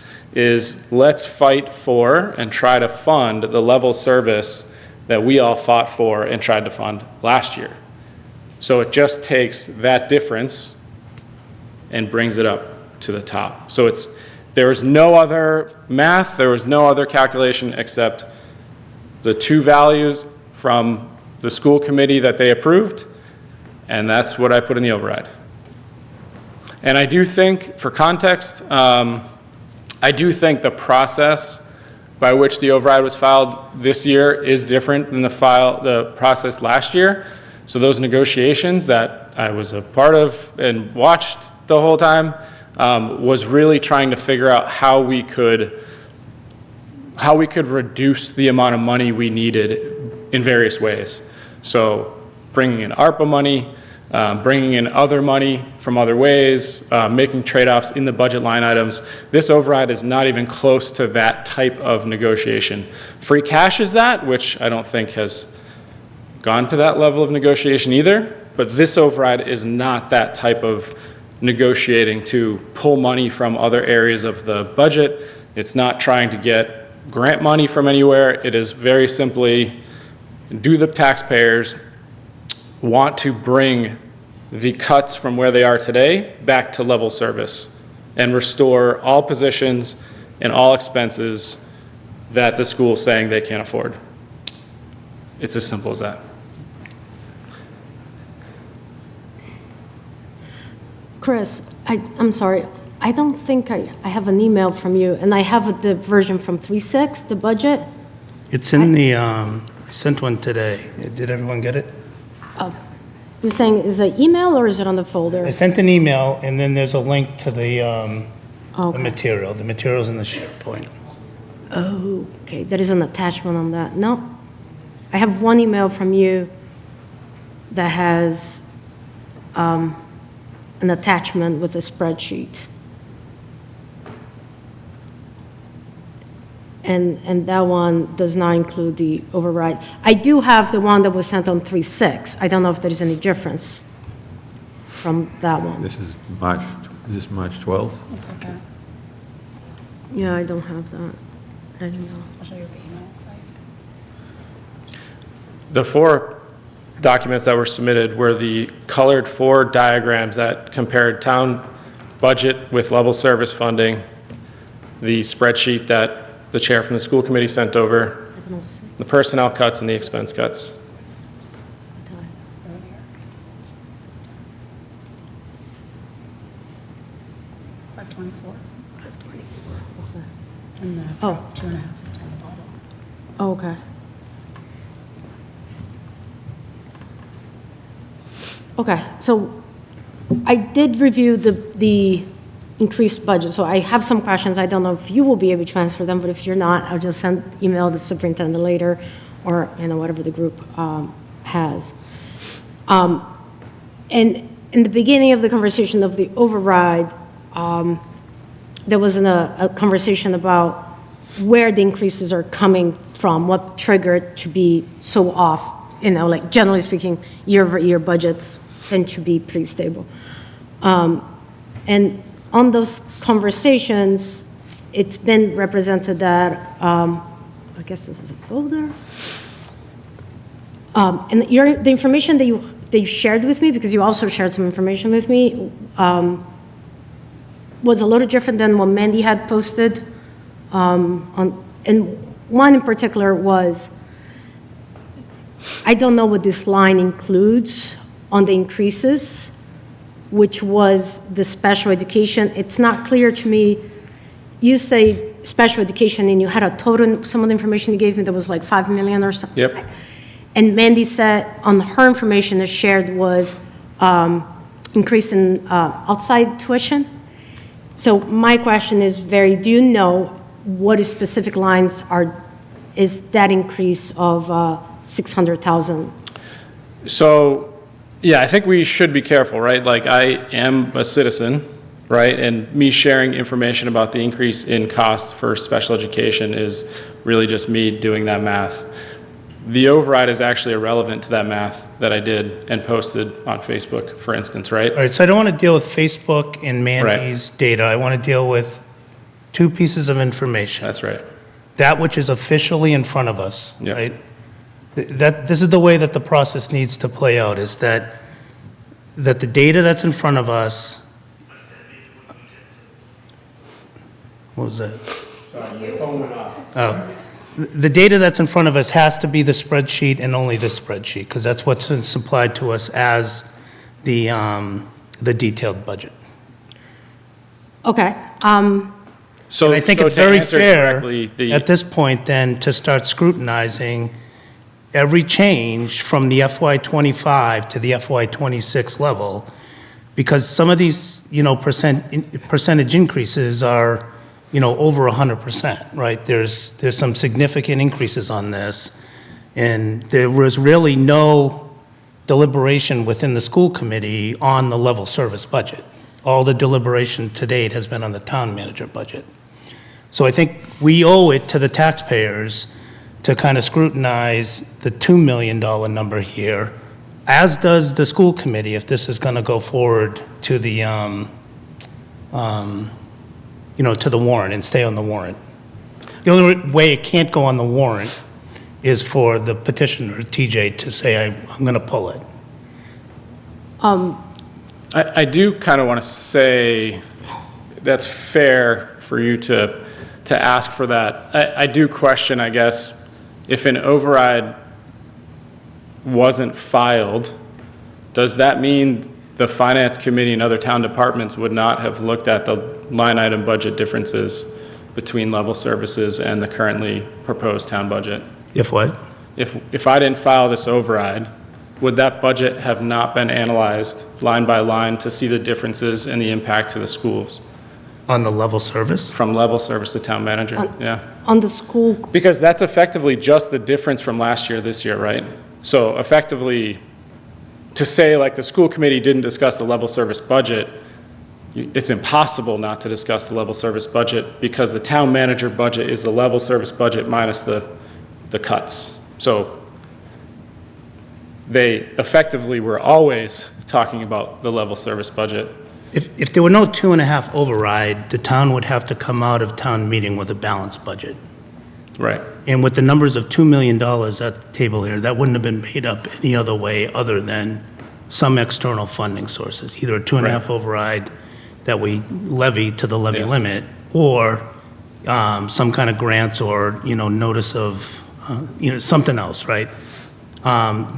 let's fight for and try to fund the level service that we all fought for and tried to fund last year. So it just takes that difference and brings it up to the top. So there was no other math, there was no other calculation except the two values from the school committee that they approved, and that's what I put in the override. And I do think, for context, I do think the process by which the override was filed this year is different than the process last year. So those negotiations that I was a part of and watched the whole time was really trying to figure out how we could reduce the amount of money we needed in various ways. So bringing in ARPA money, bringing in other money from other ways, making trade-offs in the budget line items. This override is not even close to that type of negotiation. Free cash is that, which I don't think has gone to that level of negotiation either, but this override is not that type of negotiating to pull money from other areas of the budget. It's not trying to get grant money from anywhere. It is very simply, do the taxpayers want to bring the cuts from where they are today back to level service and restore all positions and all expenses that the school's saying they can't afford? It's as simple as that. Chris, I'm sorry. I don't think I have an email from you, and I have the version from 3.6, the budget. It's in the, I sent one today. Did everyone get it? You're saying, is it email or is it on the folder? I sent an email, and then there's a link to the Okay. material. The material's in the SharePoint. Oh, okay, there is an attachment on that. No, I have one email from you that has an attachment with a spreadsheet. And that one does not include the override. I do have the one that was sent on 3.6. I don't know if there is any difference from that one. This is March 12th? Looks like that. Yeah, I don't have that anymore. I'll show you what the email looks like. The four documents that were submitted were the colored four diagrams that compared town budget with level service funding, the spreadsheet that the chair from the school committee sent over, 706. the personnel cuts and the expense cuts. 524. 524, okay. And the Oh. 2.5 is down the bottom. Oh, okay. Okay, so I did review the increased budget, so I have some questions. I don't know if you will be able to answer them, but if you're not, I'll just email the superintendent later, or, whatever the group has. And in the beginning of the conversation of the override, there was a conversation about where the increases are coming from, what triggered to be so off, like generally speaking, year-over-year budgets tend to be pretty stable. And on those conversations, it's been represented that I guess this is a folder. And the information that you shared with me, because you also shared some information with me, was a little different than what Mandy had posted. And one in particular was, I don't know what this line includes on the increases, which was the special education. It's not clear to me. You say special education, and you had a total, some of the information you gave me that was like 5 million or something. Yep. And Mandy said on her information that shared was increase in outside tuition. So my question is do you know what specific lines is that increase of 600,000? So, yeah, I think we should be careful, right? Like, I am a citizen, right? And me sharing information about the increase in cost for special education is really just me doing that math. The override is actually irrelevant to that math that I did and posted on Facebook, for instance, right? All right, so I don't want to deal with Facebook and Mandy's data. I want to deal with two pieces of information. That's right. That which is officially in front of us, Yep. right? This is the way that the process needs to play out, is that the data that's in front of us. What was that? Sorry, my phone went off. Oh. The data that's in front of us has to be the spreadsheet and only the spreadsheet, because that's what's been supplied to us as the detailed budget. Okay. So And I think so it's to very answer fair directly, at this point then to start scrutinizing every change from the FY25 to the FY26 level, because some of these, percentage increases are, over 100%, right? There's some significant increases on this, and there was really no deliberation within the school committee on the level service budget. All the deliberation to date has been on the town manager budget. So I think we owe it to the taxpayers to kind of scrutinize the $2 million number here, as does the school committee, if this is going to go forward to the, to the warrant and stay on the warrant. The only way it can't go on the warrant is for the petitioner, TJ, to say, I'm going to pull it. I do kind of want to say that's fair for you to ask for that. I do question, I guess, if an override wasn't filed, does that mean the finance committee and other town departments would not have looked at the line item budget differences between level services and the currently proposed town budget? If what? If I didn't file this override, would that budget have not been analyzed line by line to see the differences and the impact to the schools? On the level service? From level service to town manager, yeah. On the school, Because that's effectively just the difference from last year, this year, right? So effectively, to say like the school committee didn't discuss the level service budget, it's impossible not to discuss the level service budget because the town manager budget is the level service budget minus the cuts. So they effectively were always talking about the level service budget. If there were no 2.5 override, the town would have to come out of town meeting with a balanced budget. Right. And with the numbers of $2 million at the table here, that wouldn't have been made up any other way other than some external funding sources, either a 2.5 Right. override that we levy to the levy Yes. limit, or some kind of grants or, notice of, something else, right?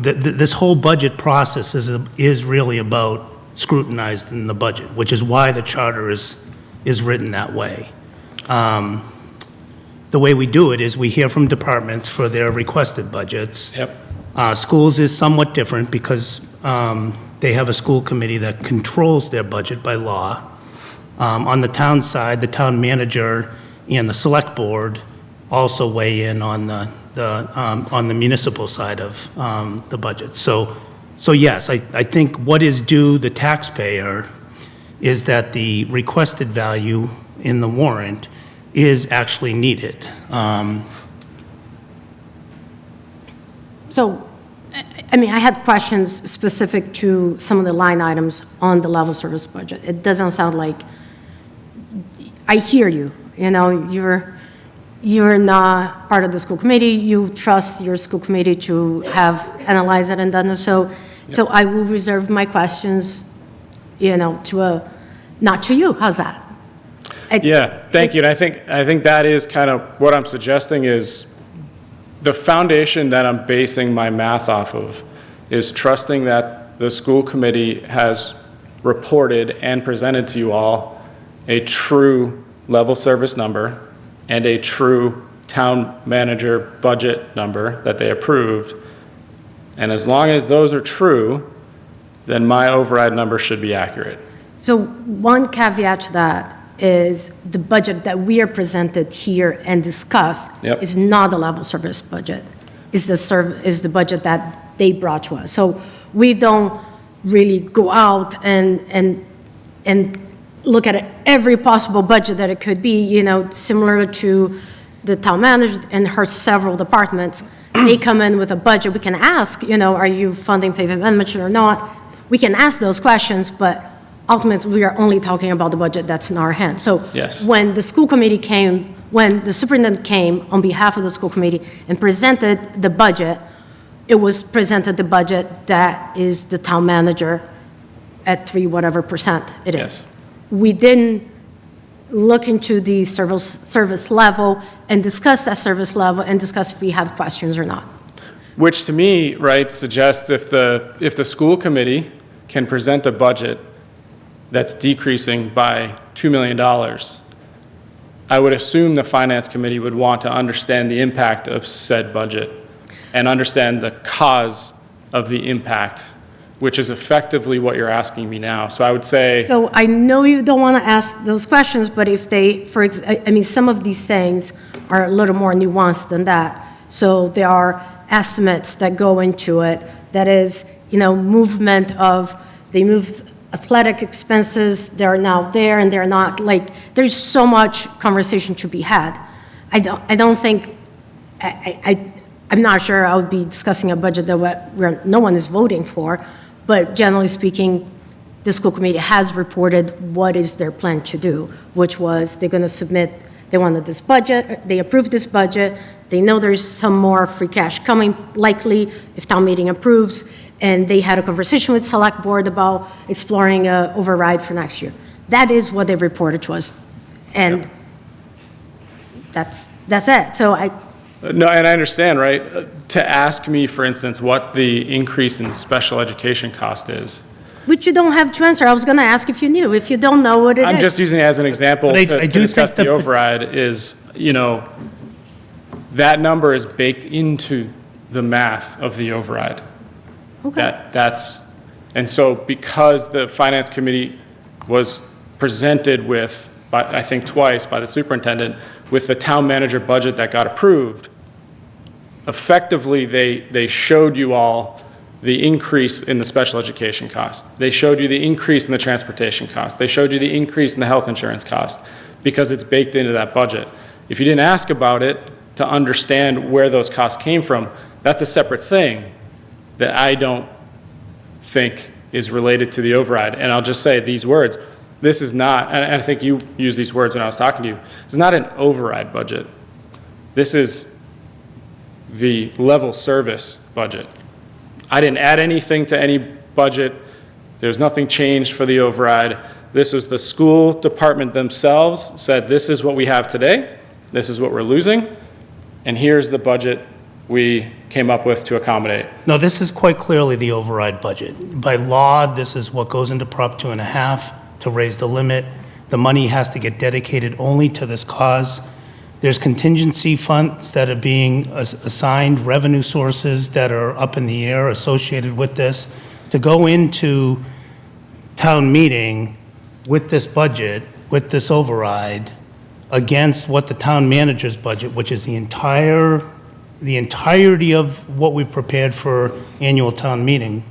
This whole budget process is really about scrutinized in the budget, which is why the charter is written that way. The way we do it is we hear from departments for their requested budgets. Yep. Schools is somewhat different because they have a school committee that controls their budget by law. On the town side, the town manager and the select board also weigh in on the municipal side of the budget. So yes, I think what is due the taxpayer is that the requested value in the warrant is actually needed. so, I had questions specific to some of the line items on the level service budget. It doesn't sound like, I hear you, you're not part of the school committee, you trust your school committee to have analyzed it and done it, so I will reserve my questions, not to you, how's that? Yeah, thank you. And I think that is kind of what I'm suggesting is the foundation that I'm basing my math off of is trusting that the school committee has reported and presented to you all a true level service number and a true town manager budget number that they approved. And as long as those are true, then my override number should be accurate. So one caveat to that is the budget that we are presented here and discussed is not the level service budget, is the budget that they brought to us. So we don't really go out and look at every possible budget that it could be, similar to the town manager and her several departments. They come in with a budget. We can ask, are you funding pavement maintenance or not? We can ask those questions, but ultimately, we are only talking about the budget that's in our hands. So when the school committee came, when the superintendent came on behalf of the school committee and presented the budget, it was presented the budget that is the town manager at 3 whatever % it is. We didn't look into the service level and discuss that service level and discuss if we have questions or not. Which to me, right, suggests if the school committee can present a budget that's decreasing by $2 million, I would assume the finance committee would want to understand the impact of said budget and understand the cause of the impact, which is effectively what you're asking me now. So I would say... So I know you don't want to ask those questions, but if they, some of these things are a little more nuanced than that. So there are estimates that go into it. That is, movement of, they moved athletic expenses, they're now there and they're not, there's so much conversation to be had. I don't think, I'm not sure I would be discussing a budget that where no one is voting for, but generally speaking, the school committee has reported what is their plan to do, which was they're going to submit, they wanted this budget, they approved this budget, they know there's some more free cash coming likely if town meeting approves, and they had a conversation with select board about exploring an override for next year. That is what they reported to us, and that's it. So No, and I understand, right? To ask me, for instance, what the increase in special education cost is. Which you don't have to answer. I was going to ask if you knew. If you don't know what it is. I'm just using it as an example to discuss the override is, that number is baked into the math of the override. Okay. And so because the finance committee was presented with, I think twice by the superintendent, with the town manager budget that got approved, effectively they showed you all the increase in the special education cost. They showed you the increase in the transportation cost. They showed you the increase in the health insurance cost because it's baked into that budget. If you didn't ask about it to understand where those costs came from, that's a separate thing that I don't think is related to the override. And I'll just say these words. This is not, and I think you used these words when I was talking to you, it's not an override budget. This is the level service budget. I didn't add anything to any budget. There's nothing changed for the override. This was the school department themselves said, this is what we have today, this is what we're losing, and here's the budget we came up with to accommodate. No, this is quite clearly the override budget. By law, this is what goes into Prop 2.5 to raise the limit. The money has to get dedicated only to this cause. There's contingency funds that are being assigned, revenue sources that are up in the air associated with this. To go into town meeting with this budget, with this override, against what the town manager's budget, which is the entirety of what we've prepared for annual town meeting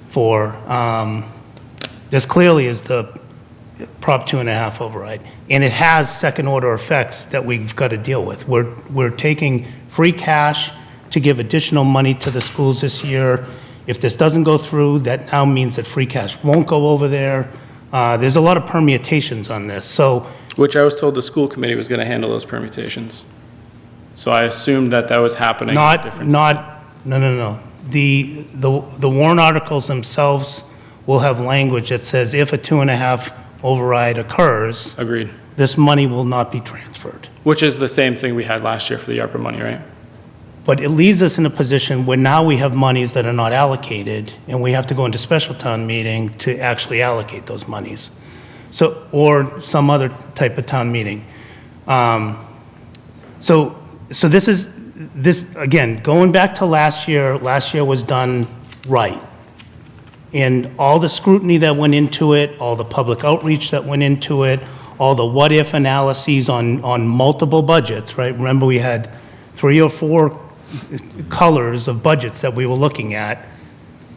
for, this clearly is the Prop 2.5 override. And it has second-order effects that we've got to deal with. We're taking free cash to give additional money to the schools this year. If this doesn't go through, that now means that free cash won't go over there. There's a lot of permutations on this, so. Which I was told the school committee was going to handle those permutations. So I assumed that that was happening. at different- No. The warrant articles themselves will have language that says if a 2.5 override occurs, Agreed. this money will not be transferred. Which is the same thing we had last year for the ARPA money, right? But it leaves us in a position where now we have monies that are not allocated, and we have to go into special town meeting to actually allocate those monies. So, or some other type of town meeting. So this, again, going back to last year was done right. And all the scrutiny that went into it, all the public outreach that went into it, all the what-if analyses on multiple budgets, right? Remember, we had 3 or 4 colors of budgets that we were looking at.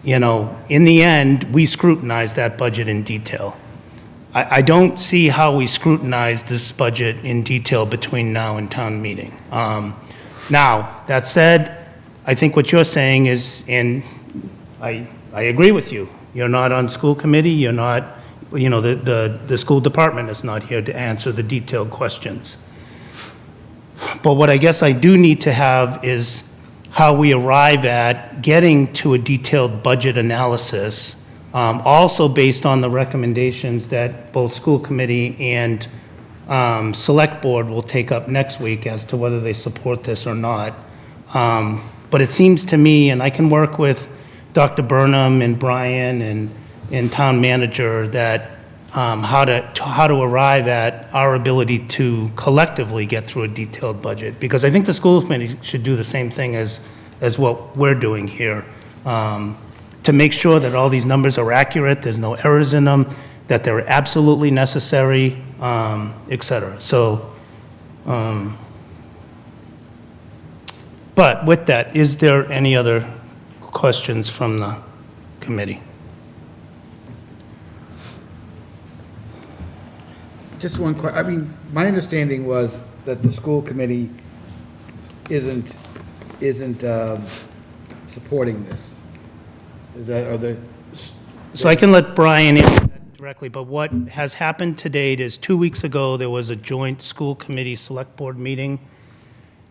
In the end, we scrutinized that budget in detail. I don't see how we scrutinize this budget in detail between now and town meeting. Now, that said, I think what you're saying is, and I agree with you, you're not on school committee, you're not, the school department is not here to answer the detailed questions. But what I guess I do need to have is how we arrive at getting to a detailed budget analysis, also based on the recommendations that both school committee and select board will take up next week as to whether they support this or not. But it seems to me, and I can work with Dr. Burnham and Brian and town manager, that how to arrive at our ability to collectively get through a detailed budget. Because I think the school committee should do the same thing as what we're doing here, to make sure that all these numbers are accurate, there's no errors in them, that they're absolutely necessary, et cetera. So, but with that, is there any other questions from the committee? Just one question. My understanding was that the school committee isn't supporting this. Is that, So I can let Brian answer that directly, but what has happened to date is 2 weeks ago, there was a joint school committee select board meeting,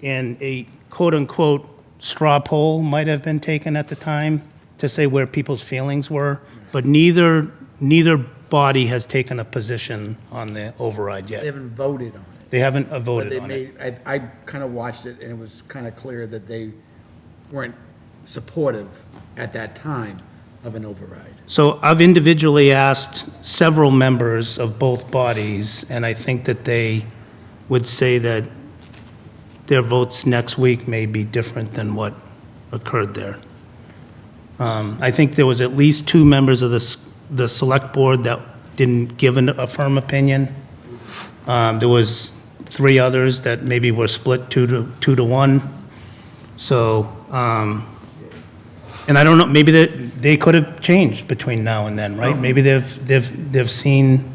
and a quote-unquote straw poll might have been taken at the time to say where people's feelings were, but neither body has taken a position on the override yet. they haven't voted on it. They haven't But voted they on it. made, I kind of watched it, and it was kind of clear that they weren't supportive at that time of an override. So I've individually asked several members of both bodies, and I think that they would say that their votes next week may be different than what occurred there. I think there was at least 2 members of the select board that didn't give a firm opinion. There was 3 others that maybe were split 2 to 1. So, and I don't know, maybe they could have changed between now and then, right? Maybe they've seen.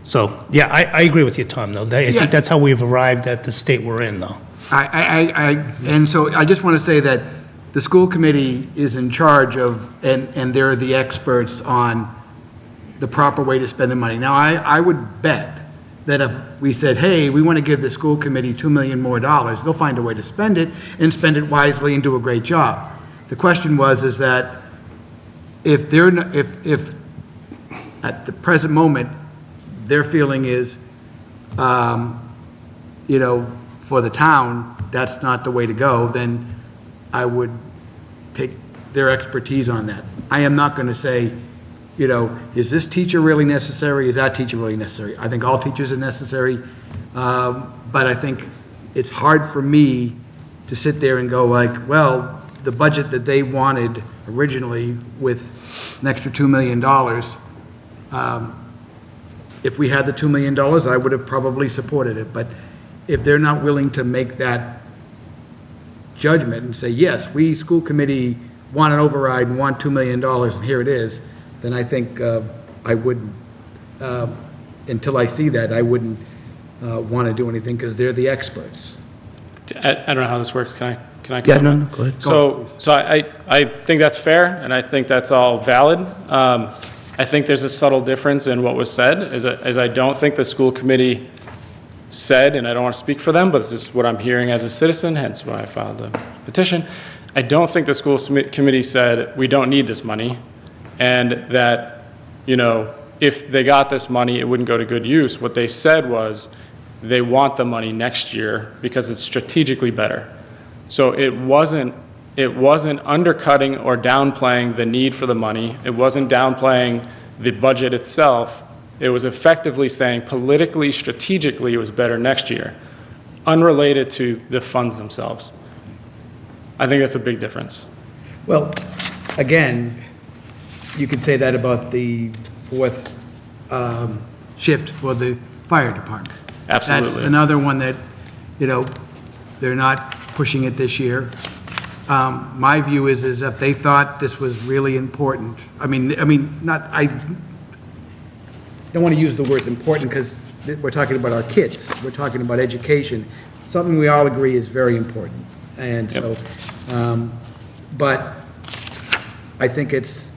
So, yeah, I agree with you, Tom, though. I think that's how we've arrived at the state we're in, though. And so I just want to say that the school committee is in charge of, and they're the experts on the proper way to spend the money. Now, I would bet that if we said, hey, we want to give the school committee $2 million more, they'll find a way to spend it and spend it wisely and do a great job. The question is that if at the present moment, their feeling is, for the town, that's not the way to go, then I would take their expertise on that. I am not going to say, is this teacher really necessary? Is that teacher really necessary? I think all teachers are necessary, but I think it's hard for me to sit there and go like, well, the budget that they wanted originally with an extra $2 million, if we had the $2 million, I would have probably supported it. But if they're not willing to make that judgment and say, yes, we, school committee, want an override and want $2 million, and here it is, then I think I wouldn't, until I see that, I wouldn't want to do anything because they're the experts. I don't know how this works. Can I Yeah, comment? no, go ahead. So I think that's fair, and I think that's all valid. I think there's a subtle difference in what was said, as I don't think the school committee said, and I don't want to speak for them, but this is what I'm hearing as a citizen, hence why I filed a petition. I don't think the school committee said, we don't need this money, and that, you know, if they got this money, it wouldn't go to good use. What they said was they want the money next year because it's strategically better. So it wasn't undercutting or downplaying the need for the money. It wasn't downplaying the budget itself. It was effectively saying politically, strategically, it was better next year, unrelated to the funds themselves. I think that's a big difference. Well, again, you could say that about the fourth shift for the fire department. Absolutely. That's another one that, you know, they're not pushing it this year. My view is if they thought this was really important, I don't want to use the words important because we're talking about our kids. We're talking about education, something we all agree is very important. And so, but I think it's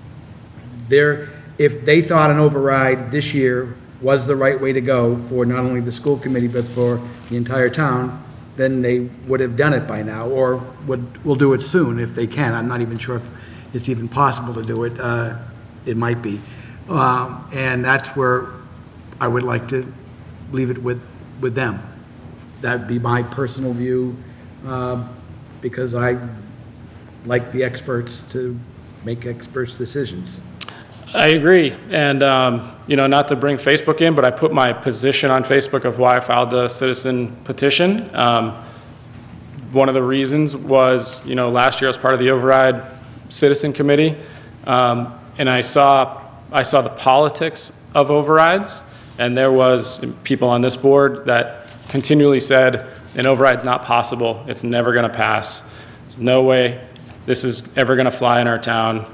if they thought an override this year was the right way to go for not only the school committee, but for the entire town, then they would have done it by now, or will do it soon if they can. I'm not even sure if it's even possible to do it. It might be. And that's where I would like to leave it with them. That'd be my personal view, because I like the experts to make experts' decisions. I agree, and you know, not to bring Facebook in, but I put my position on Facebook of why I filed the citizen petition. One of the reasons was, you know, last year I was part of the override citizen committee, and I saw the politics of overrides, and there was people on this board that continually said an override's not possible, it's never going to pass, there's no way this is ever going to fly in our town.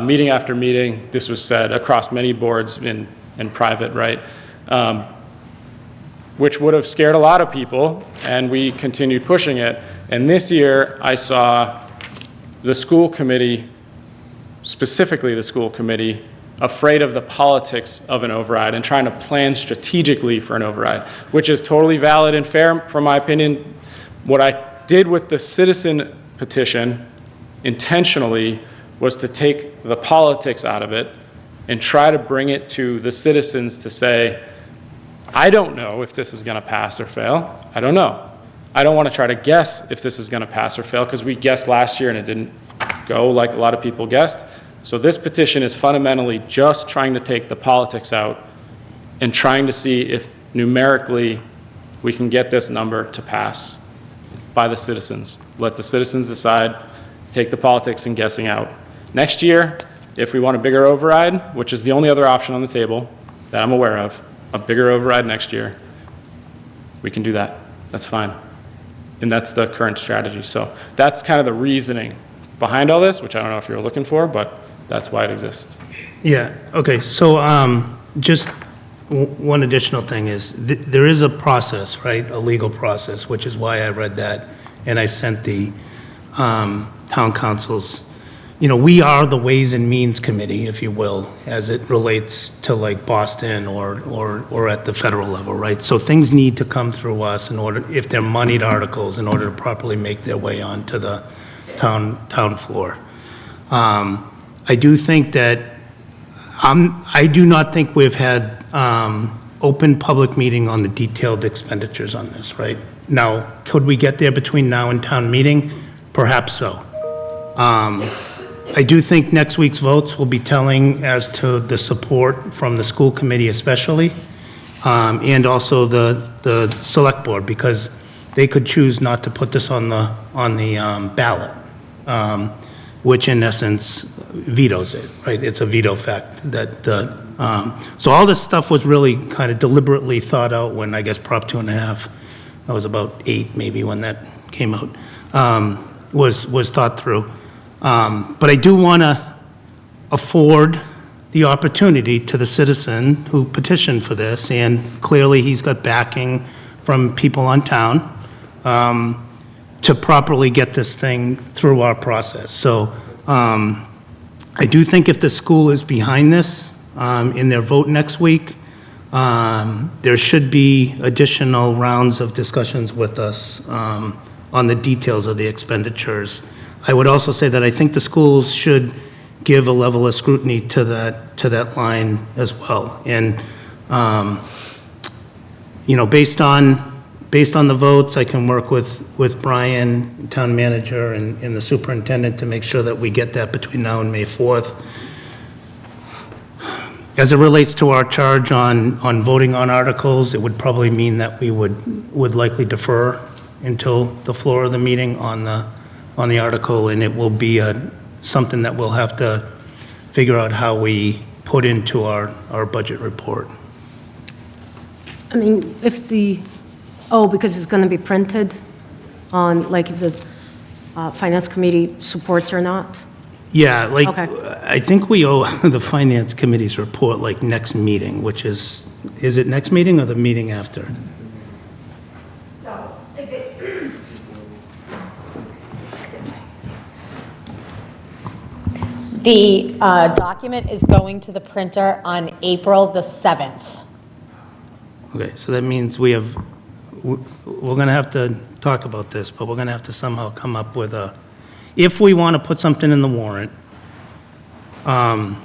Meeting after meeting, this was said across many boards in private, right? Which would have scared a lot of people, and we continued pushing it. And this year, I saw the school committee, specifically the school committee, afraid of the politics of an override and trying to plan strategically for an override, which is totally valid and fair, from my opinion. What I did with the citizen petition intentionally was to take the politics out of it and try to bring it to the citizens to say, I don't know if this is going to pass or fail. I don't know. I don't want to try to guess if this is going to pass or fail, because we guessed last year and it didn't go like a lot of people guessed. So this petition is fundamentally just trying to take the politics out and trying to see if numerically we can get this number to pass by the citizens. Let the citizens decide, take the politics and guessing out. Next year, if we want a bigger override, which is the only other option on the table that I'm aware of, a bigger override next year, we can do that. That's fine. And that's the current strategy. So that's kind of the reasoning behind all this, which I don't know if you're looking for, but that's why it exists. Yeah, okay, so just one additional thing is, there is a process, right, a legal process, which is why I read that, and I sent the town councils. You know, we are the Ways and Means Committee, if you will, as it relates to like Boston or at the federal level, right? So things need to come through us in order, if they're moneyed articles, in order to properly make their way onto the town floor. I do think that, I do not think we've had open public meeting on the detailed expenditures on this, right? Now, could we get there between now and town meeting? Perhaps so. I do think next week's votes will be telling as to the support from the school committee especially, and also the select board, because they could choose not to put this on the ballot, which in essence vetoes it, right? It's a veto fact that so all this stuff was really kind of deliberately thought out when, I guess, Prop 2.5, I was about 8 maybe when that came out, was thought through. But I do want to afford the opportunity to the citizen who petitioned for this, and clearly he's got backing from people on town, to properly get this thing through our process. So I do think if the school is behind this in their vote next week, There should be additional rounds of discussions with us on the details of the expenditures. I would also say that I think the schools should give a level of scrutiny to that line as well. And, based on the votes, I can work with Brian, town manager, and the superintendent to make sure that we get that between now and May 4th. As it relates to our charge on voting on articles, it would probably mean that we would likely defer until the floor of the meeting on the article, and it will be something that we'll have to figure out how we put into our budget report. I mean, because it's going to be printed on, like, if the Finance Committee supports or not? Yeah, Okay. I think we owe the Finance Committee's report, next meeting, which is it next meeting or the meeting after? So, the document is going to the printer on April the 7th. Okay, so that means we're going to have to talk about this, but we're going to have to somehow come up with if we want to put something in the warrant, we're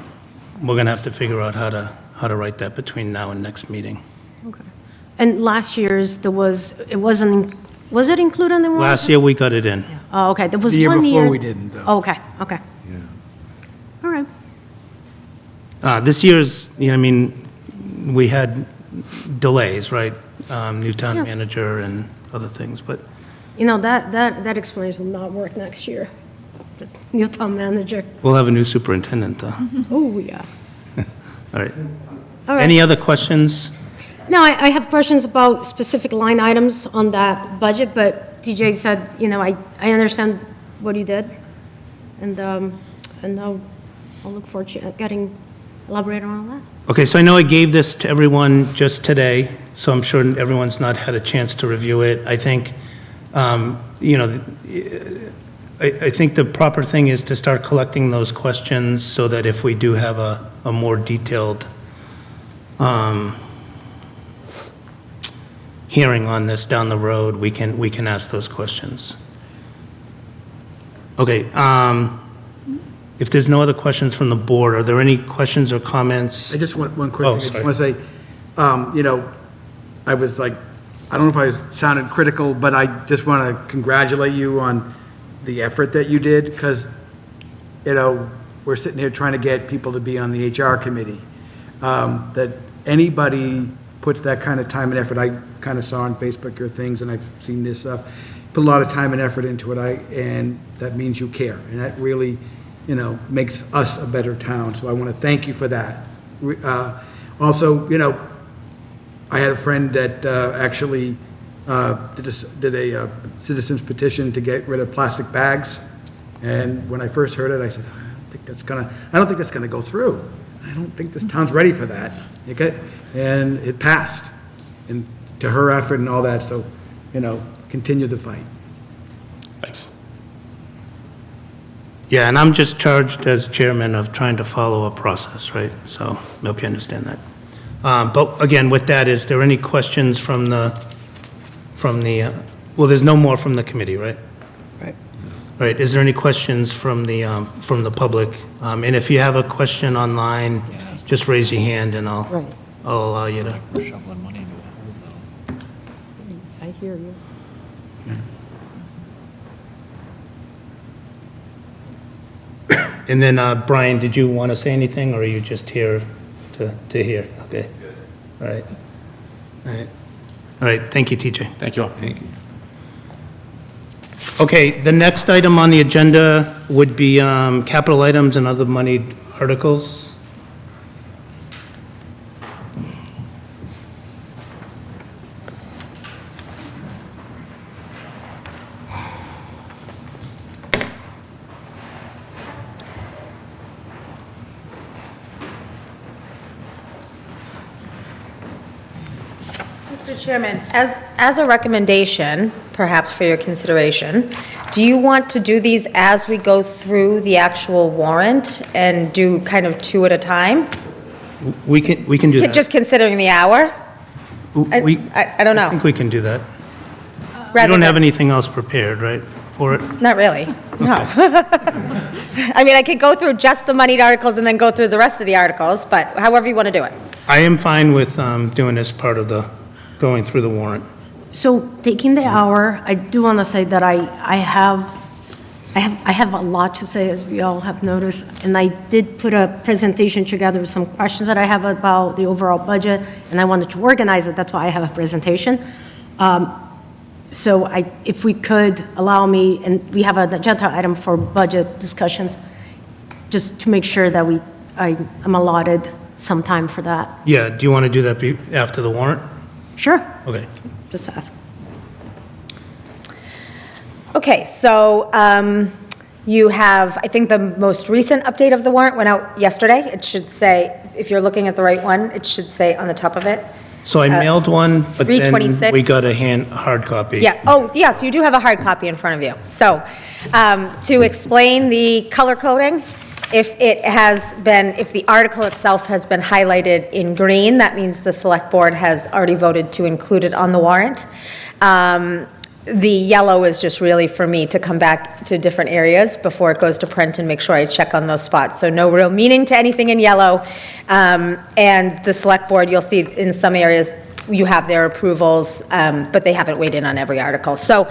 going to have to figure out how to write that between now and next meeting. Okay. And last year's, was it included in the warrant? Last year, we got it in. Oh, okay, there was The year one year. before we didn't, though. Okay. All right. This year's, we had delays, right? New town manager and other things, but That explanation will not work next year. The new town manager. we'll have a new superintendent, though. Oh, yeah. All right. All right. Any other questions? No, I have questions about specific line items on that budget, but DJ said, I understand what you did. And I'll look forward to getting elaborated on that. Okay, so I know I gave this to everyone just today, so I'm sure everyone's not had a chance to review it. I think, I think the proper thing is to start collecting those questions so that if we do have a more detailed hearing on this down the road, we can ask those questions. Okay, if there's no other questions from the board, are there any questions or comments? I just want one quick Oh, thing. I sorry. just want to say, I was like, I don't know if I sounded critical, but I just want to congratulate you on the effort that you did, because, we're sitting here trying to get people to be on the HR committee. That anybody puts that kind of time and effort, I kind of saw on Facebook your things, and I've seen this stuff, put a lot of time and effort into it, and that means you care, and that really, makes us a better town, so I want to thank you for that. Also, I had a friend that actually did a citizen's petition to get rid of plastic bags, and when I first heard it, I said, I don't think that's gonna go through. I don't think this town's ready for that. Okay? And it passed, and to her effort and all that, so, continue the fight. Thanks. Yeah, and I'm just charged as chairman of trying to follow a process, right? So I hope you understand that. But again, with that, is there any questions from the, well, there's no more from the committee, right? Right. Right, is there any questions from the public? And if you have a question online, just raise your hand and I'll allow you to. We're shoveling money into a hole now. I hear you. And then, Brian, did you want to say anything, or are you just here to hear? Okay. All right. All right. All right, thank you, TJ. Thank you all. Thank you. Okay, the next item on the agenda would be capital items and other moneyed articles. Mr. Chairman, as a recommendation, perhaps for your consideration, do you want to do these as we go through the actual warrant and do kind of two at a time? We can do that. Just considering the hour? We- I don't know. I think we can do that. You Rather don't have than- anything else prepared, right, for it? Not really, no. I mean, I could go through just the moneyed articles and then go through the rest of the articles, but however you want to do it. I am fine with doing this part of the, going through the warrant. So taking the hour, I do want to say that I have a lot to say, as we all have noticed, and I did put a presentation together with some questions that I have about the overall budget, and I wanted to organize it, that's why I have a presentation. So if we could allow me, and we have an agenda item for budget discussions, just to make sure that I'm allotted some time for that. Yeah, do you want to do that after the warrant? Sure, Okay. just ask. Okay, so you have, I think the most recent update of the warrant went out yesterday. It should say, if you're looking at the right one, it should say on the top of it. So I mailed one, but then 326. we got a hard copy. Yeah, oh, yes, you do have a hard copy in front of you. So, to explain the color coding, if the article itself has been highlighted in green, that means the select board has already voted to include it on the warrant. The yellow is just really for me to come back to different areas before it goes to print and make sure I check on those spots. So no real meaning to anything in yellow. And the select board, you'll see in some areas you have their approvals, but they haven't weighed in on every article. So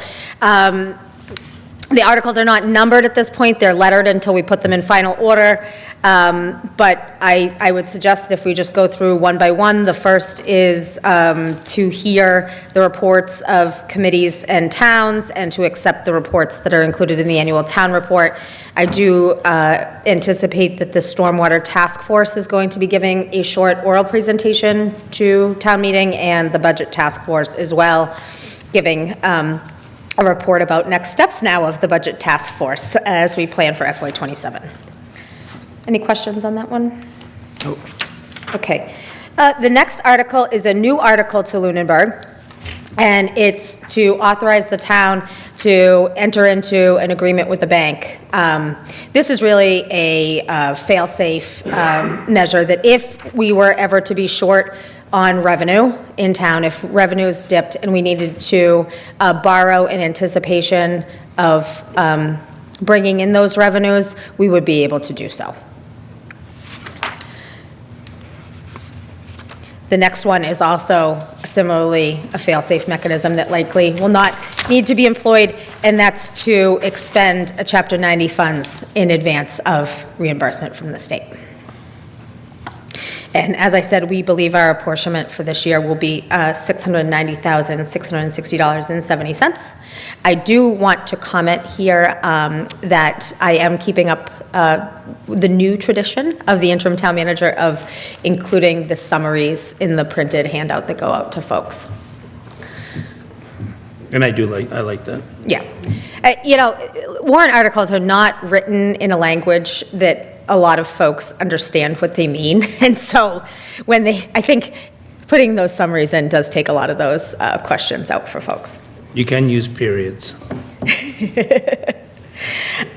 the articles are not numbered at this point. They're lettered until we put them in final order. But I would suggest if we just go through one by one. The first is to hear the reports of committees and towns and to accept the reports that are included in the annual town report. I do anticipate that the Stormwater Task Force is going to be giving a short oral presentation to town meeting, and the Budget Task Force as well, giving a report about next steps now of the Budget Task Force as we plan for FY27. Any questions on that one? Nope. Okay. The next article is a new article to Lunenburg, and it's to authorize the town to enter into an agreement with the bank. This is really a fail-safe measure that if we were ever to be short on revenue in town, if revenues dipped and we needed to borrow in anticipation of bringing in those revenues, we would be able to do so. The next one is also similarly a fail-safe mechanism that likely will not need to be employed, and that's to expend a Chapter 90 funds in advance of reimbursement from the state. And as I said, we believe our apportionment for this year will be $690,660.70. I do want to comment here that I am keeping up the new tradition of the interim town manager of including the summaries in the printed handout that go out to folks. And I like that. Yeah. Warrant articles are not written in a language that a lot of folks understand what they mean. And so I think putting those summaries in does take a lot of those questions out for folks. You can use periods.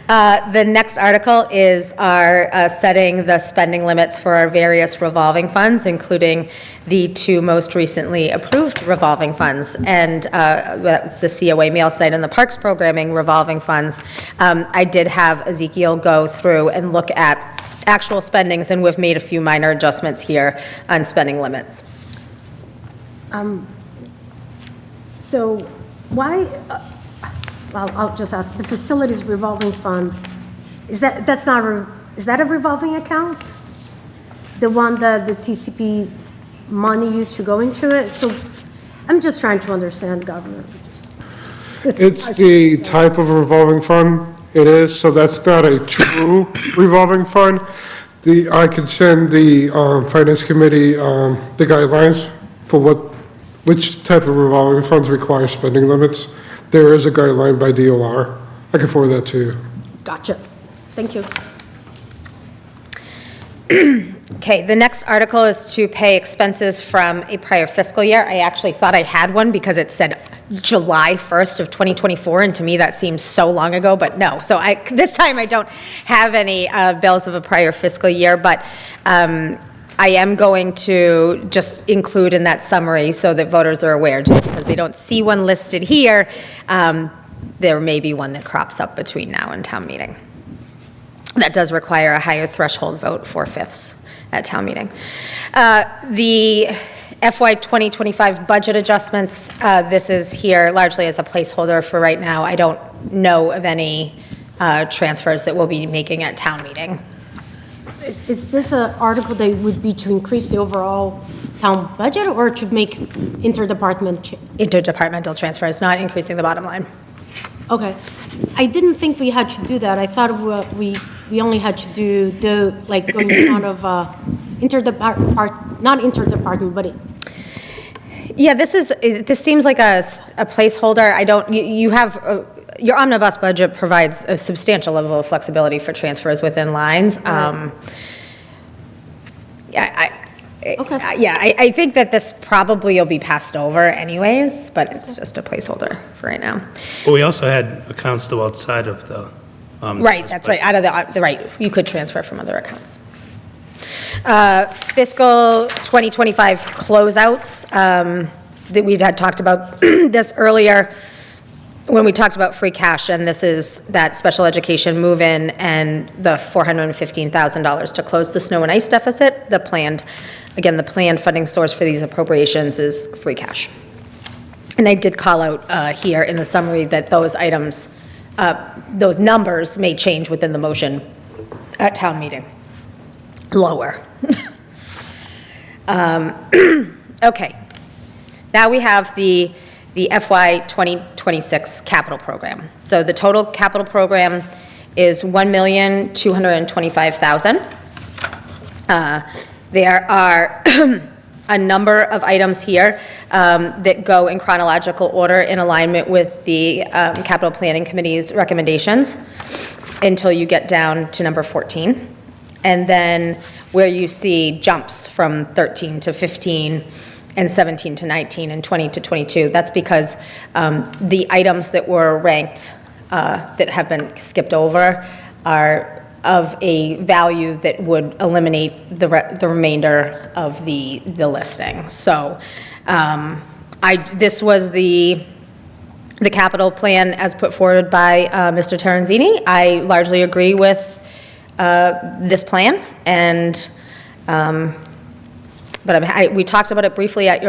The next article is our setting the spending limits for our various revolving funds, including the two most recently approved revolving funds, and that's the COA mail site and the parks programming revolving funds. I did have Ezekiel go through and look at actual spendings, and we've made a few minor adjustments here on spending limits. So why, well, I'll just ask, the facilities revolving fund, is that a revolving account? The one that the TCP money used to go into it? So I'm just trying to understand, Governor. It's the type of revolving fund it is, so that's not a true revolving fund. I could send the Finance Committee the guidelines for which type of revolving funds require spending limits. There is a guideline by DOR. I can forward that to you. Gotcha. Thank you. Okay, the next article is to pay expenses from a prior fiscal year. I actually thought I had one because it said July 1st of 2024, and to me that seems so long ago, but no. So this time I don't have any bills of a prior fiscal year, but I am going to just include in that summary so that voters are aware, just because they don't see one listed here, there may be one that crops up between now and town meeting. That does require a higher threshold vote, 4/5 at town meeting. The FY 2025 budget adjustments, this is here largely as a placeholder for right now. I don't know of any transfers that we'll be making at town meeting. Is this an article that would be to increase the overall town budget or to make Interdepartmental transfers, not increasing the bottom line. Okay. I didn't think we had to do that. I thought we only had to do like going out of not interdepartment, but Yeah, this seems like a placeholder. You have, your omnibus budget provides a substantial level of flexibility for transfers within lines. I think that this probably will be passed over anyways, but it's just a placeholder for right now. But we also had accounts though outside of the. Right, that's right, out of the right, you could transfer from other accounts. Fiscal 2025 closeouts, that we had talked about this earlier when we talked about free cash, and this is that special education move-in and the $415,000 to close the snow and ice deficit. The planned funding source for these appropriations is free cash. And I did call out here in the summary that those items, those numbers may change within the motion at town meeting. Lower. Okay. Now we have the FY 2026 capital program. So the total capital program is $1,225,000. There are a number of items here that go in chronological order in alignment with the Capital Planning Committee's recommendations until you get down to number 14. And then where you see jumps from 13 to 15 and 17 to 19 and 20 to 22, that's because the items that were ranked that have been skipped over are of a value that would eliminate the remainder of the listing. So this was the capital plan as put forward by Mr. Terenzini. I largely agree with this plan, and but we talked about it briefly at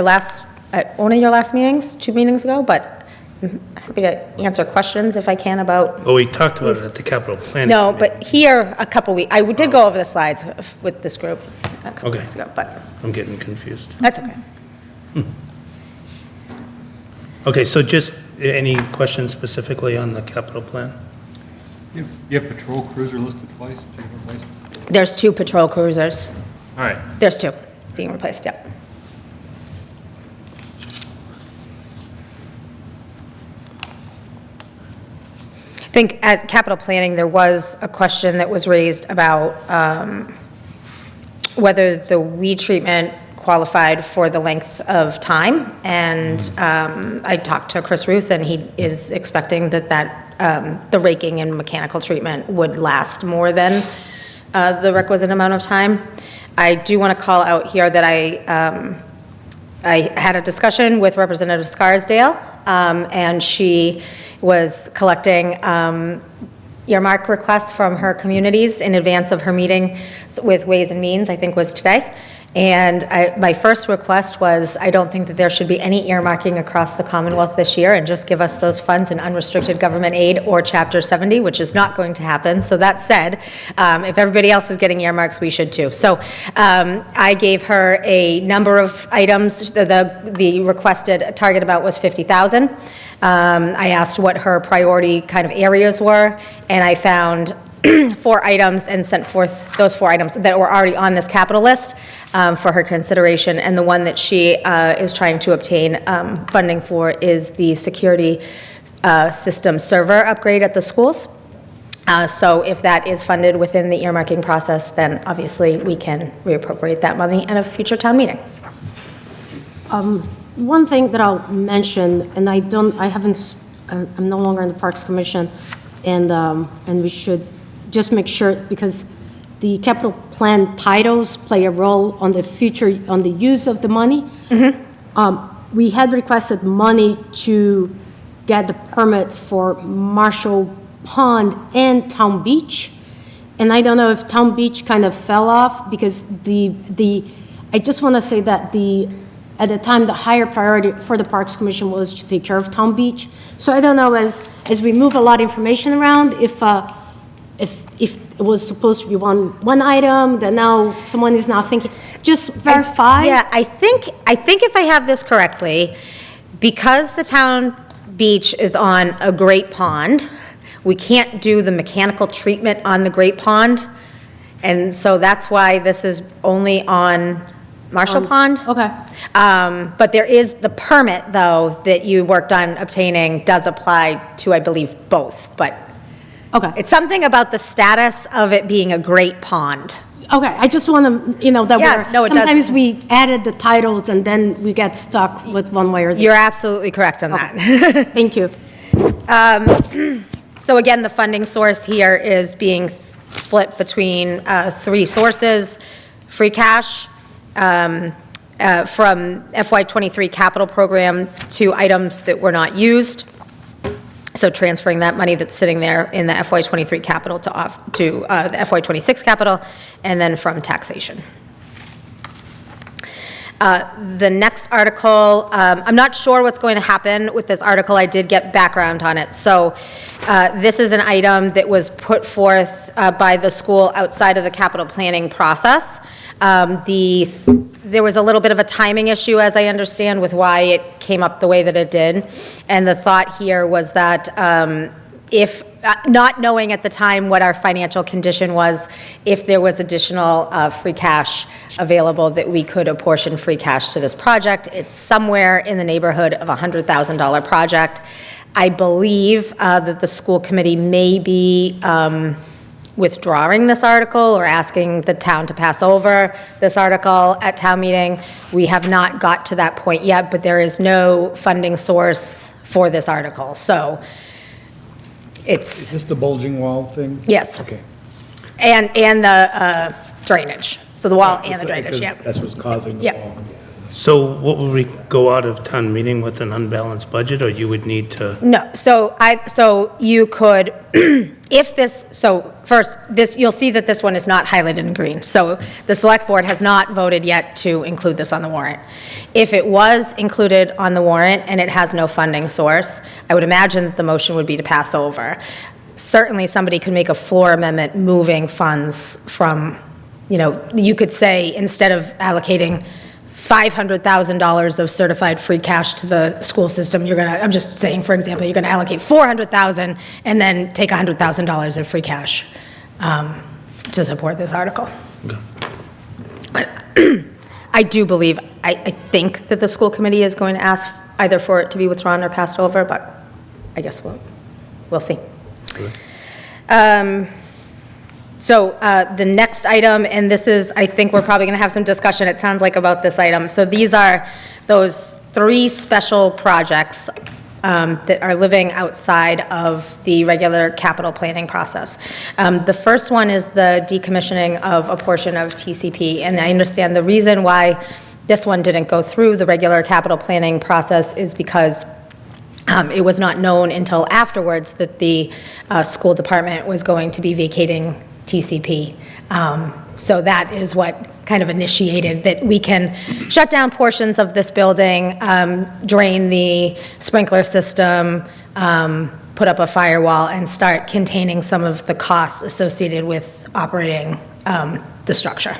one of your last meetings, 2 meetings ago, but I'm happy to answer questions if I can about. Well, we talked about it at the capital planning. No, but here a couple weeks, I did go over the slides with this group a couple weeks ago, but. I'm getting confused. That's okay. Okay, so just any questions specifically on the capital plan? You have patrol cruiser listed twice, being replaced? There's 2 patrol cruisers. All right. There's 2 being replaced, yep. I think at capital planning, there was a question that was raised about whether the weed treatment qualified for the length of time. And I talked to Chris Ruth, and he is expecting that the raking and mechanical treatment would last more than the requisite amount of time. I do want to call out here that I had a discussion with Representative Scarsdale, and she was collecting earmark requests from her communities in advance of her meeting with Ways and Means, I think was today. And my first request was, I don't think that there should be any earmarking across the Commonwealth this year, and just give us those funds in unrestricted government aid or Chapter 70, which is not going to happen. So that said, if everybody else is getting earmarks, we should too. So I gave her a number of items. The requested target amount was $50,000. I asked what her priority kind of areas were, and I found 4 items and sent forth those 4 items that were already on this capital list for her consideration. And the one that she is trying to obtain funding for is the security system server upgrade at the schools. So if that is funded within the earmarking process, then obviously we can reappropriate that money at a future town meeting. one thing that I'll mention, and I'm no longer in the Parks Commission, and we should just make sure, because the capital plan titles play a role on the future, on the use of the money. We had requested money to get the permit for Marshall Pond and Town Beach. And I don't know if Town Beach kind of fell off because I just want to say that at the time, the higher priority for the Parks Commission was to take care of Town Beach. So I don't know, as we move a lot of information around, if it was supposed to be one item, that now someone is now thinking, just verify. Yeah, I think if I have this correctly, because the Town Beach is on a great pond, we can't do the mechanical treatment on the great pond. And so that's why this is only on Marshall Pond. Okay. But there is the permit, though, that you worked on obtaining does apply to, I believe, both. But Okay. it's something about the status of it being a great pond. Okay, I just want to, that Yes, no, it does. sometimes we added the titles and then we get stuck with one way or the You're absolutely correct on that. Thank you. So again, the funding source here is being split between three sources: free cash from FY23 capital program to items that were not used. So transferring that money that's sitting there in the FY23 capital to the FY26 capital, and then from taxation. The next article, I'm not sure what's going to happen with this article. I did get background on it. So this is an item that was put forth by the school outside of the capital planning process. There was a little bit of a timing issue, as I understand, with why it came up the way that it did. And the thought here was that if, not knowing at the time what our financial condition was, if there was additional free cash available, that we could apportion free cash to this project. It's somewhere in the neighborhood of a $100,000 project. I believe that the school committee may be withdrawing this article or asking the town to pass over this article at town meeting. We have not got to that point yet, but there is no funding source for this article. So it's... Is this the bulging wall thing? Yes. Okay. And the drainage. So the wall and the drainage, yeah. That's what's causing the Yep. wall. So what would we go out of town meeting with an unbalanced budget, or you would need to? No, so you could, if this, so first, you'll see that this one is not highlighted in green. So the select board has not voted yet to include this on the warrant. If it was included on the warrant and it has no funding source, I would imagine that the motion would be to pass over. Certainly, somebody could make a floor amendment moving funds from, you could say, instead of allocating $500,000 of certified free cash to the school system, I'm just saying, for example, you're gonna allocate $400,000 and then take $100,000 of free cash to support this article. But I do believe, I think that the school committee is going to ask either for it to be withdrawn or passed over, but I guess we'll see. So the next item, and this is, I think we're probably going to have some discussion, it sounds like, about this item. So these are those three special projects that are living outside of the regular capital planning process. The first one is the decommissioning of a portion of TCP, and I understand the reason why this one didn't go through the regular capital planning process is because it was not known until afterwards that the school department was going to be vacating TCP. So that is what kind of initiated that we can shut down portions of this building, drain the sprinkler system, put up a firewall, and start containing some of the costs associated with operating the structure.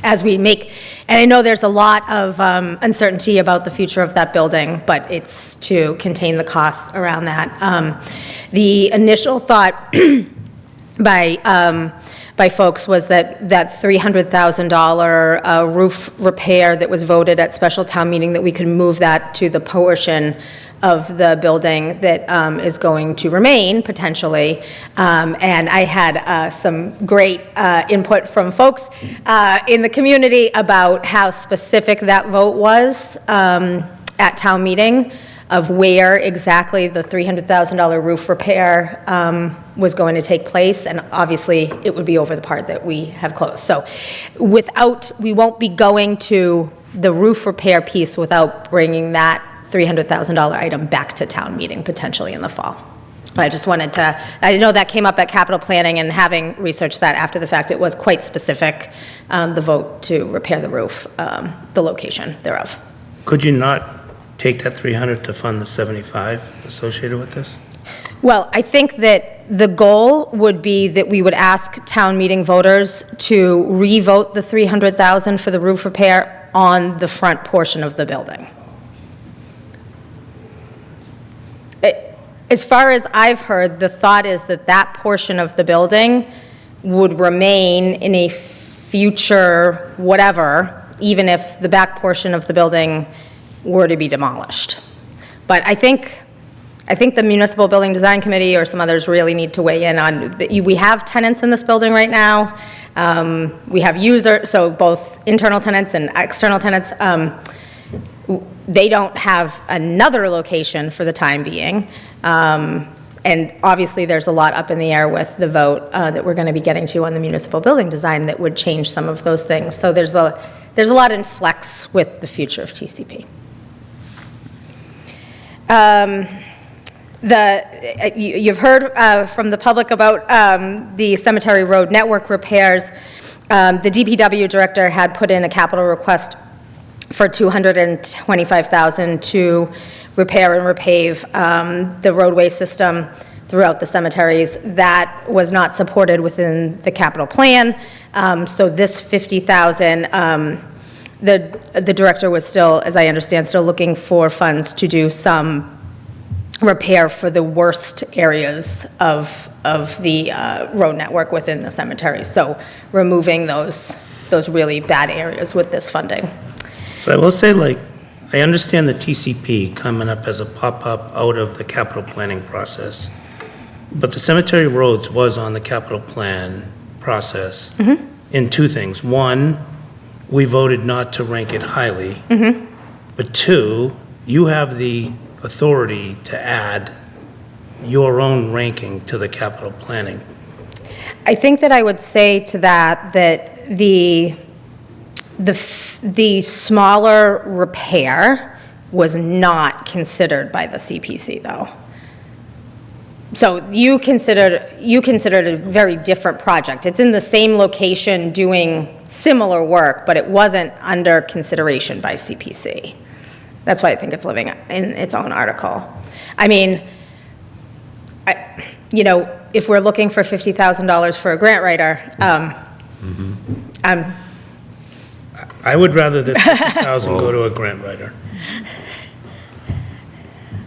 As we make, and I know there's a lot of uncertainty about the future of that building, but it's to contain the costs around that. The initial thought by folks was that $300,000 roof repair that was voted at special town meeting, that we could move that to the portion of the building that is going to remain potentially. And I had some great input from folks in the community about how specific that vote was at town meeting, of where exactly the $300,000 roof repair was going to take place, and obviously, it would be over the part that we have closed. So we won't be going to the roof repair piece without bringing that $300,000 item back to town meeting potentially in the fall. I just wanted to, I know that came up at capital planning, and having researched that after the fact, it was quite specific, the vote to repair the roof, the location thereof. Could you not take that 300 to fund the 75 associated with this? Well, I think that the goal would be that we would ask town meeting voters to re-vote the 300,000 for the roof repair on the front portion of the building. As far as I've heard, the thought is that that portion of the building would remain in a future whatever, even if the back portion of the building were to be demolished. But I think the Municipal Building Design Committee or some others really need to weigh in on, we have tenants in this building right now. We have users, so both internal tenants and external tenants. They don't have another location for the time being. And obviously, there's a lot up in the air with the vote that we're going to be getting to on the municipal building design that would change some of those things. So there's a lot in flex with the future of TCP. You've heard from the public about the cemetery road network repairs. The DPW director had put in a capital request for $225,000 to repair and repave the roadway system throughout the cemeteries. That was not supported within the capital plan. So this $50,000, the director was still, as I understand, still looking for funds to do some repair for the worst areas of the road network within the cemetery. So removing those really bad areas with this funding. So I will say, I understand the TCP coming up as a pop-up out of the capital planning process, but the cemetery roads was on the capital plan process in two things. One, we voted not to rank it highly, but two, you have the authority to add your own ranking to the capital planning. I think that I would say to that the smaller repair was not considered by the CPC, though. So you considered a very different project. It's in the same location doing similar work, but it wasn't under consideration by CPC. That's why I think it's living in its own article. I mean, if we're looking for $50,000 for a grant writer, I would rather that 50,000 go to a grant writer.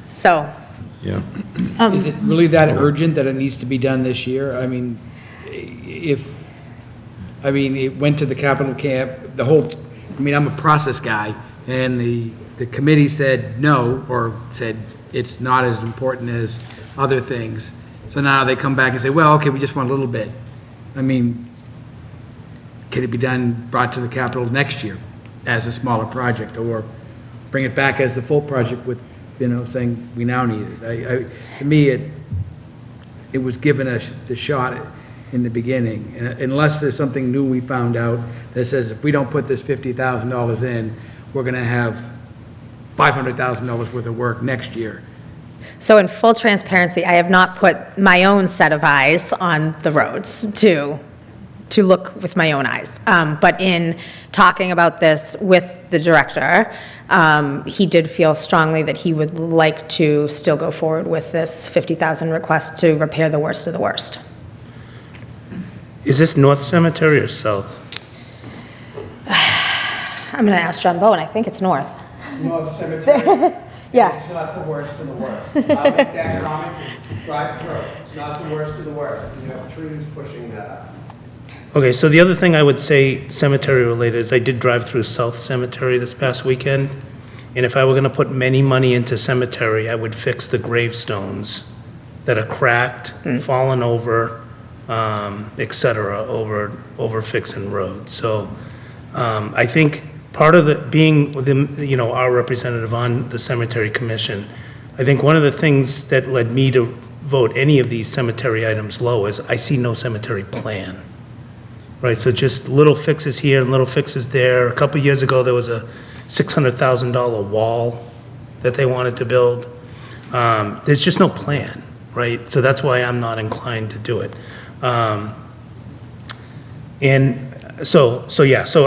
So. Yeah. Is it really that urgent that it needs to be done this year? I mean, it went to the capital camp, I'm a process guy, and the committee said no, or said it's not as important as other things. So now they come back and say, well, okay, we just want a little bit. Can it be brought to the capital next year as a smaller project, or bring it back as the full project with, saying we now need it? To me, it was given us the shot in the beginning, unless there's something new we found out that says if we don't put this $50,000 in, we're going to have $500,000 worth of work next year. So in full transparency, I have not put my own set of eyes on the roads to look with my own eyes. But in talking about this with the director, he did feel strongly that he would like to still go forward with this $50,000 request to repair the worst of the worst. Is this North Cemetery or South? I'm going to ask John Bowen. I think it's north. North Cemetery. Yeah. It's not the worst of the worst. I'll make that comment, drive through. It's not the worst of the worst. You have trees pushing that up. Okay, so the other thing I would say cemetery related is I did drive through South Cemetery this past weekend, and if I were gonna put any money into cemetery, I would fix the gravestones that are cracked, fallen over, et cetera, over fixing roads. So I think part of the, being our representative on the cemetery commission, I think one of the things that led me to vote any of these cemetery items low is I see no cemetery plan. Right, so just little fixes here and little fixes there. A couple years ago, there was a $600,000 wall that they wanted to build. There's just no plan, right? So that's why I'm not inclined to do it. And so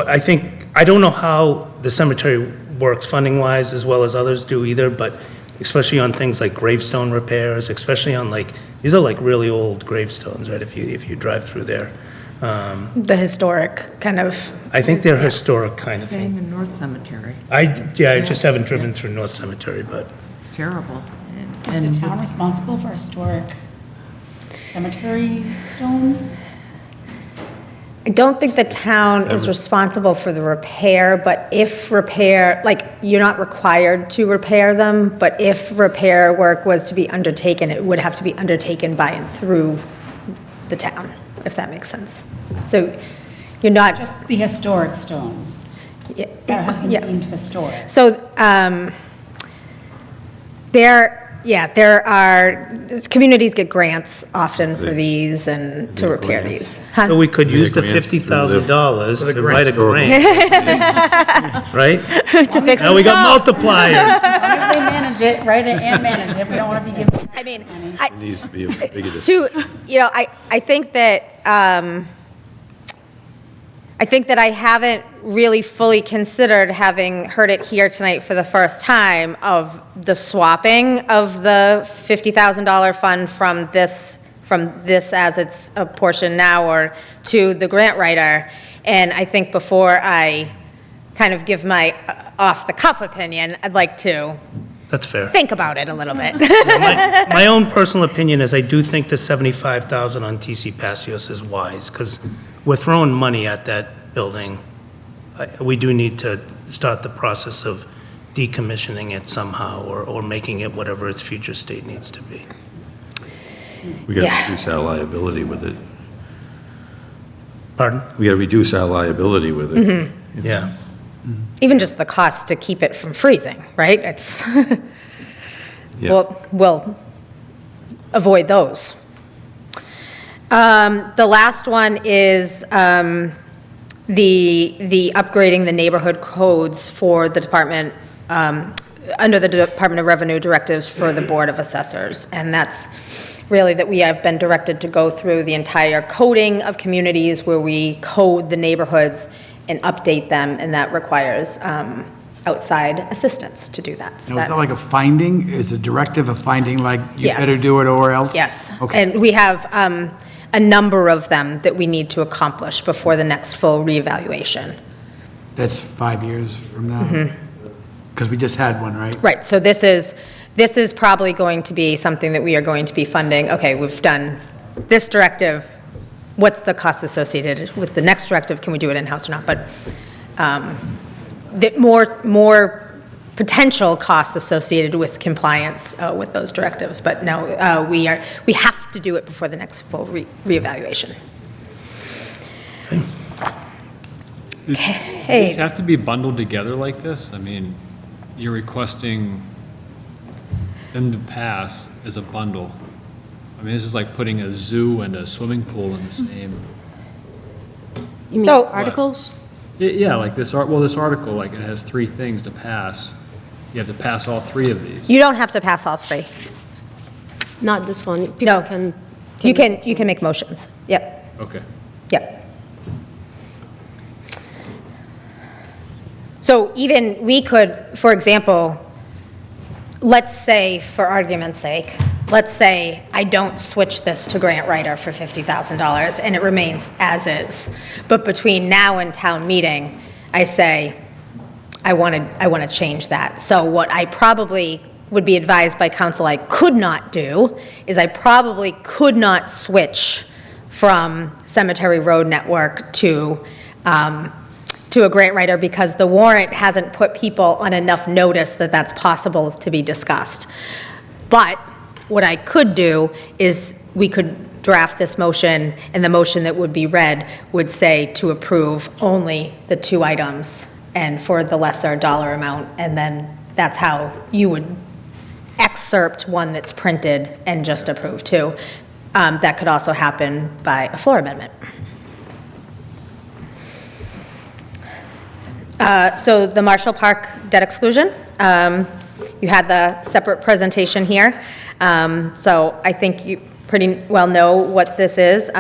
I think, I don't know how the cemetery works funding-wise as well as others do either, but especially on things like gravestone repairs, especially on these are like really old gravestones, right, if you drive through there. The historic kind of, I think they're historic kind of thing. Same in North Cemetery. I just haven't driven through North Cemetery, but It's terrible. Is the town responsible for historic cemetery stones? I don't think the town is responsible for the repair, but if repair, you're not required to repair them, but if repair work was to be undertaken, it would have to be undertaken by and through the town, if that makes sense. So you're not. Just the historic stones Yeah, that have been yeah. deemed historic. So, there are, communities get grants often for these and to repair these. Huh? so we could Yeah, use the grants through $50,000 to write a grant, right? To fix Now the we got snow. multipliers. As long as they manage it, write it and manage it, we don't want to be giving. I mean, It needs to be a bigger discussion. I think that, I haven't really fully considered, having heard it here tonight for the first time, of the swapping of the $50,000 fund from this as it's a portion now or to the grant writer. And I think before I kind of give my off-the-cuff opinion, I'd like to That's fair. think about it a little bit. My own personal opinion is I do think the $75,000 on TC Passios is wise, because we're throwing money at that building. We do need to start the process of decommissioning it somehow, or making it whatever its future state needs to be. We got to Yeah. reduce our liability with it. Pardon? We got to reduce our liability with it. Yeah. Even just the cost to keep it from freezing, right? It's, Yeah. we'll avoid those. The last one is the upgrading the neighborhood codes for the department, under the Department of Revenue directives for the Board of Assessors. And that's really that we have been directed to go through the entire coding of communities where we code the neighborhoods and update them, and that requires outside assistance to do that. So Now, is that like a finding? Is a directive a finding, like you Yes. better do it or else? Yes. Okay. And we have a number of them that we need to accomplish before the next full reevaluation. That's 5 years from now? Because we just had one, right? Right, so this is probably going to be something that we are going to be funding. Okay, we've done this directive. What's the cost associated with the next directive? Can we do it in-house or not? But more potential costs associated with compliance with those directives. But no, we have to do it before the next full reevaluation. Does Hey. these have to be bundled together like this? I mean, you're requesting them to pass as a bundle. I mean, this is like putting a zoo and a swimming pool in the same. You mean So- articles? Yeah, like this article, like it has 3 things to pass. You have to pass all 3 of these. You don't have to pass all 3. Not this one. No. People can. You can make motions. Yep, Okay. yep. So even we could, for example, let's say, for argument's sake, let's say I don't switch this to grant writer for $50,000 and it remains as is. But between now and town meeting, I say, I want to change that. So what I probably would be advised by council I could not do is I probably could not switch from Cemetery Road Network to a grant writer, because the warrant hasn't put people on enough notice that that's possible to be discussed. But what I could do is we could draft this motion, and the motion that would be read would say to approve only the 2 items and for the lesser dollar amount, and then that's how you would excerpt one that's printed and just approved too. That could also happen by a floor amendment. So the Marshall Park debt exclusion, you had the separate presentation here. So I think you pretty well know what this is.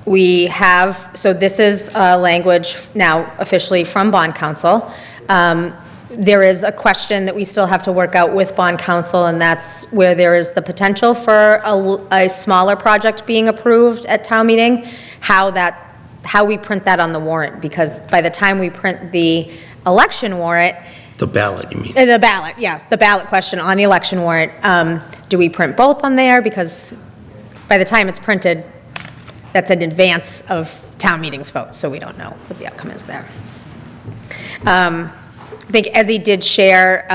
We have, so this is language now officially from bond counsel. There is a question that we still have to work out with bond counsel, and that's where there is the potential for a smaller project being approved at town meeting, how we print that on the warrant, because by the time we print the election warrant. The ballot, you mean? The ballot, yes, the ballot question on the election warrant. Do we print both on there? Because by the time it's printed, that's in advance of town meeting's vote, so we don't know what the outcome is there. I think Ezzy did share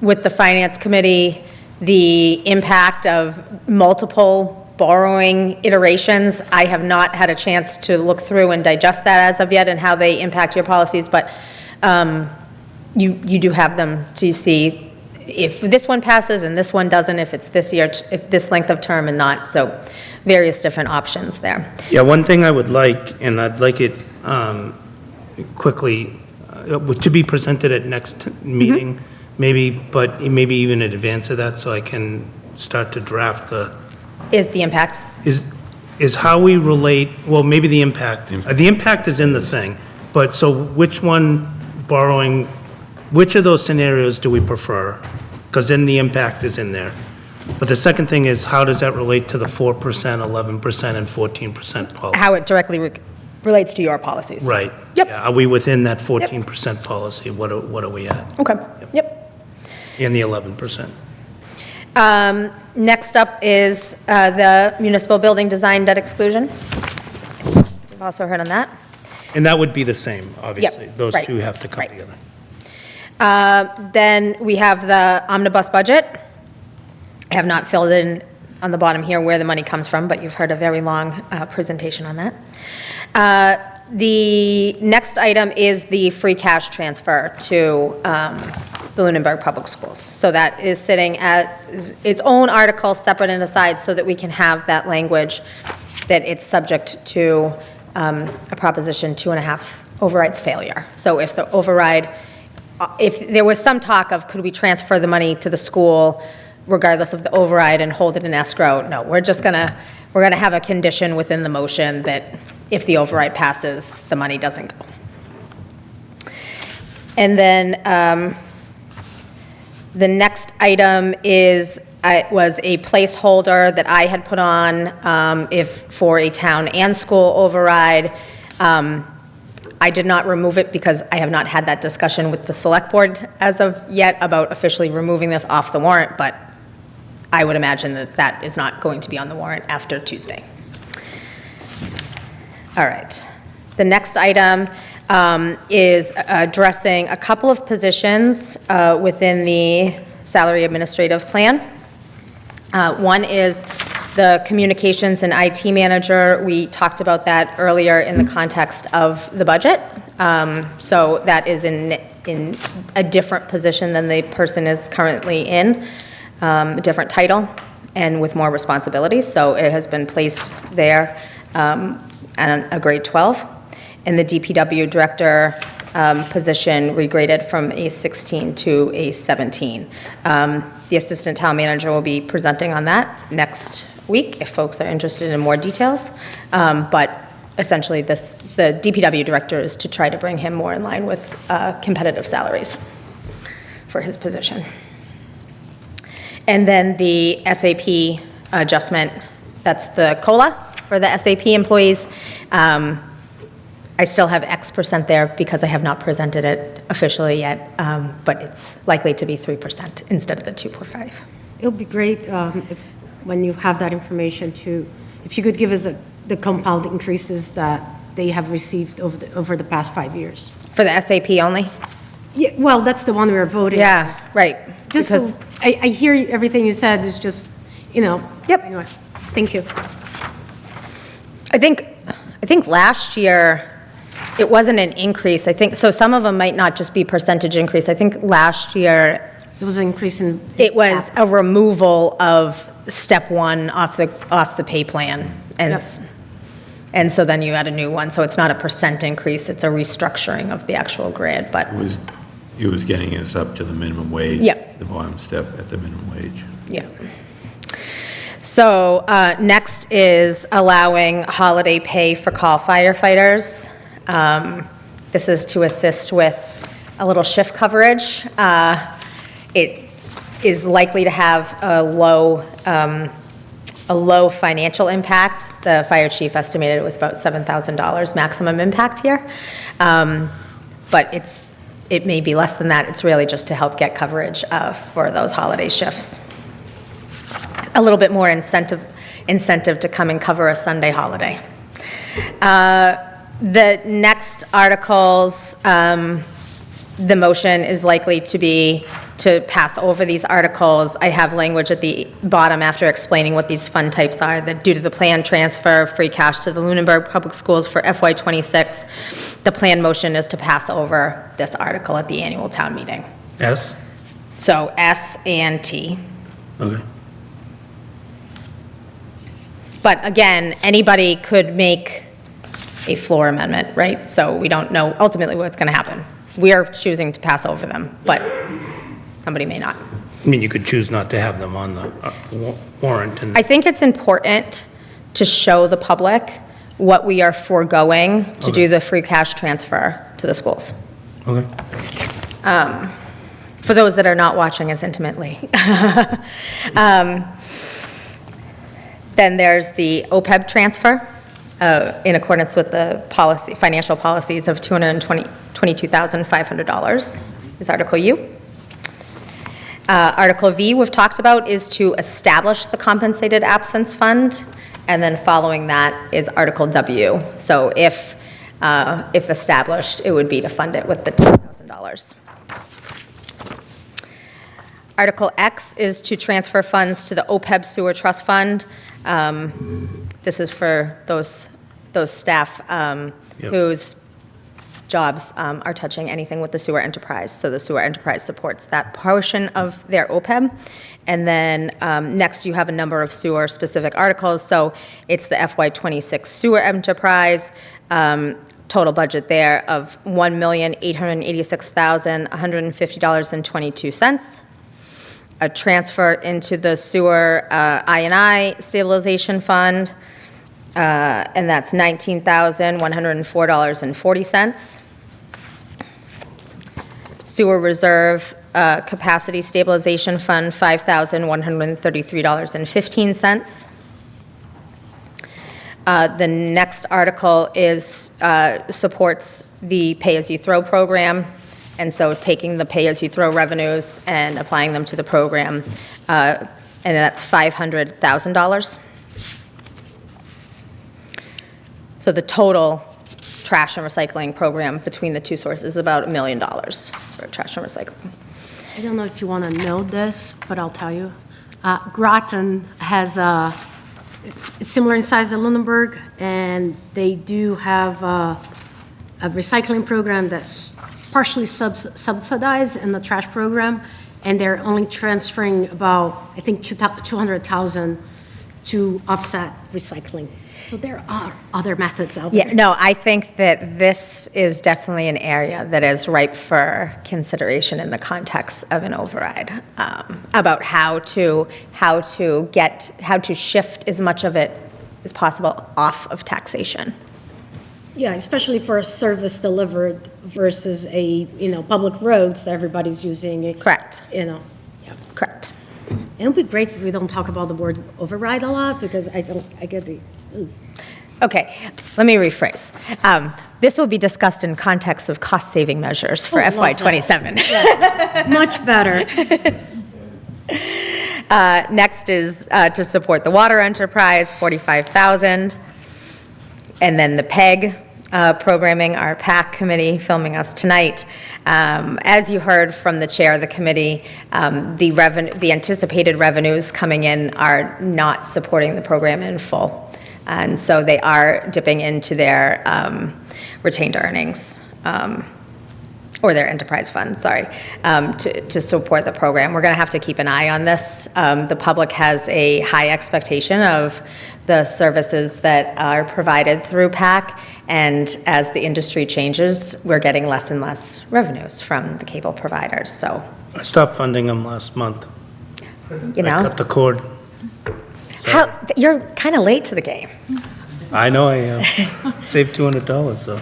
with the Finance Committee the impact of multiple borrowing iterations. I have not had a chance to look through and digest that as of yet and how they impact your policies, but you do have them to see if this one passes and this one doesn't, if it's this year, if this length of term and not, so various different options there. Yeah, one thing I would like, and I'd like it quickly, to be presented at next meeting, maybe, but maybe even in advance of that, so I can start to draft the... Is the impact? Is how we relate, well, maybe the impact. The impact is in the thing, but so which one borrowing, which of those scenarios do we prefer? Because then the impact is in there. But the second thing is, how does that relate to the 4%, 11%, and 14% policy? How it directly relates to your policies. Right. Yep. Yeah, are we within that 14% policy? What are we at? Okay, yep. And the 11%. Next up is the municipal building design debt exclusion. We've also heard on that. And that would be the same, obviously. Yep, Those right, two have to come right. together. Then we have the omnibus budget. I have not filled in on the bottom here where the money comes from, but you've heard a very long presentation on that. The next item is the free cash transfer to the Lunenburg Public Schools. So that is sitting at its own article, separate and aside, so that we can have that language that it's subject to a Proposition 2.5 override's failure. So if the override, if there was some talk of could we transfer the money to the school regardless of the override and hold it in escrow, no, we're gonna have a condition within the motion that if the override passes, the money doesn't go. And then the next item was a placeholder that I had put on for a town and school override. I did not remove it because I have not had that discussion with the select board as of yet about officially removing this off the warrant, but I would imagine that that is not going to be on the warrant after Tuesday. All right. The next item is addressing a couple of positions within the salary administrative plan. One is the communications and IT manager. We talked about that earlier in the context of the budget. So that is in a different position than the person is currently in, a different title and with more responsibilities. So it has been placed there at a grade 12. And the DPW director position regraded from a 16 to a 17. The assistant town manager will be presenting on that next week if folks are interested in more details. But essentially the DPW director is to try to bring him more in line with competitive salaries for his position. And then the SAP adjustment, that's the COLA for the SAP employees. I still have X% there because I have not presented it officially yet, but it's likely to be 3% instead of the 2.5. It would be great if, when you have that information, if you could give us the compound increases that they have received over the past 5 years. For the SAP only? Yeah, well, that's the one we are voting. Yeah, right. Just so, I hear everything you said is just, Yep. Anyway, thank you. I think last year, it wasn't an increase. I think, so some of them might not just be percentage increase. I think last year, There was an increase in. It was staff. a removal of step one off the pay plan. And so then you add a new one, so it's not a percent increase, it's a restructuring of the actual grid, but, It was getting us up to the minimum wage. Yep. The bottom step at the minimum wage. yeah. So, next is allowing holiday pay for call firefighters. This is to assist with a little shift coverage. It is likely to have a low financial impact. The fire chief estimated it was about $7,000 maximum impact here. But it may be less than that. It's really just to help get coverage for those holiday shifts. A little bit more incentive to come and cover a Sunday holiday. The next articles, the motion is likely to be to pass over these articles. I have language at the bottom after explaining what these fund types are, that due to the planned transfer of free cash to the Lunenburg Public Schools for FY26, the planned motion is to pass over this article at the annual town meeting. S? So S and T. Okay. But again, anybody could make a floor amendment, right? So we don't know ultimately what's going to happen. We are choosing to pass over them, but somebody may not. I mean, you could choose not to have them on the warrant. And I think it's important to show the public what we are foregoing to do the free cash transfer to the schools. Okay. For those that are not watching as intimately. Then there's the OPEB transfer in accordance with the policy, financial policies of $22,500 is Article U. Article V, we've talked about, is to establish the compensated absence fund, and then following that is Article W. So if established, it would be to fund it with the $10,000. Article X is to transfer funds to the OPEB Sewer Trust Fund. This is for those staff whose jobs are touching anything with the sewer enterprise. So the sewer enterprise supports that portion of their OPEB. And then next you have a number of sewer-specific articles. So it's the FY26 sewer enterprise. Total budget there of $1,886,150.22. A transfer into the sewer I&I stabilization fund, and that's $19,104.40. Sewer reserve capacity stabilization fund, $5,133.15. The next article is supports the pay-as-you-throw program. And so taking the pay-as-you-throw revenues and applying them to the program, and that's $500,000. So the total trash and recycling program between the two sources is about $1 million for trash and recycling. I don't know if you want to know this, but I'll tell you. Groton has it's similar in size to Lunenburg, and they do have a recycling program that's partially subsidized in the trash program, and they're only transferring about, I think, $200,000 to offset recycling. So there are other methods out there. Yeah, no, I think that this is definitely an area that is ripe for consideration in the context of an override, about how to shift as much of it as possible off of taxation. Yeah, especially for a service delivered versus public roads that everybody's using. Correct. Yeah. Correct. It would be great if we don't talk about the word override a lot, because I get the, ooh. Okay, let me rephrase. This will be discussed in context of cost-saving measures for FY27. Yeah, much better. Next is to support the water enterprise, $45,000. And then the PEG programming, our PAC committee filming us tonight. As you heard from the chair of the committee, the anticipated revenues coming in are not supporting the program in full. And so they are dipping into their retained earnings. or their enterprise fund, sorry, to support the program. We're going to have to keep an eye on this. The public has a high expectation of the services that are provided through PAC, and as the industry changes, we're getting less and less revenues from the cable providers, so, I stopped funding them last month. you know. I cut the cord. You're kind of late to the game. I know I am. Saved $200, so.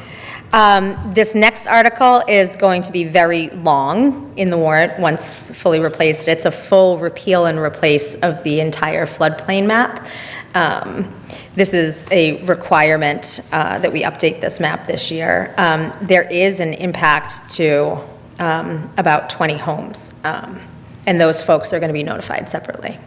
This next article is going to be very long in the warrant once fully replaced. It's a full repeal and replace of the entire floodplain map. This is a requirement that we update this map this year. There is an impact to about 20 homes, and those folks are going to be notified separately.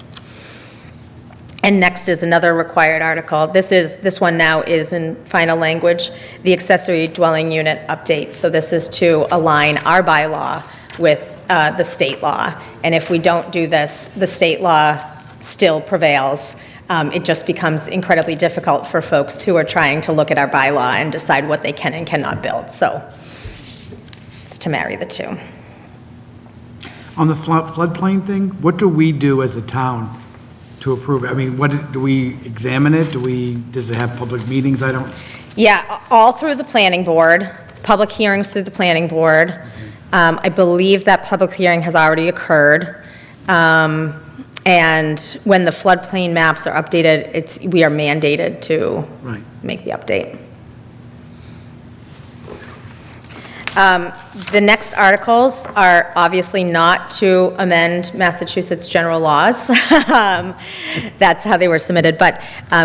And next is another required article. This one now is in final language, the accessory dwelling unit update. So this is to align our bylaw with the state law. And if we don't do this, the state law still prevails. It just becomes incredibly difficult for folks who are trying to look at our bylaw and decide what they can and cannot build. So it's to marry the two. On the floodplain thing, what do we do as a town to approve it? I mean, do we examine it? Does it have public meetings? Yeah, all through the planning board, public hearings through the planning board. I believe that public hearing has already occurred. And when the floodplain maps are updated, we are mandated to make the update. The next articles are obviously not to amend Massachusetts general laws. That's how they were submitted, but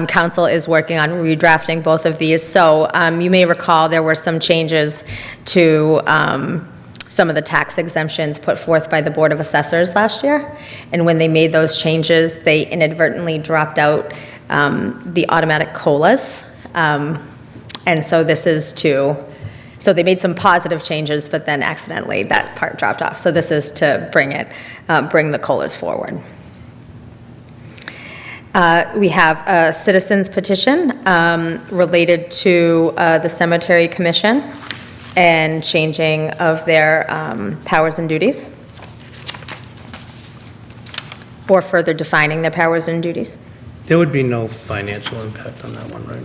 council is working on redrafting both of these. So you may recall there were some changes to some of the tax exemptions put forth by the Board of Assessors last year. And when they made those changes, they inadvertently dropped out the automatic COLAs. And so this is so they made some positive changes, but then accidentally that part dropped off. So this is to bring the COLAs forward. We have a citizens petition related to the Cemetery Commission and changing of their powers and duties, or further defining their powers and duties. There would be no financial impact on that one, right?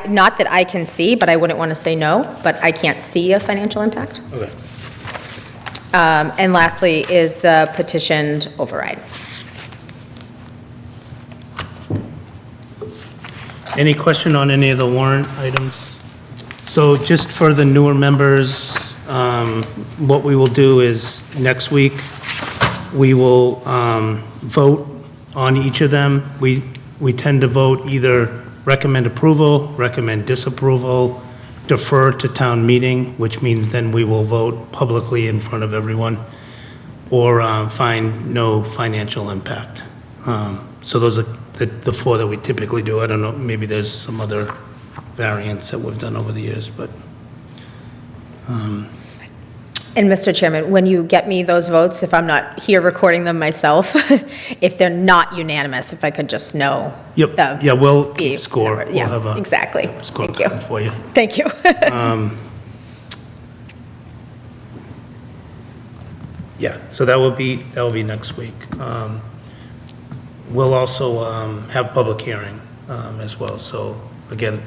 Not that I can see, but I wouldn't want to say no, but I can't see a financial impact. Okay. And lastly is the petitioned override. Any question on any of the warrant items? So just for the newer members, what we will do is next week, we will vote on each of them. We tend to vote either recommend approval, recommend disapproval, defer to town meeting, which means then we will vote publicly in front of everyone, or find no financial impact. So those are the four that we typically do. I don't know, maybe there's some other variants that we've done over the years, but. And Mr. Chairman, when you get me those votes, if I'm not here recording them myself, if they're not unanimous, if I could just know. Yep, yeah, we'll keep score. We'll Yeah, have a exactly. Thank you. scorecard for you. Thank you. Yeah, so that will be next week. We'll also have public hearing as well, so again,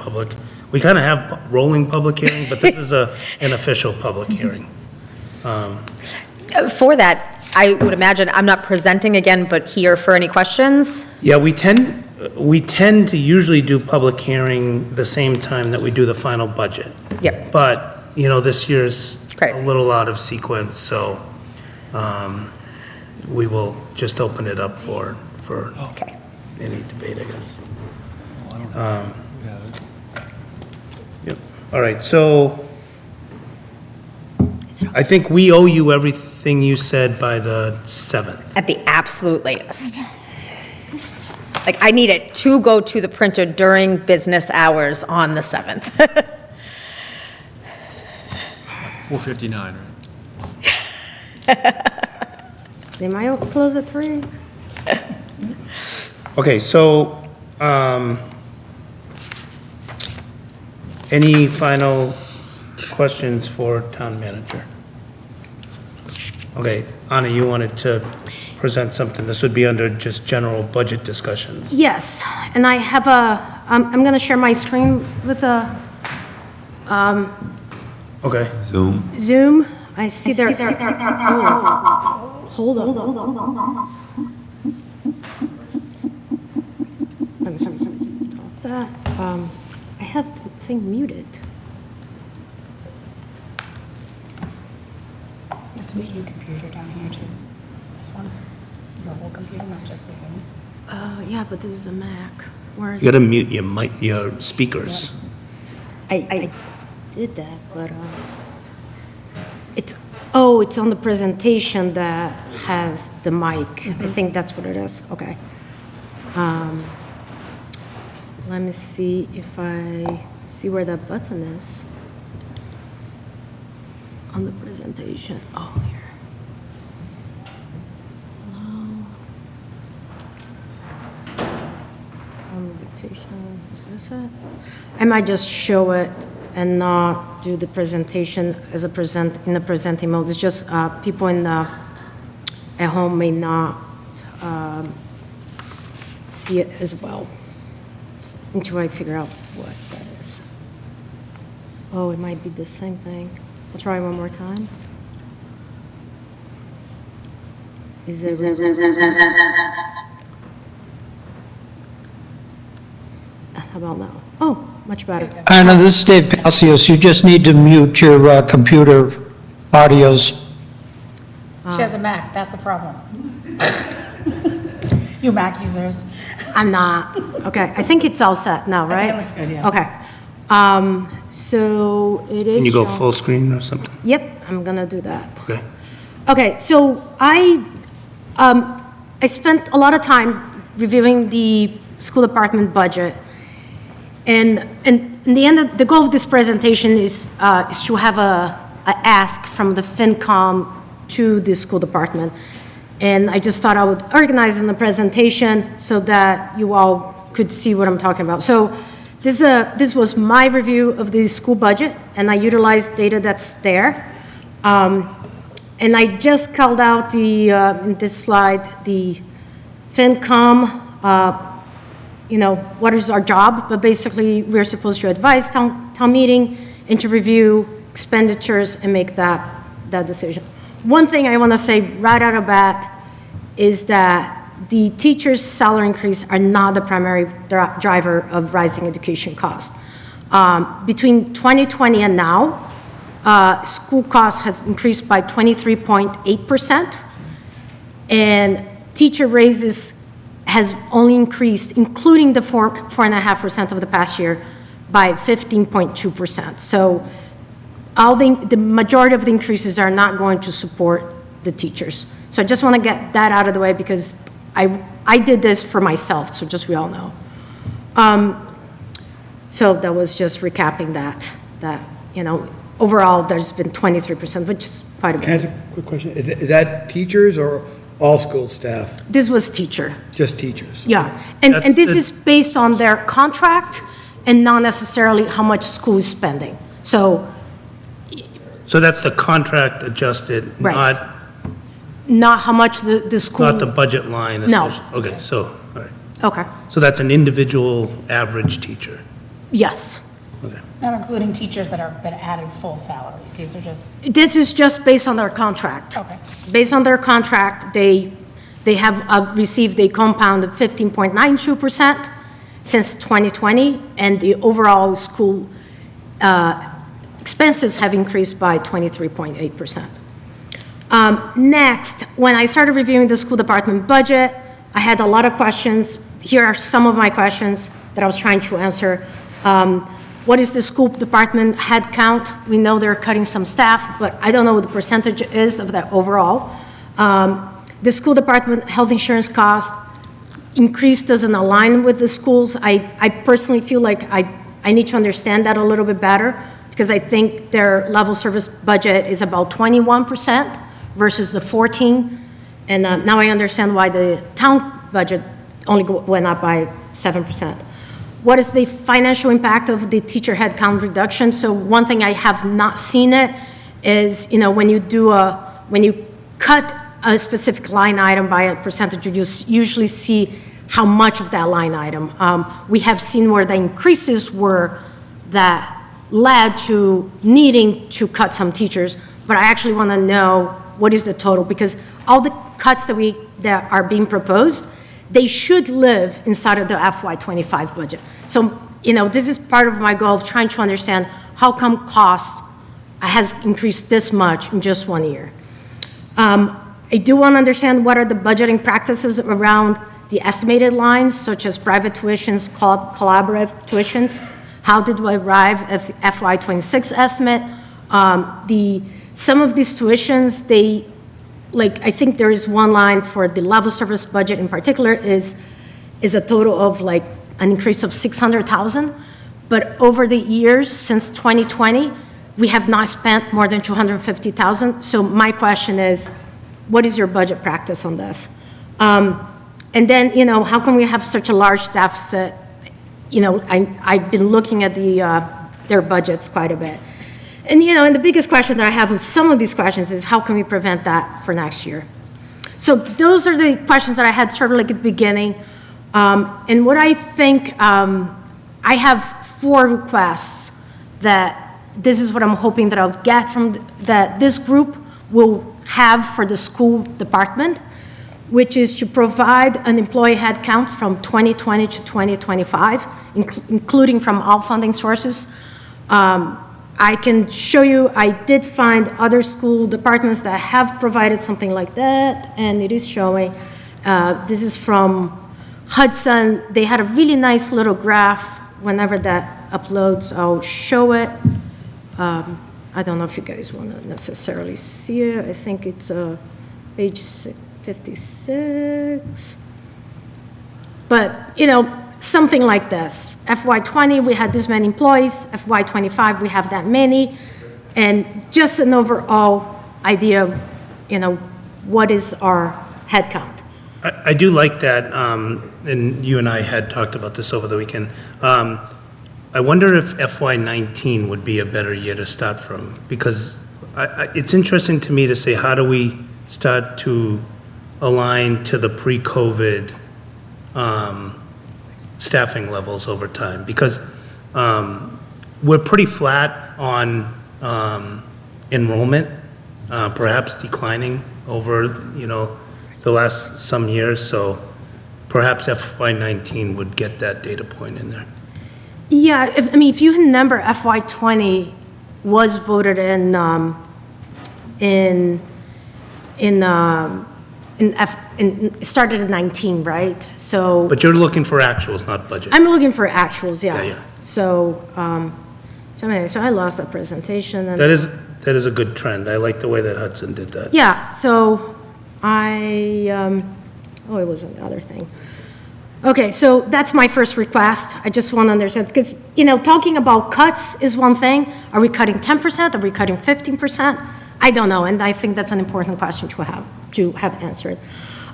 we kind of have rolling public hearing, but this is an official public hearing. For that, I would imagine I'm not presenting again, but here for any questions? Yeah, we tend to usually do public hearing the same time that we do the final budget. Yep. But, this year's Crazy. a little out of sequence, so we will just open it up for Okay. any debate, I guess. Yep. All right, so I think we owe you everything you said by the 7th. At the absolute latest. Like, I need it to go to the printer during business hours on the 7th. 4:59, right? They might close at 3. Okay, so, any final questions for town manager? Okay, Anna, you wanted to present something. This would be under just general budget discussions. Yes, and I have I'm going to share my screen with a Okay. Zoom. I see there. Oh, hold on. Let me stop that. I have the thing muted. You have to mute your computer down here too. This one, your whole computer, not just the Zoom. Yeah, but this is a Mac. Where is You gotta mute your mic, your speakers. I did that, but it's on the presentation that has the mic. I think that's what it is. Okay. Let me see if I see where that button is on the presentation. Oh, here. On the dictation, is this it? I might just show it and not do the presentation as in the presenting mode. It's just people at home may not see it as well until I figure out what that is. Oh, it might be the same thing. I'll try one more time. Is it? How about now? Oh, much better. Anna, this is Dave Palacios. You just need to mute your computer audios. She has a Mac, that's the problem. You Mac users. I'm not. Okay, I think it's all set now, right? it looks good, yeah. Okay. So it is. Can you go shown- full screen or something? Yep, I'm gonna do that. Okay. Okay, so I spent a lot of time reviewing the school department budget. And in the end, the goal of this presentation is to have a ask from the FinCom to the school department. And I just thought I would organize in the presentation so that you all could see what I'm talking about. So this was my review of the school budget, and I utilized data that's there. And I just called out in this slide, the FinCom, what is our job, but basically we're supposed to advise town meeting and to review expenditures and make that decision. One thing I want to say right out of the bat is that the teachers' salary increase are not the primary driver of rising education costs. Between 2020 and now, school costs has increased by 23.8%, and teacher raises has only increased, including the 4.5% of the past year, by 15.2%. So the majority of the increases are not going to support the teachers. So I just want to get that out of the way because I did this for myself, so just we all know. So that was just recapping that overall there's been 23%, which is quite a bit. Can I ask a quick question? Is that teachers or all school staff? This was teacher. Just teachers? Yeah, and this is based on their contract and not necessarily how much school is spending. So that's the contract adjusted, Right. not how much the school. not the budget line? No. Okay, so, all right. Okay, So that's an individual average teacher? yes. Okay. Not including teachers that have been added full salaries, these are just, This is just based on their contract. okay. Based on their contract, they have received a compound of 15.92% since 2020, and the overall school expenses have increased by 23.8%. Next, when I started reviewing the school department budget, I had a lot of questions. Here are some of my questions that I was trying to answer. What is the school department head count? We know they're cutting some staff, but I don't know what the percentage is of that overall. The school department health insurance cost increase doesn't align with the schools. I personally feel like I need to understand that a little bit better because I think their level service budget is about 21% versus the 14%. And now I understand why the town budget only went up by 7%. what is the financial impact of the teacher headcount reduction? So one thing I have not seen it is, when you cut a specific line item by a percentage, you just usually see how much of that line item. We have seen where the increases were that led to needing to cut some teachers, but I actually want to know what is the total, because all the cuts that are being proposed, they should live inside of the FY25 budget. So, this is part of my goal of trying to understand how come cost has increased this much in just 1 year. I do want to understand what are the budgeting practices around the estimated lines, such as private tuitions, collaborative tuitions. How did we arrive at the FY26 estimate? Some of these tuitions, I think there is one line for the level service budget in particular is a total of an increase of 600,000. But over the years, since 2020, we have not spent more than 250,000. So my question is, what is your budget practice on this? And then, how can we have such a large deficit? I've been looking at their budgets quite a bit. And, and the biggest question that I have with some of these questions is how can we prevent that for next year? So those are the questions that I had sort of at the beginning. And what I think, I have 4 requests that this is what I'm hoping that I'll get from that this group will have for the school department, which is to provide an employee headcount from 2020 to 2025, including from all funding sources. I can show you, I did find other school departments that have provided something like that, and it is showing. This is from Hudson. They had a really nice little graph. Whenever that uploads, I'll show it. I don't know if you guys want to necessarily see it. I think it's page 56. But, something like this. FY20, we had this many employees. FY25, we have that many. And just an overall idea, what is our headcount? I do like that, and you and I had talked about this over the weekend. I wonder if FY19 would be a better year to start from, because it's interesting to me to say, how do we start to align to the pre-COVID staffing levels over time? Because we're pretty flat on enrollment, perhaps declining over, the last some years. So perhaps FY19 would get that data point in there. Yeah, if you remember, FY20 was voted it started at 19, right? So. But you're looking for actuals, not budget. I'm looking for actuals, yeah. Yeah. So, so I lost that presentation. And that is a good trend. I like the way that Hudson did that. Yeah, so it was another thing. Okay, so that's my first request. I just want to understand, because, talking about cuts is one thing. Are we cutting 10%? Are we cutting 15%? I don't know, and I think that's an important question to have answered.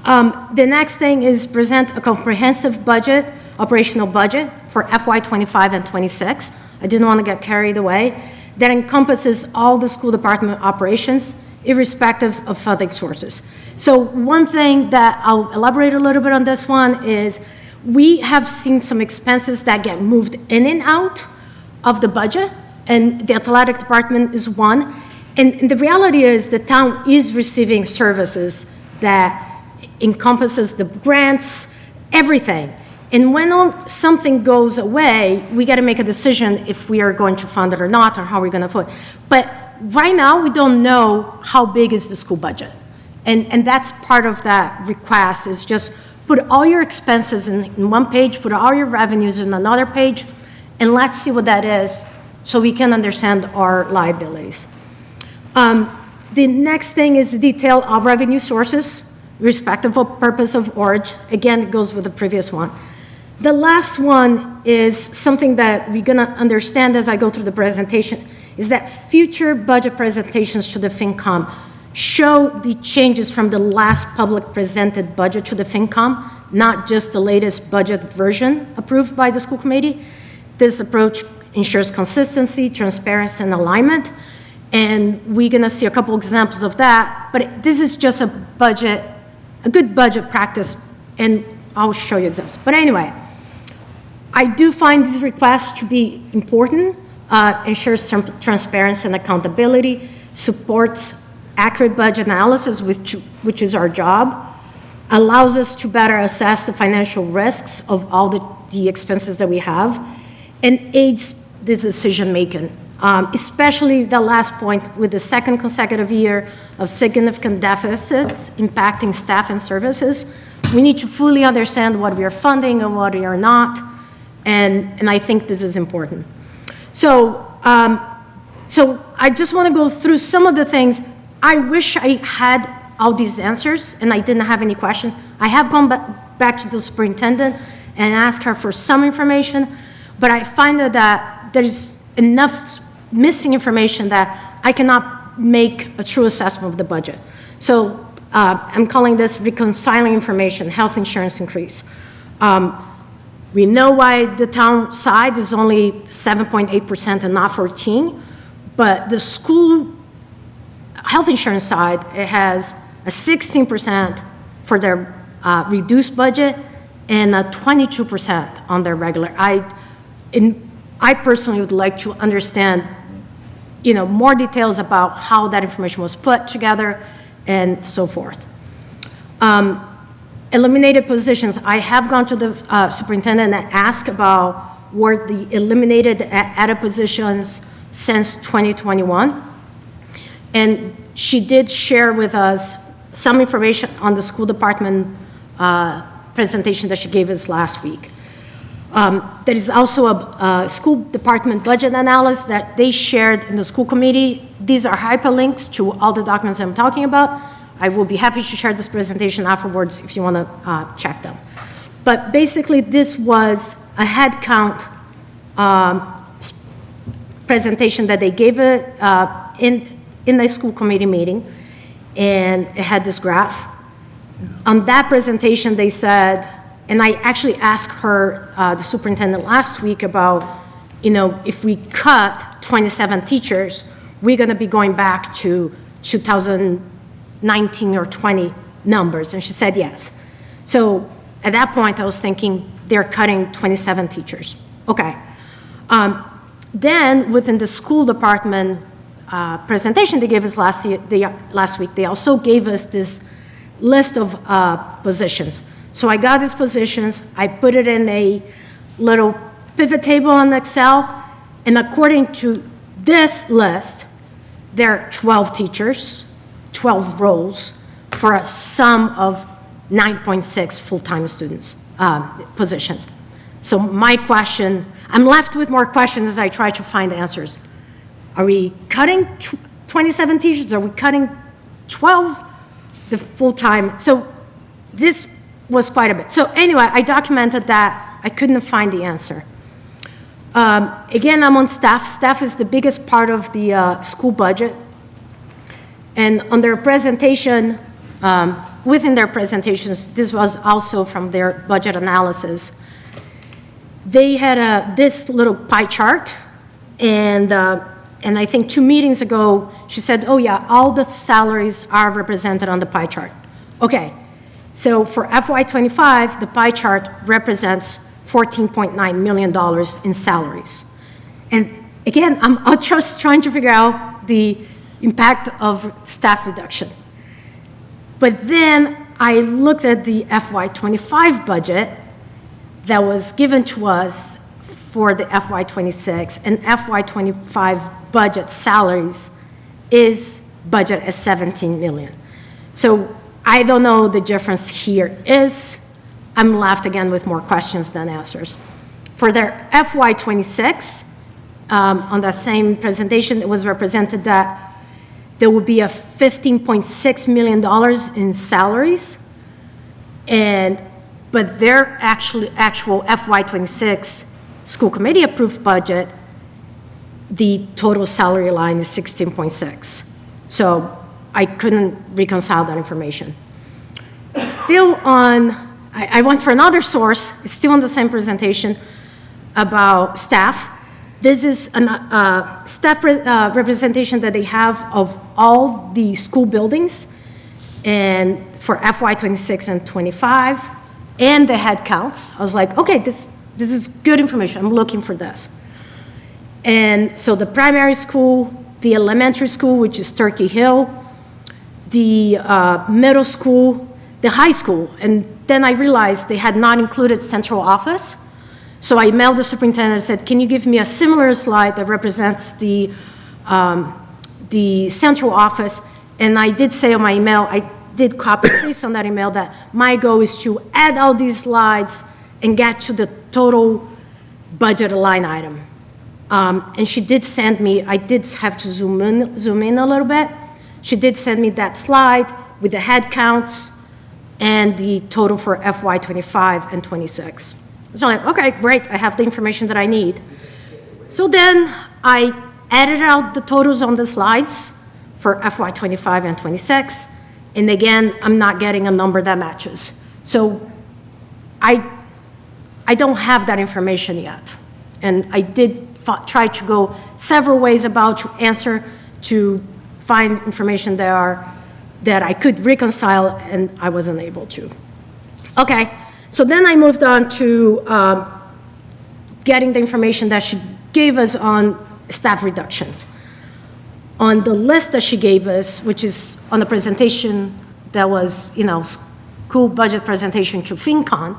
The next thing is present a comprehensive budget, operational budget for FY25 and 26. I didn't want to get carried away. That encompasses all the school department operations, irrespective of funding sources. So one thing that I'll elaborate a little bit on this one is we have seen some expenses that get moved in and out of the budget, and the athletic department is one. And the reality is the town is receiving services that encompasses the grants, everything. And when something goes away, we got to make a decision if we are going to fund it or not, or how we're going to fund it. But right now, we don't know how big is the school budget. And that's part of that request, is just put all your expenses in one page, put all your revenues in another page, and let's see what that is so we can understand our liabilities. The next thing is the detail of revenue sources, respective of purpose of origin. Again, it goes with the previous one. The last one is something that we're going to understand as I go through the presentation, is that future budget presentations to the FinCom show the changes from the last public presented budget to the FinCom not just the latest budget version approved by the school committee. This approach ensures consistency, transparency, and alignment. And we're going to see a couple examples of that. But this is just a good budget practice, and I'll show you examples. But anyway, I do find this request to be important, ensures transparency and accountability, supports accurate budget analysis, which is our job, allows us to better assess the financial risks of all the expenses that we have, and aids the decision-making, especially the last point with the second consecutive year of significant deficits impacting staff and services. We need to fully understand what we are funding and what we are not, and I think this is important. So I just want to go through some of the things. I wish I had all these answers and I didn't have any questions. I have gone back to the superintendent and asked her for some information, but I find that there's enough missing information that I cannot make a true assessment of the budget. So I'm calling this reconciling information, health insurance increase. We know why the town side is only 7.8% and not 14%, but the school health insurance side, it has a 16% for their reduced budget and a 22% on their regular. I personally would like to understand, more details about how that information was put together and so forth. Eliminated positions. I have gone to the superintendent and asked about were the eliminated added positions since 2021. And she did share with us some information on the school department presentation that she gave us last week. There is also a school department budget analysis that they shared in the school committee. These are hyperlinks to all the documents I'm talking about. I will be happy to share this presentation afterwards if you want to check them. But basically, this was a head count presentation that they gave in the school committee meeting, and it had this graph. On that presentation, they said, and I actually asked her, the superintendent last week about, if we cut 27 teachers, we're going to be going back to 2019 or 20 numbers, and she said yes. So at that point, I was thinking they're cutting 27 teachers. Okay. Then within the school department presentation they gave us last week, they also gave us this list of positions. So I got these positions, I put it in a little pivot table on Excel, and according to this list, there are 12 teachers, 12 roles, for a sum of 9.6 full-time students, positions. So my question, I'm left with more questions as I try to find answers. Are we cutting 27 teachers? Are we cutting 12? The full-time? So this was quite a bit. So anyway, I documented that. I couldn't find the answer. Again, I'm on staff. Staff is the biggest part of the school budget. And on their presentation, within their presentations, this was also from their budget analysis. They had this little pie chart, and I think 2 meetings ago, she said, oh yeah, all the salaries are represented on the pie chart. Okay, so for FY25, the pie chart represents $14.9 million in salaries. And again, I'm just trying to figure out the impact of staff reduction. But then I looked at the FY25 budget that was given to us for the FY26, and FY25 budget salaries is budget as 17 million. So I don't know the difference here is. I'm left again with more questions than answers. For their FY26, on that same presentation, it was represented that there would be a $15.6 million in salaries, but their actual FY26 school committee approved budget, the total salary line is 16.6. So I couldn't reconcile that information. Still on I went for another source, it's still in the same presentation, about staff. This is a staff representation that they have of all the school buildings and for FY '26 and '25, and the head counts. I was like, okay, this is good information, I'm looking for this. And so the primary school, the elementary school, which is Turkey Hill, the middle school, the high school, and then I realized they had not included central office. So I emailed the superintendent and said, can you give me a similar slide that represents the central office? And I did say on my email, I did copy and paste on that email that my goal is to add all these slides and get to the total budget line item. And she did send me, I did have to zoom in a little bit. She did send me that slide with the head counts and the total for FY '25 and '26. So I'm like, okay, great, I have the information that I need. So then I added out the totals on the slides for FY '25 and '26, and again, I'm not getting a number that matches. So I don't have that information yet. And I did try to go several ways about to answer, to find information that I could reconcile, and I wasn't able to. Okay, so then I moved on to getting the information that she gave us on staff reductions. On the list that she gave us, which is on the presentation that was, school budget presentation to FinCon,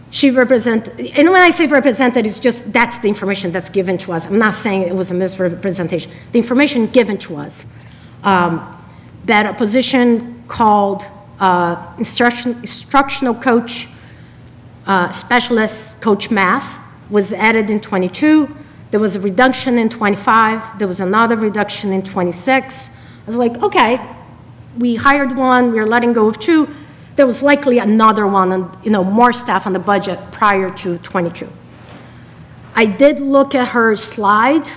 she represented, and when I say represented, it's just that's the information that's given to us. I'm not saying it was a misrepresentation. The information given to us, that a position called instructional coach, specialist coach math was added in '22. There was a reduction in '25. There was another reduction in '26. I was like, okay, we hired one, we're letting go of two. There was likely another one, and more staff on the budget prior to '22. I did look at her slide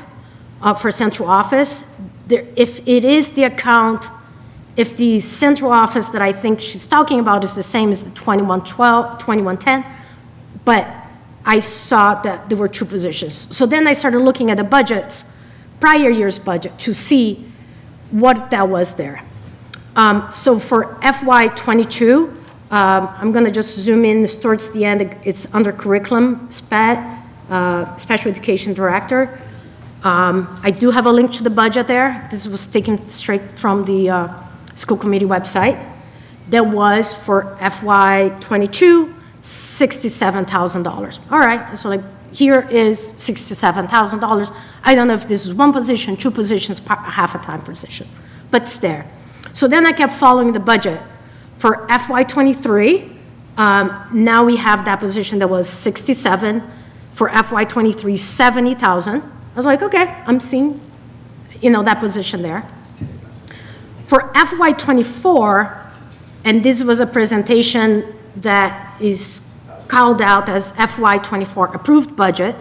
for central office. If it is the account, if the central office that I think she's talking about is the same as the 2110, but I saw that there were two positions. So then I started looking at the budgets, prior year's budget, to see what that was there. So for FY '22, I'm going to just zoom in towards the end. It's under curriculum, special education director. I do have a link to the budget there. This was taken straight from the school committee website. That was for FY '22, $67,000. All right, so here is $67,000. I don't know if this is one position, two positions, half a time position, but it's there. So then I kept following the budget. For FY '23, now we have that position that was 67. For FY '23, 70,000. I was like, okay, I'm seeing, that position there. For FY '24, and this was a presentation that is called out as FY '24 approved budget,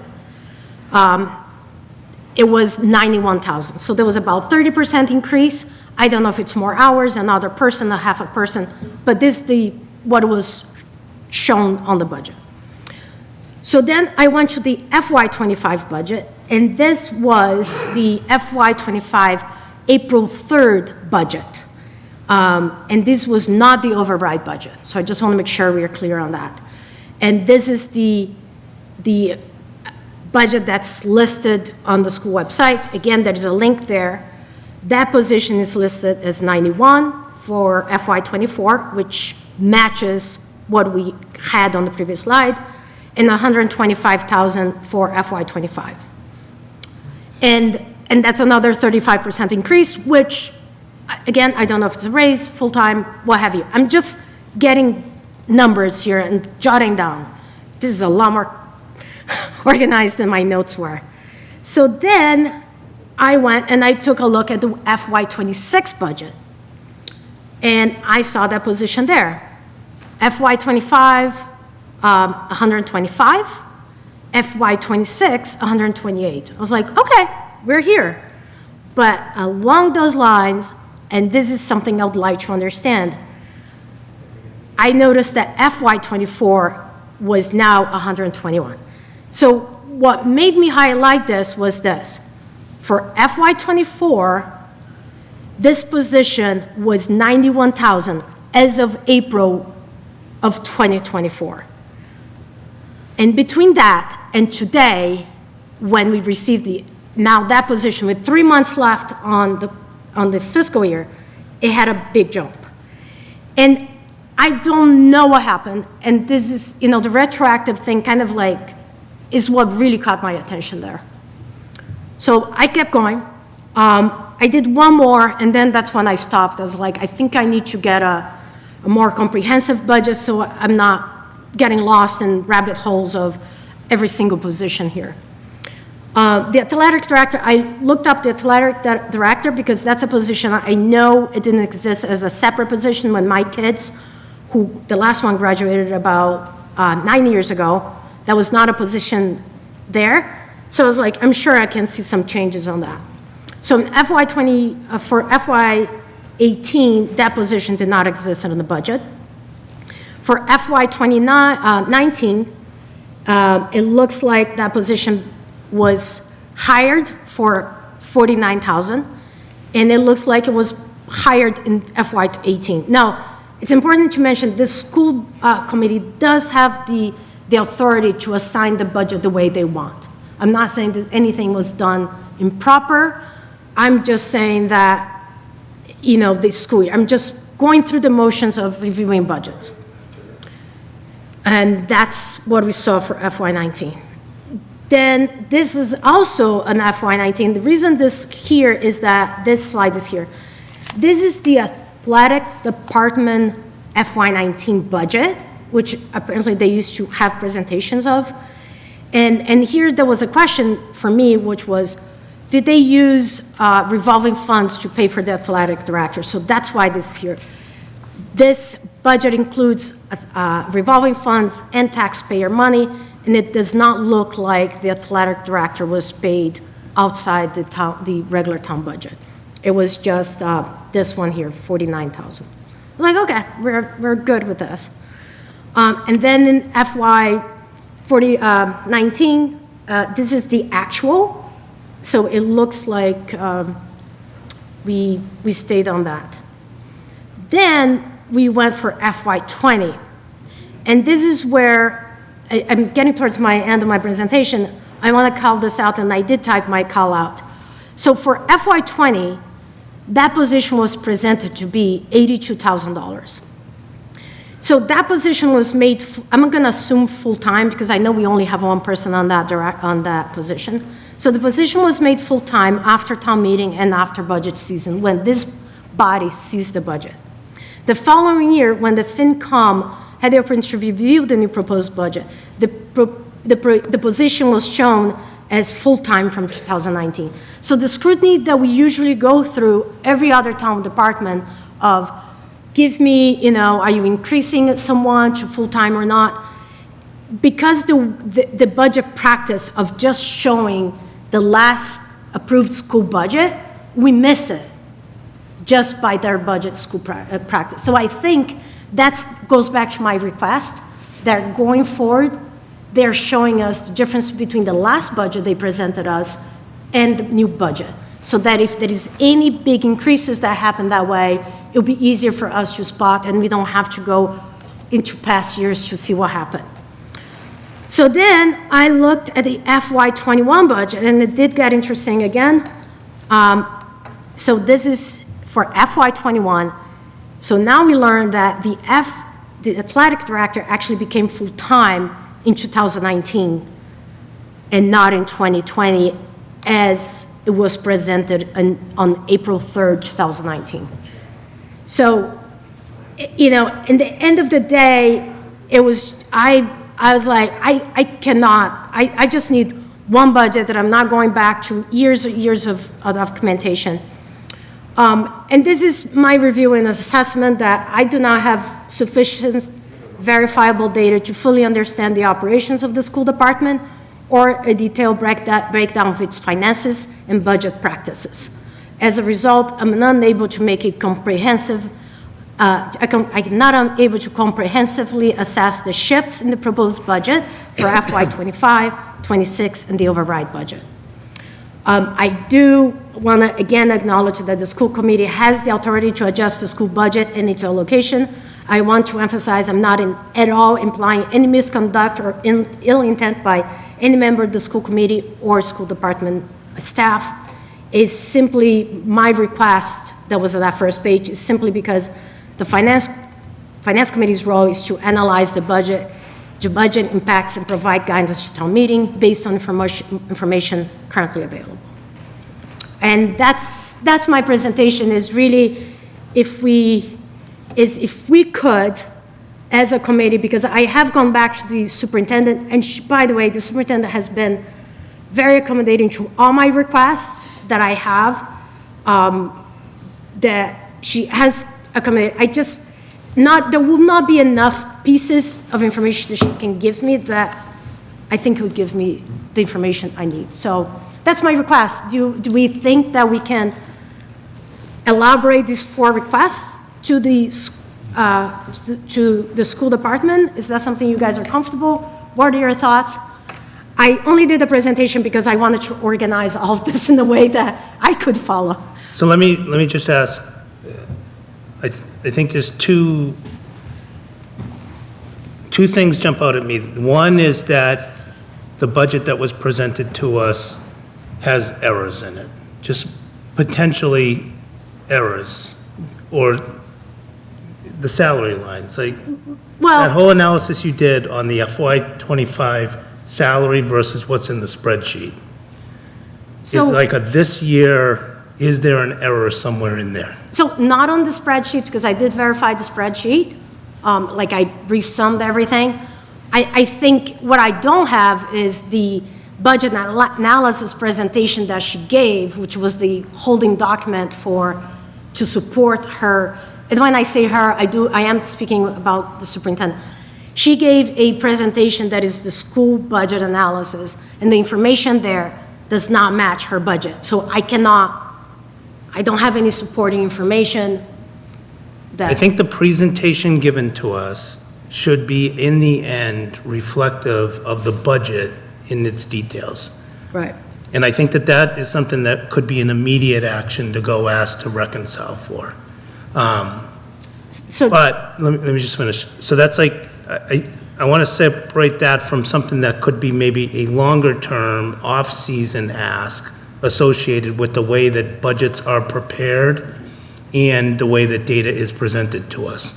it was 91,000. So there was about 30% increase. I don't know if it's more hours, another person, a half a person, but this is what was shown on the budget. So then I went to the FY '25 budget, and this was the FY '25 April 3rd budget. And this was not the override budget. So I just want to make sure we are clear on that. And this is the budget that's listed on the school website. Again, there's a link there. That position is listed as 91 for FY '24, which matches what we had on the previous slide, and 125,000 for FY '25. And that's another 35% increase, which, again, I don't know if it's a raise, full-time, what have you. I'm just getting numbers here and jotting down. This is a lot more organized than my notes were. So then I went and I took a look at the FY '26 budget, and I saw that position there. FY '25, 125, FY '26, 128. I was like, okay, we're here. But along those lines, and this is something I would like to understand, I noticed that FY '24 was now 121. So what made me highlight this was this. For FY '24, this position was 91,000 as of April of 2024. And between that and today, when we received now that position with 3 months left on the fiscal year, it had a big jump. And I don't know what happened, and this is, the retroactive thing kind of like is what really caught my attention there. So I kept going. I did one more, and then that's when I stopped. I was like, I think I need to get a more comprehensive budget so I'm not getting lost in rabbit holes of every single position here. The athletic director, I looked up the athletic director because that's a position I know it didn't exist as a separate position when my kids, who the last one graduated about 9 years ago, that was not a position there. So I was like, I'm sure I can see some changes on that. So in for FY18, that position did not exist in the budget. For FY 19, it looks like that position was hired for 49,000, and it looks like it was hired in FY 18. Now, it's important to mention this school committee does have the authority to assign the budget the way they want. I'm not saying that anything was done improper. I'm just saying that, the school year, I'm just going through the motions of reviewing budgets. And that's what we saw for FY19. Then this is also an FY19. The reason this here is that this slide is here. This is the athletic department FY19 budget, which apparently they used to have presentations of. And here there was a question for me, which was, did they use revolving funds to pay for the athletic director? So that's why this is here. This budget includes revolving funds and taxpayer money, and it does not look like the athletic director was paid outside the regular town budget. It was just this one here, 49,000. I was like, okay, we're good with this. And then in FY 19, this is the actual. So it looks like we stayed on that. Then we went for FY 20. And this is where I'm getting towards my end of my presentation. I want to call this out, and I did type my call out. So for FY 20, that position was presented to be $82,000. So that position was made, I'm going to assume full-time because I know we only have one person on that position. So the position was made full-time after town meeting and after budget season when this body sees the budget. The following year, when the FinCom had the opportunity to review the new proposed budget, the position was shown as full-time from 2019. So the scrutiny that we usually go through every other town department of give me, are you increasing someone to full-time or not? Because the budget practice of just showing the last approved school budget, we miss it just by their budget school practice. So I think that goes back to my request that going forward, they're showing us the difference between the last budget they presented us and the new budget, so that if there is any big increases that happen that way, it'll be easier for us to spot and we don't have to go into past years to see what happened. So then I looked at the FY21 budget, and it did get interesting again. So this is for FY21. So now we learned that the athletic director actually became full-time in 2019 and not in 2020 as it was presented on April 3rd, 2019. So, in the end of the day, it was, I was like, I cannot, I just need one budget that I'm not going back to years of documentation. And this is my review and assessment that I do not have sufficient verifiable data to fully understand the operations of the school department or a detailed breakdown of its finances and budget practices. As a result, I'm unable to make a comprehensive I am not able to comprehensively assess the shifts in the proposed budget for FY '25, '26, and the override budget. I do want to again acknowledge that the school committee has the authority to adjust the school budget and its allocation. I want to emphasize I'm not at all implying any misconduct or ill intent by any member of the school committee or school department staff. It's simply my request that was on that first page is simply because the finance committee's role is to analyze the budget impacts and provide guidance to town meeting based on information currently available. And that's my presentation is really if we could, as a committee, because I have gone back to the superintendent, and by the way, the superintendent has been very accommodating to all my requests that I have, that she has accommodated. There will not be enough pieces of information that she can give me that I think would give me the information I need. So that's my request. Do we think that we can elaborate these 4 requests to the school department? Is that something you guys are comfortable? What are your thoughts? I only did the presentation because I wanted to organize all of this in a way that I could follow. So let me just ask, I think there's two things jump out at me. One is that the budget that was presented to us has errors in it, just potentially errors, or the salary lines. Like, that whole analysis you did on the FY '25 salary versus what's in the spreadsheet. So- Is like this year, is there an error somewhere in there? So not on the spreadsheet, because I did verify the spreadsheet, like I resummed everything. I think what I don't have is the budget analysis presentation that she gave, which was the holding document to support her. And when I say her, I am speaking about the superintendent. She gave a presentation that is the school budget analysis, and the information there does not match her budget. So I don't have any supporting information that. I think the presentation given to us should be, in the end, reflective of the budget in its details. Right. And I think that is something that could be an immediate action to go ask to reconcile for. But let me just finish. So that's like, I want to separate that from something that could be maybe a longer-term, off-season ask associated with the way that budgets are prepared and the way that data is presented to us.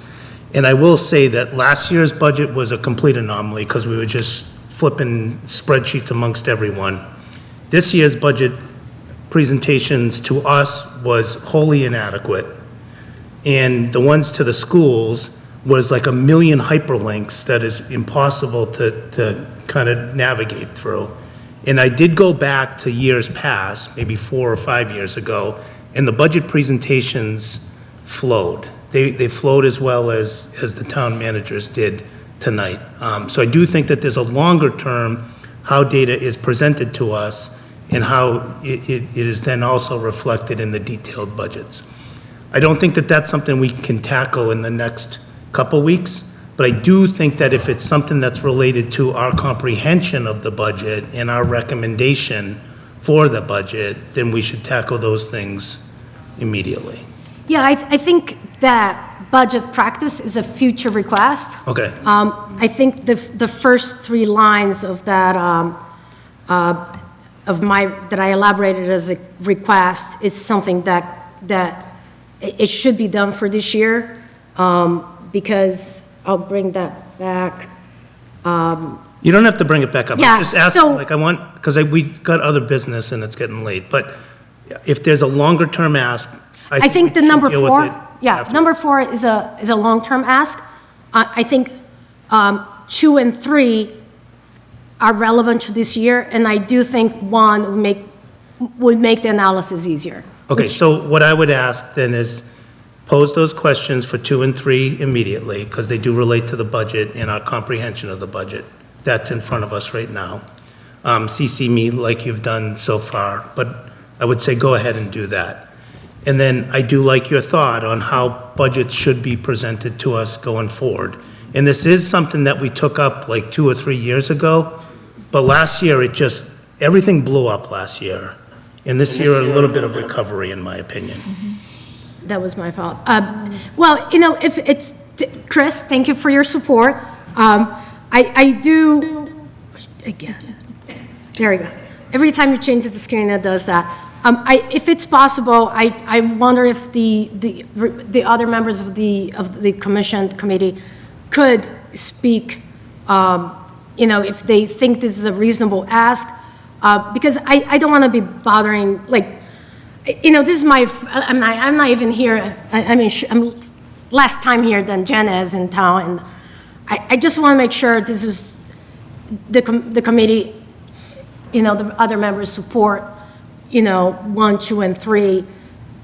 And I will say that last year's budget was a complete anomaly because we were just flipping spreadsheets amongst everyone. This year's budget presentations to us was wholly inadequate. And the ones to the schools was like 1 million hyperlinks that is impossible to kind of navigate through. And I did go back to years past, maybe 4 or 5 years ago, and the budget presentations flowed. They flowed as well as the town managers did tonight. So I do think that there's a longer term, how data is presented to us and how it is then also reflected in the detailed budgets. I don't think that that's something we can tackle in the next couple weeks, but I do think that if it's something that's related to our comprehension of the budget and our recommendation for the budget, then we should tackle those things immediately. Yeah, I think that budget practice is a future request. Okay. I think the first 3 lines of that, that I elaborated as a request, it's something that it should be done for this year, because I'll bring that back. You don't have to bring it back up. Yeah, I'm just asking, so- like, because we got other business and it's getting late, but if there's a longer term ask, I think we the should number deal with 4, it yeah, after. number 4 is a long-term ask. I think 2 and 3 are relevant to this year, and I do think 1 would make the analysis easier. Okay, so what I would ask then is pose those questions for 2 and 3 immediately, because they do relate to the budget and our comprehension of the budget. That's in front of us right now. CC me like you've done so far, but I would say go ahead and do that. And then I do like your thought on how budgets should be presented to us going forward. And this is something that we took up like 2 or 3 years ago, but last year everything blew up last year. And this year, a little bit of recovery, in my opinion. That was my fault. Well, if it's, Chris, thank you for your support. I do, again, there we go. Every time you change the screen, it does that. If it's possible, I wonder if the other members of the committee could speak, if they think this is a reasonable ask, because I don't want to be bothering, this is I'm not even here, I'm less time here than Jen is in town, and I just want to make sure this is the committee, the other members support, 1, 2, and 3,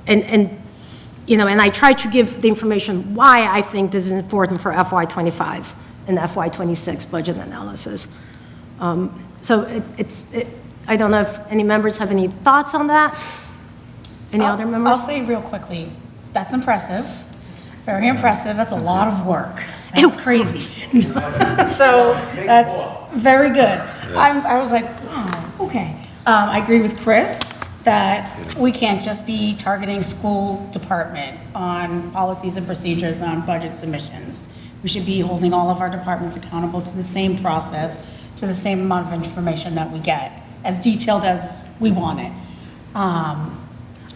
and I try to give the information why I think this is important for FY25 and FY26 budget analysis. So I don't know if any members have any thoughts on that? Any other members? I'll say real quickly, that's impressive, very impressive. That's a lot of work. That's crazy. So that's very good. I was like, wow, okay. I agree with Chris that we can't just be targeting school department on policies and procedures on budget submissions. We should be holding all of our departments accountable to the same process, to the same amount of information that we get, as detailed as we want it.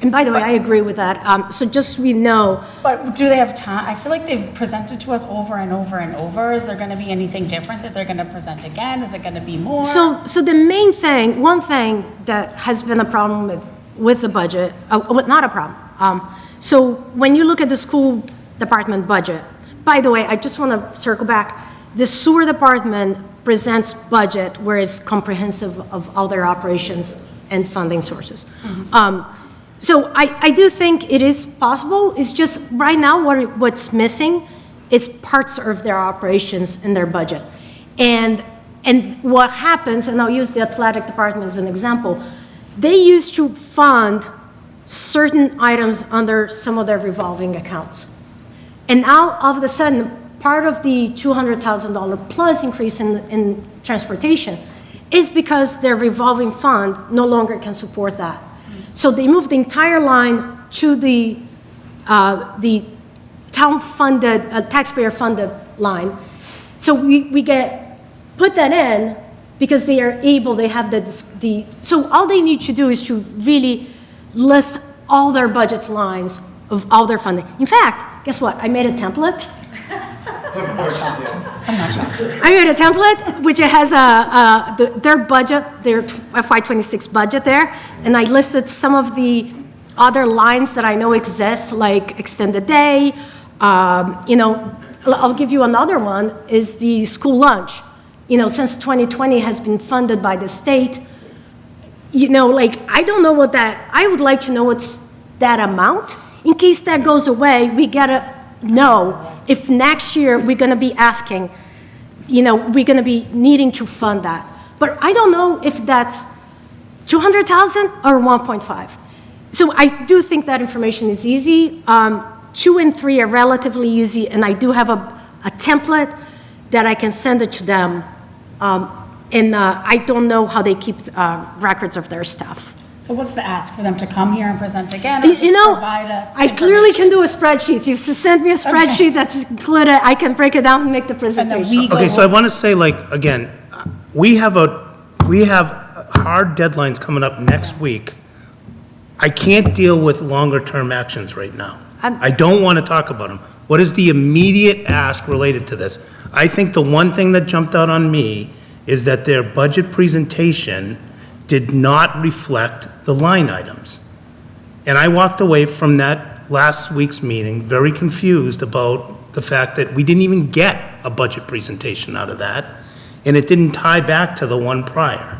And by the way, I agree with that. So just so we know. But do they have time? I feel like they've presented to us over and over and over. Is there going to be anything different that they're going to present again? Is it going to be more? So the main thing, one thing that has been a problem with the budget, not a problem. So when you look at the school department budget, by the way, I just want to circle back. The sewer department presents budget where it's comprehensive of all their operations and funding sources. So I do think it is possible. It's just right now what's missing is parts of their operations in their budget. And what happens, and I'll use the athletic department as an example, they used to fund certain items under some of their revolving accounts. And now all of a sudden, part of the $200,000 plus increase in transportation is because their revolving fund no longer can support that. So they moved the entire line to the town-funded, taxpayer-funded line. So we put that in because they are able, they have so all they need to do is to really list all their budget lines of all their funding. In fact, guess what? I made a template. I'm not shocked. I made a template which has their budget, their FY26 budget there, and I listed some of the other lines that I know exist, like extended day. I'll give you another one, is the school lunch. Since 2020 has been funded by the state, I don't know what that, I would like to know what's that amount. In case that goes away, we gotta know if next year we're going to be asking, we're going to be needing to fund that. But I don't know if that's 200,000 or 1.5. So I do think that information is easy. 2 and 3 are relatively easy, and I do have a template that I can send it to them. And I don't know how they keep records of their stuff. So what's the ask, for them to come here and present again, or just provide us I clearly can do a spreadsheet. If you send me a spreadsheet that's included, I can break it down and make the presentation. Okay, so I want to say, again, we have hard deadlines coming up next week. I can't deal with longer-term actions right now. I don't want to talk about them. What is the immediate ask related to this? I think the one thing that jumped out on me is that their budget presentation did not reflect the line items. And I walked away from that last week's meeting very confused about the fact that we didn't even get a budget presentation out of that, and it didn't tie back to the one prior.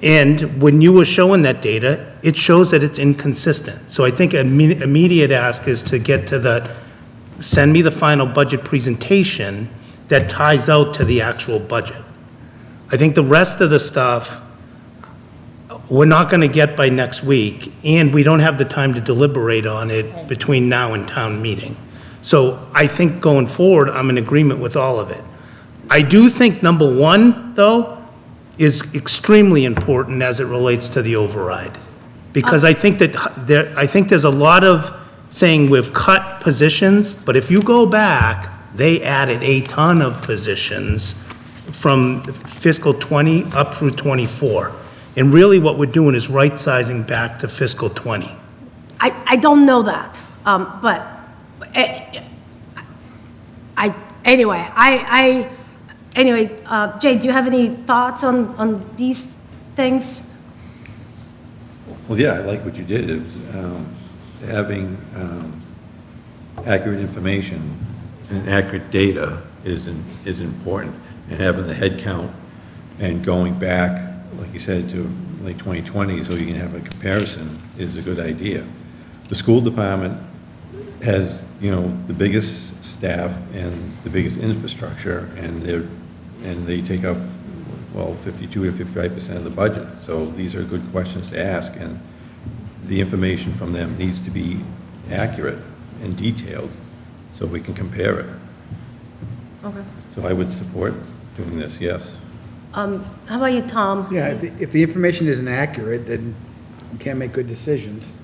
And when you were showing that data, it shows that it's inconsistent. So I think an immediate ask is to get to send me the final budget presentation that ties out to the actual budget. I think the rest of the stuff, we're not going to get by next week, and we don't have the time to deliberate on it between now and town meeting. So I think going forward, I'm in agreement with all of it. I do think number one, though, is extremely important as it relates to the override. Because I think there's a lot of saying we've cut positions, but if you go back, they added a ton of positions from fiscal 20 up through 24. And really what we're doing is right-sizing back to fiscal 20. I don't know that, but anyway, Jay, do you have any thoughts on these things? Well, yeah, I like what you did. It was, having accurate information and accurate data is important. And having the head count and going back, like you said, to like 2020, so you can have a comparison, is a good idea. The school department has, the biggest staff and the biggest infrastructure, and they take up, 52 to 55% of the budget. So these are good questions to ask, and the information from them needs to be accurate and detailed so we can compare it. Okay. So I would support doing this, yes. How about you, Tom? Yeah, if the information isn't accurate, then we can't make good decisions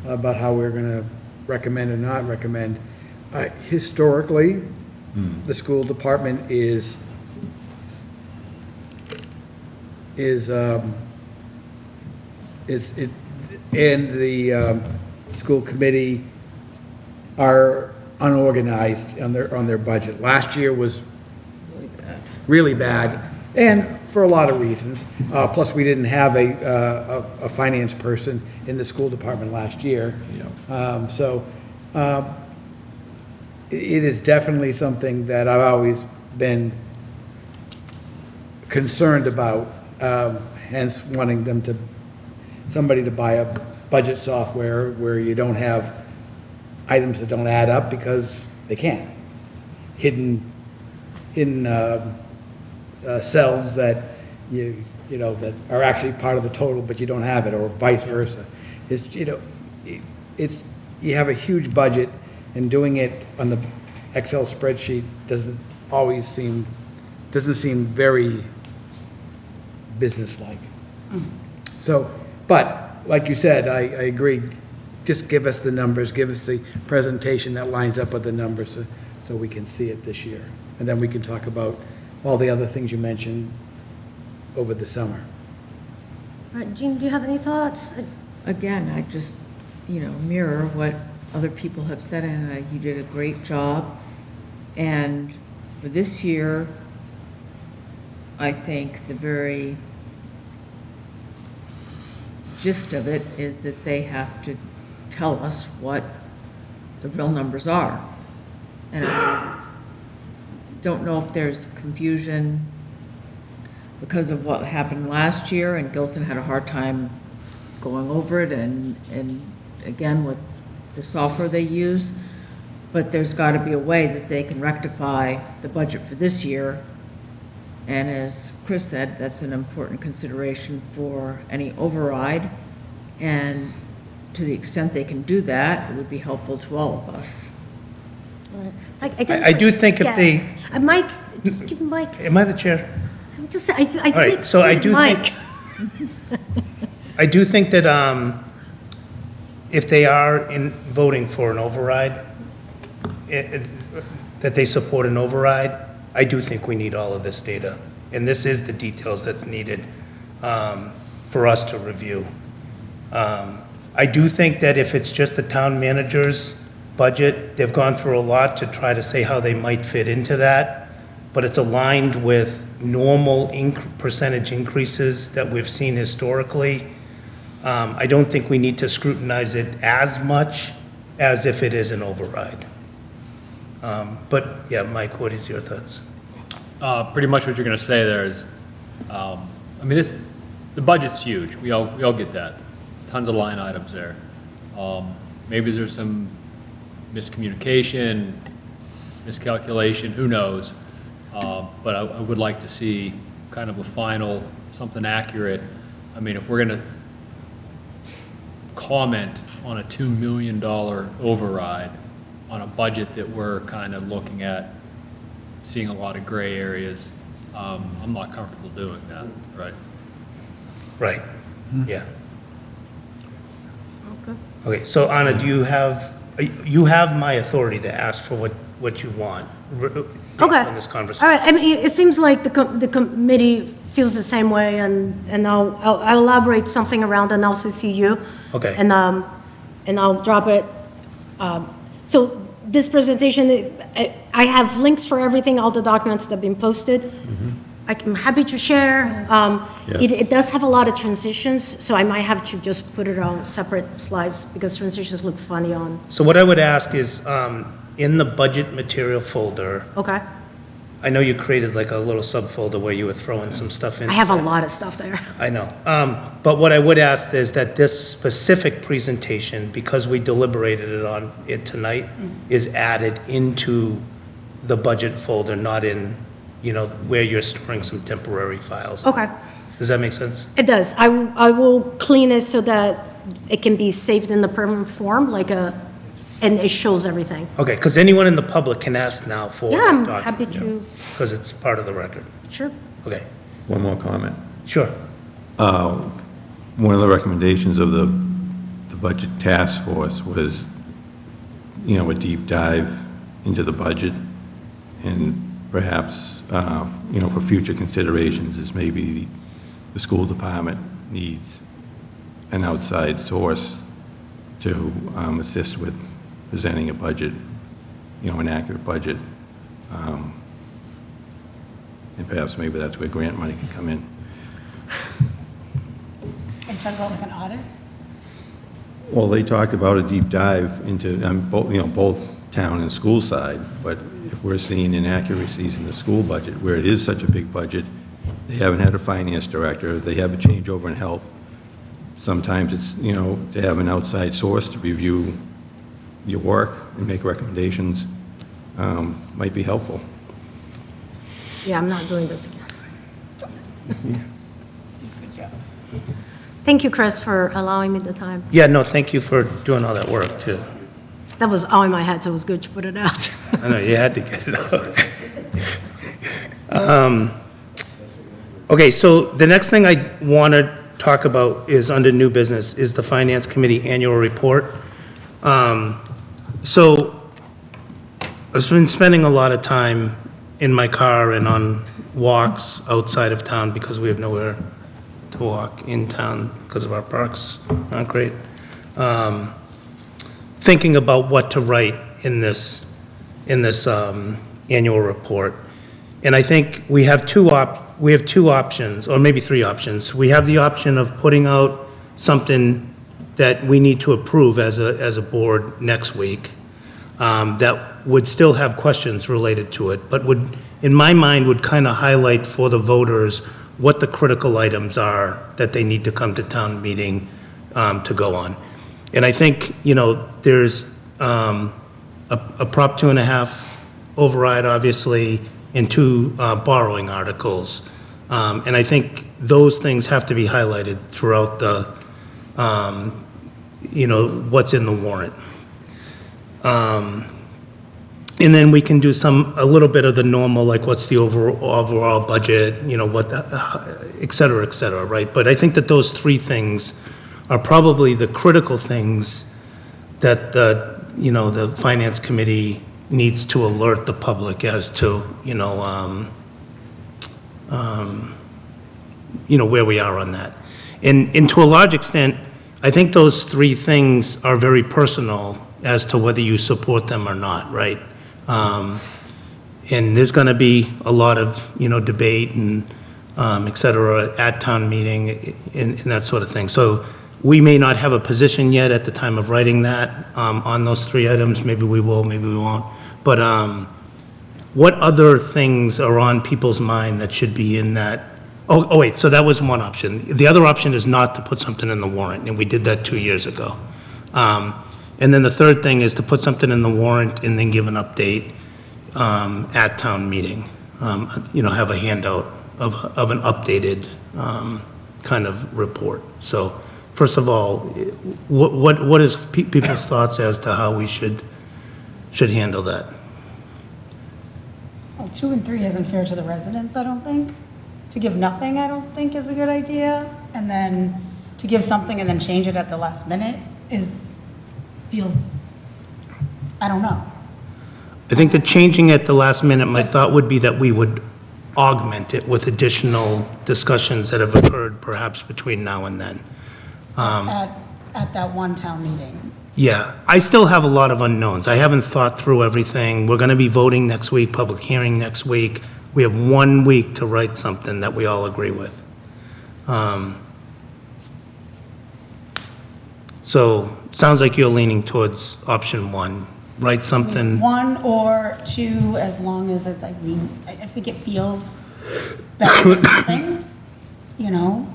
about how we're going to recommend or not recommend. Historically, the school department and the school committee are unorganized on their budget. Last year was really bad, and for a lot of reasons. Plus, we didn't have a finance person in the school department last year. It is definitely something that I've always been concerned about, hence wanting somebody to buy a budget software where you don't have items that don't add up because they can't. Hidden cells that that are actually part of the total, but you don't have it, or vice versa. You have a huge budget, and doing it on the Excel spreadsheet doesn't seem very businesslike. So, but like you said, I agree. Just give us the numbers, give us the presentation that lines up with the numbers, so we can see it this year, and then we can talk about all the other things you mentioned over the summer. All right, Jean, do you have any thoughts? Again, I just, mirror what other people have said, and you did a great job. And for this year, I think the very gist of it is that they have to tell us what the real numbers are. And I don't know if there's confusion because of what happened last year, and Gilson had a hard time going over it, and again, with the software they use. But there's got to be a way that they can rectify the budget for this year. And as Chris said, that's an important consideration for any override. And to the extent they can do that, it would be helpful to all of us. I do think if they... Mike, just give Mike. Am I the chair? I'm just, I All right, so I do Mike. think... I do think that if they are voting for an override, that they support an override, I do think we need all of this data. And this is the details that's needed for us to review. I do think that if it's just the town manager's budget, they've gone through a lot to try to say how they might fit into that, but it's aligned with normal percentage increases that we've seen historically. I don't think we need to scrutinize it as much as if it is an override. But yeah, Mike, what is your thoughts? Pretty much what you're going to say there is, the budget's huge. We all get that. Tons of line items there. Maybe there's some miscommunication, miscalculation, who knows? But I would like to see kind of a final, something accurate. I mean, if we're going to comment on a $2 million override on a budget that we're kind of looking at, seeing a lot of gray areas. I'm not comfortable doing that, right? Right, yeah. Okay, so Anna, do you have my authority to ask for what you want? Based Okay. on this conversation? All right, I mean, it seems like the committee feels the same way, and I'll elaborate something around and I'll CC you. Okay. And I'll drop it. So this presentation, I have links for everything, all the documents that have been posted. I'm happy to share. It does have a lot of transitions, so I might have to just put it on separate slides because transitions look funny on. So what I would ask is, in the budget material folder, Okay. I know you created like a little subfolder where you were throwing some stuff in. I have a lot of stuff there. I know. But what I would ask is that this specific presentation, because we deliberated on it tonight, is added into the budget folder, not in, where you're storing some temporary files. Okay. Does that make sense? It does. I will clean it so that it can be saved in the permanent form, and it shows everything. Okay, because anyone in the public can ask now for Yeah, I'm that happy document, to, because it's part of the record. sure. Okay, One more comment. sure. One of the recommendations of the budget task force was, a deep dive into the budget, and perhaps, for future considerations is maybe the school department needs an outside source to assist with presenting a budget, an accurate budget. And perhaps maybe that's where grant money can come in. Are you talking about like an audit? Well, they talked about a deep dive into, both town and school side, but if we're seeing inaccuracies in the school budget, where it is such a big budget, they haven't had a finance director, they have a changeover in help. Sometimes it's, to have an outside source to review your work and make recommendations might be helpful. Yeah, I'm not doing this again. Good job. Thank you, Chris, for allowing me the time. Yeah, no, thank you for doing all that work, too. That was all in my head, so it was good to put it out. I know, you had to get it out. Okay, so the next thing I want to talk about is under new business, is the Finance Committee Annual Report. So I've been spending a lot of time in my car and on walks outside of town because we have nowhere to walk in town because of our parks aren't great. Thinking about what to write in this annual report. And I think we have two options, or maybe three options. We have the option of putting out something that we need to approve as a board next week, that would still have questions related to it, but would, in my mind, would kind of highlight for the voters what the critical items are that they need to come to town meeting to go on. And I think, there's a Prop 2.5 override, obviously, and two borrowing articles. And I think those things have to be highlighted throughout the, what's in the warrant. And then we can do a little bit of the normal, like what's the overall budget, what, et cetera, right? But I think that those three things are probably the critical things that the Finance Committee needs to alert the public as to, where we are on that. And to a large extent, I think those three things are very personal as to whether you support them or not, right? And there's going to be a lot of, debate and, et cetera, at town meeting and that sort of thing. So we may not have a position yet at the time of writing that on those three items. Maybe we will, maybe we won't. But what other things are on people's mind that should be in that? Oh, wait, so that was one option. The other option is not to put something in the warrant, and we did that 2 years ago. And then the third thing is to put something in the warrant and then give an update at town meeting. Have a handout of an updated kind of report. So first of all, what is people's thoughts as to how we should handle that? Well, 2 and 3 isn't fair to the residents, I don't think. To give nothing, I don't think is a good idea. And then to give something and then change it at the last minute feels, I don't know. I think that changing at the last minute, my thought would be that we would augment it with additional discussions that have occurred perhaps between now and then. At that one town meeting. Yeah, I still have a lot of unknowns. I haven't thought through everything. We're going to be voting next week, public hearing next week. We have 1 week to write something that we all agree with. So, sounds like you're leaning towards option 1. Write something. 1 or 2, as long as it's, I think it feels better than nothing, you know?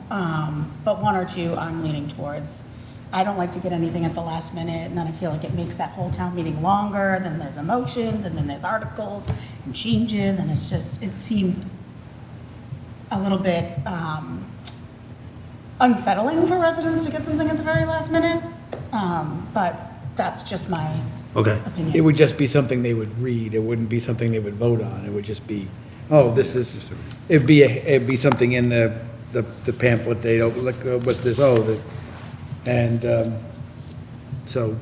But 1 or 2, I'm leaning towards. I don't like to get anything at the last minute, and then I feel like it makes that whole town meeting longer, then there's emotions, and then there's articles and changes, and it's just, it seems a little bit unsettling for residents to get something at the very last minute, but that's just my opinion. It would just be something they would read. It wouldn't be something they would vote on. It would just be, oh, this is, it'd be something in the pamphlet. They don't, look, what's this? Oh, so.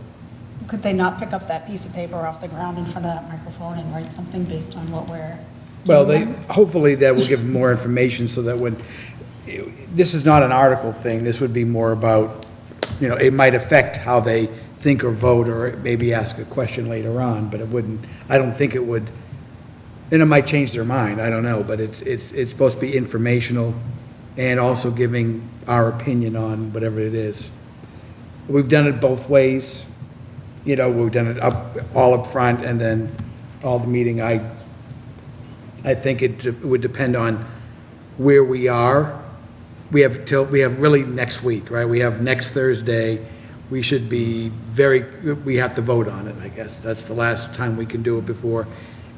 Could they not pick up that piece of paper off the ground in front of that microphone and write something based on what we're Well, giving them? hopefully that will give them more information so that when, this is not an article thing, this would be more about, you know, it might affect how they think or vote, or maybe ask a question later on, but it wouldn't, I don't think it would, and it might change their mind, I don't know, but it's supposed to be informational and also giving our opinion on whatever it is. We've done it both ways, you know, we've done it all up front and then all the meeting. I think it would depend on where we are. We have really next week, right? We have next Thursday. We should be we have to vote on it, I guess. That's the last time we can do it before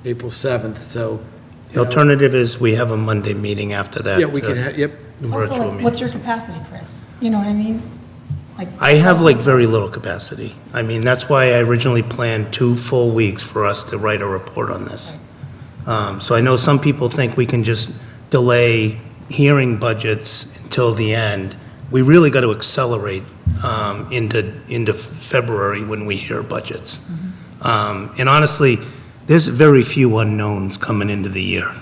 April 7th, so. The alternative is we have a Monday meeting after that. Yeah, we can, yep. Virtual Also, like, meeting. what's your capacity, Chris? You know what I mean? Like, I have like very little capacity. I mean, that's why I originally planned 2 full weeks for us to write a report on this. So I know some people think we can just delay hearing budgets until the end. We really got to accelerate into February when we hear budgets. And honestly, there's very few unknowns coming into the year.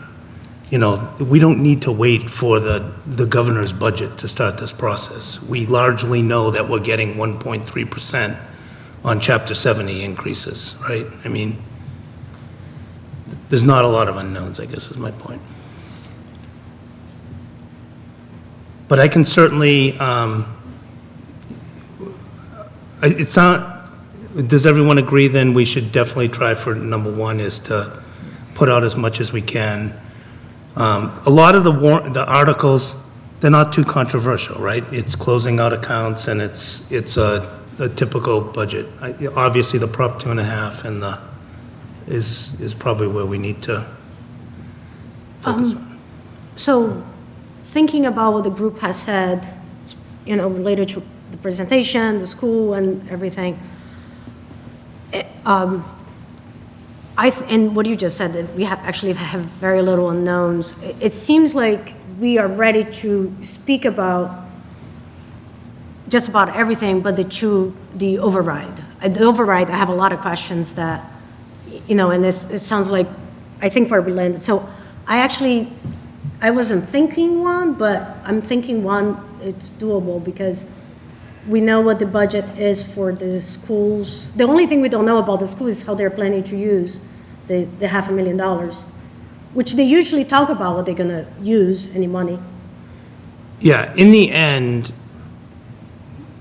You know, we don't need to wait for the governor's budget to start this process. We largely know that we're getting 1.3% on Chapter 70 increases, right? I mean, there's not a lot of unknowns, I guess is my point. But I can certainly, does everyone agree then we should definitely try for number 1 is to put out as much as we can? A lot of the articles, they're not too controversial, right? It's closing out accounts and it's a typical budget. Obviously, the Prop 2.5 and is probably where we need to focus on. So, thinking about what the group has said, you know, related to the presentation, the school, and everything, and what you just said, that we actually have very little unknowns. It seems like we are ready to speak about just about everything, but the override. The override, I have a lot of questions that, you know, and it sounds like, I think where we landed. So I wasn't thinking 1, but I'm thinking 1, it's doable because we know what the budget is for the schools. The only thing we don't know about the school is how they're planning to use the $500,000, which they usually talk about what they're going to use any money. Yeah, in the end,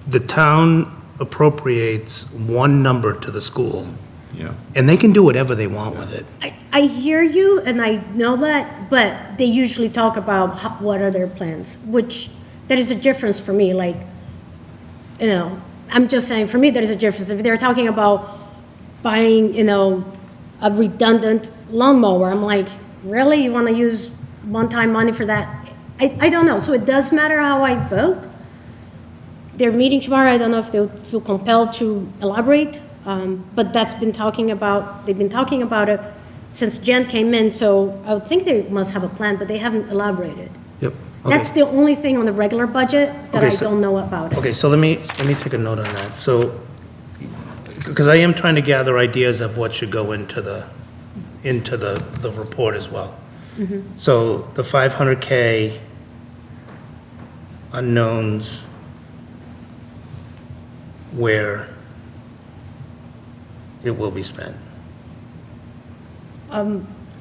the town appropriates 1 number to the school. Yeah. And they can do whatever they want with it. I hear you, and I know that, but they usually talk about what are their plans, which there is a difference for me. Like, you know, I'm just saying, for me, there is a difference. If they're talking about buying, you know, a redundant lawnmower, I'm like, really? You want to use one-time money for that? I don't know. So it does matter how I vote. they're meeting tomorrow. I don't know if they'll feel compelled to elaborate, but they've been talking about it since Jen came in, so I would think they must have a plan, but they haven't elaborated. Yep. That's the only thing on the regular budget that Okay, I so- don't know about it. Okay, so let me take a note on that. So, because I am trying to gather ideas of what should go into the report as well. So the 500K unknowns, where it will be spent.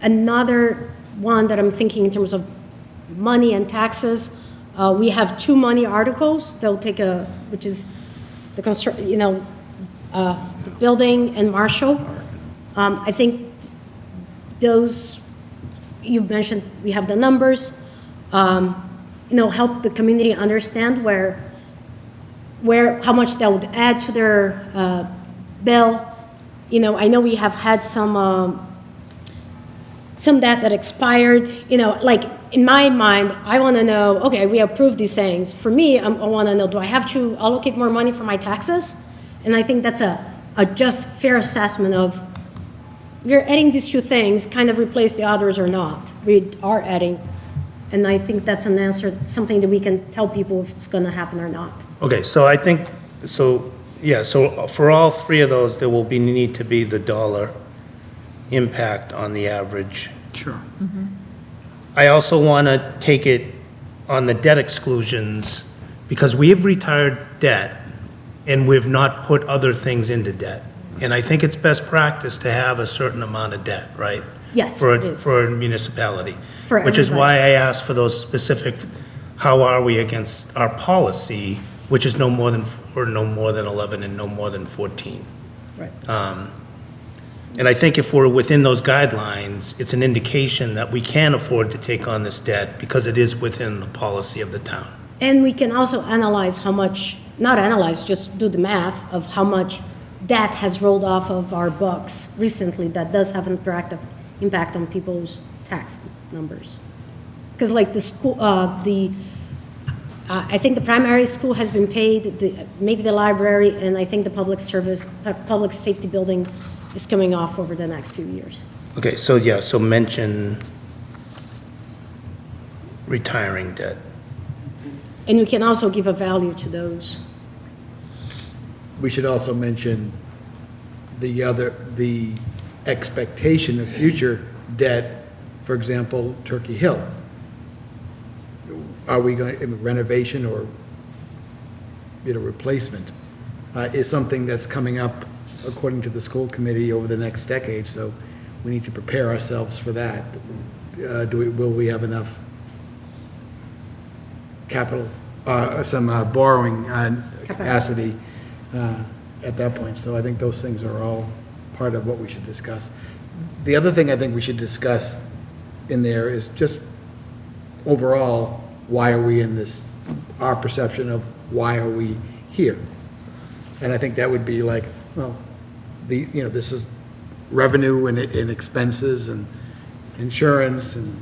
Another one that I'm thinking in terms of money and taxes, we have two money articles. They'll take which is the the building and Marshall. I think those, you mentioned, we have the numbers, help the community understand how much that would add to their bill. I know we have had some debt that expired, like in my mind, I want to know, okay, we approved these things. For me, I want to know, do I have to allocate more money for my taxes? And I think that's a just fair assessment of, we're adding these two things, kind of replace the others or not. We are adding, and I think that's an answer, something that we can tell people if it's going to happen or not. Okay, so I think, so for all three of those, there will need to be the dollar impact on the average. Sure. I also want to take it on the debt exclusions, because we have retired debt, and we've not put other things into debt. And I think it's best practice to have a certain amount of debt, right? Yes, For it is. For a municipality. For Which is everybody. why I asked for those specific, how are we against our policy, which is no more than 11 and no more than 14. Right. And I think if we're within those guidelines, it's an indication that we can afford to take on this debt because it is within the policy of the town. And we can also analyze how much, not analyze, just do the math of how much debt has rolled off of our books recently that does have an interactive impact on people's tax numbers. Because like the school, I think the primary school has been paid, maybe the library, and I think the public safety building is coming off over the next few years. Okay, so so mention retiring debt. And we can also give a value to those. We should also mention the expectation of future debt, for example, Turkey Hill. Are we going, renovation or, replacement is something that's coming up according to the school committee over the next decade, so we need to prepare ourselves for that. Will we have enough capital, some borrowing capacity at that point? So I think those things are all part of what we should discuss. The other thing I think we should discuss in there is just overall, why are we in this, our perception of why are we here? And I think that would be like, well, this is revenue and expenses and insurance and.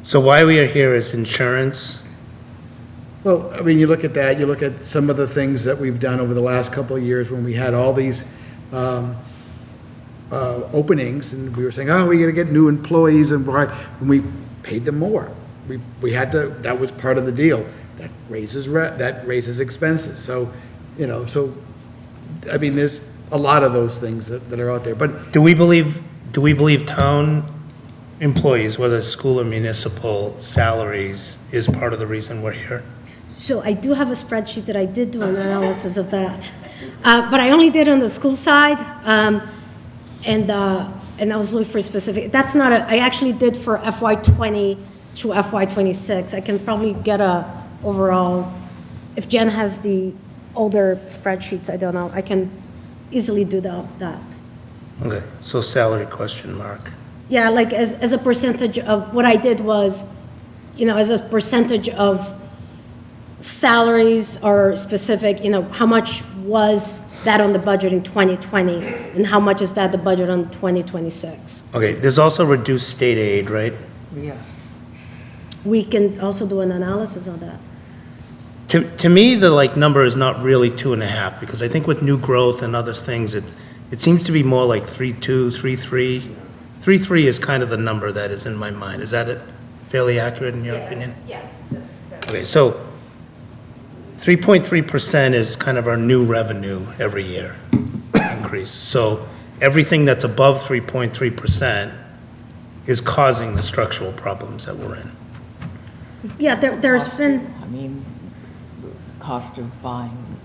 So why we are here is insurance. Well, I mean, you look at that, you look at some of the things that we've done over the last couple of years when we had all these openings, and we were saying, oh, we're going to get new employees, and we paid them more. We had to, that was part of the deal. That raises expenses. So, I mean, there's a lot of those things that are out there. But Do we believe town employees, whether school or municipal salaries, is part of the reason we're here? So I do have a spreadsheet that I did do an analysis of that. But I only did on the school side, and I was looking for specific, that's not I actually did for FY20 to FY26. I can probably get a overall, if Jen has the older spreadsheets, I don't know, I can easily do that. Okay, so salary question mark. Yeah, like as a percentage of, what I did was, as a percentage of salaries or specific, how much was that on the budget in 2020, and how much is that the budget on 2026? Okay, there's also reduced state aid, right? Yes. We can also do an analysis on that. To me, the like number is not really 2.5, because I think with new growth and other things, it seems to be more like 3.2, 3.3. 3.3 is kind of the number that is in my mind. Is that it fairly accurate in your opinion? Yeah. Okay, so 3.3% is kind of our new revenue every year increase. So everything that's above 3.3% is causing the structural problems that we're in. Yeah, there's been, I mean, the cost of buying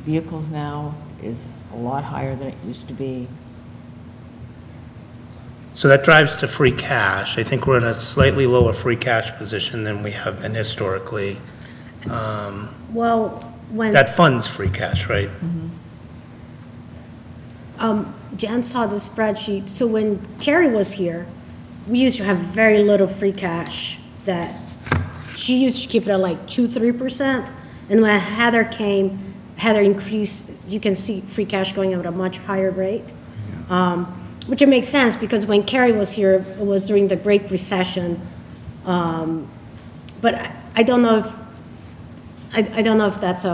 vehicles now is a lot higher than it used to be. So that drives to free cash. I think we're in a slightly lower free cash position than we have been historically. well, when. That funds free cash, right? Jan saw the spreadsheet, so when Carrie was here, we used to have very little free cash that, she used to keep it at like 2-3%, and when Heather came, Heather increased, you can see free cash going at a much higher rate. Which it makes sense, because when Carrie was here, it was during the Great Recession. But I don't know if, I don't know if that's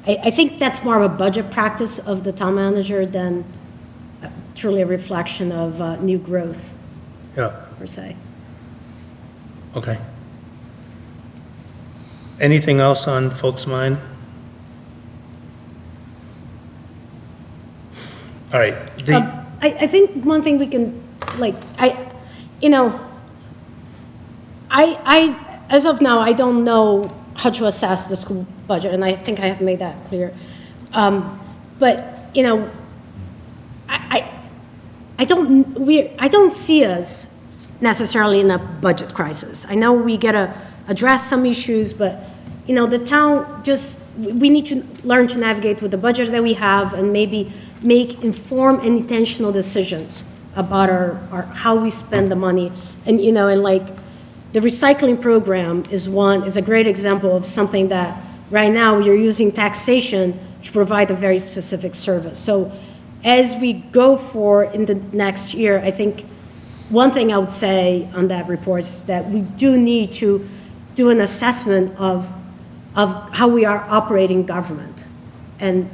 I think that's more of a budget practice of the town manager than truly a reflection of new growth, Yeah, per se. okay. Anything else on folks' mind? All right, I think one thing we can, like, as of now, I don't know how to assess the school budget, and I think I have made that clear. But, I don't see us necessarily in a budget crisis. I know we gotta address some issues, but, the town we need to learn to navigate with the budget that we have and maybe make informed and intentional decisions about how we spend the money. And, like, the recycling program is a great example of something that right now you're using taxation to provide a very specific service. So as we go in the next year, I think one thing I would say on that report is that we do need to do an assessment of how we are operating government and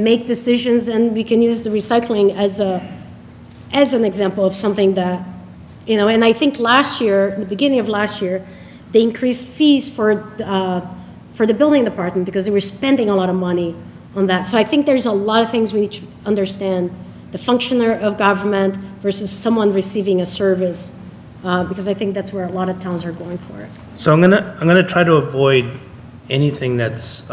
make decisions, and we can use the recycling as an example of something that, and I think last year, in the beginning of last year, they increased fees for the building department because they were spending a lot of money on that. So I think there's a lot of things we need to understand, the functioner of government versus someone receiving a service, because I think that's where a lot of towns are going for it. so I'm gonna try to avoid anything that's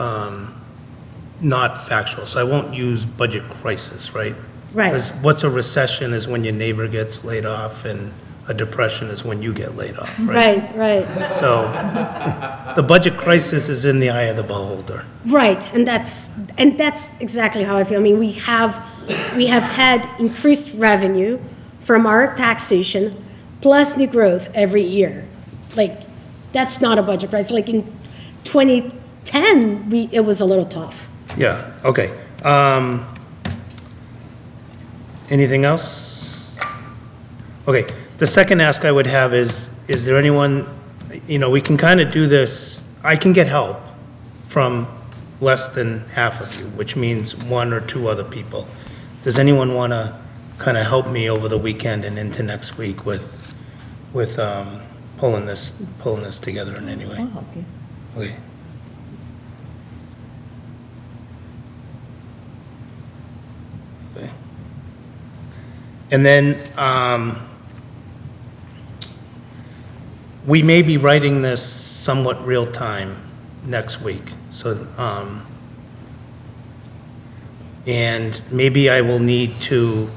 not factual. So I won't use budget crisis, right? Right. Because what's a recession is when your neighbor gets laid off, and a depression is when you get laid off, right? Right. So the budget crisis is in the eye of the beholder. Right, and that's exactly how I feel. I mean, we have had increased revenue from our taxation plus new growth every year. Like, that's not a budget price. Like in 2010, it was a little tough. Yeah, okay. Anything else? Okay, the second ask I would have is there anyone, we can kind of do this, I can get help from less than half of you, which means one or two other people. Does anyone want to kind of help me over the weekend and into next week with pulling this together in any way? I'll help you. Okay. Okay. And then, we may be writing this somewhat real time next week, so, and maybe I will need to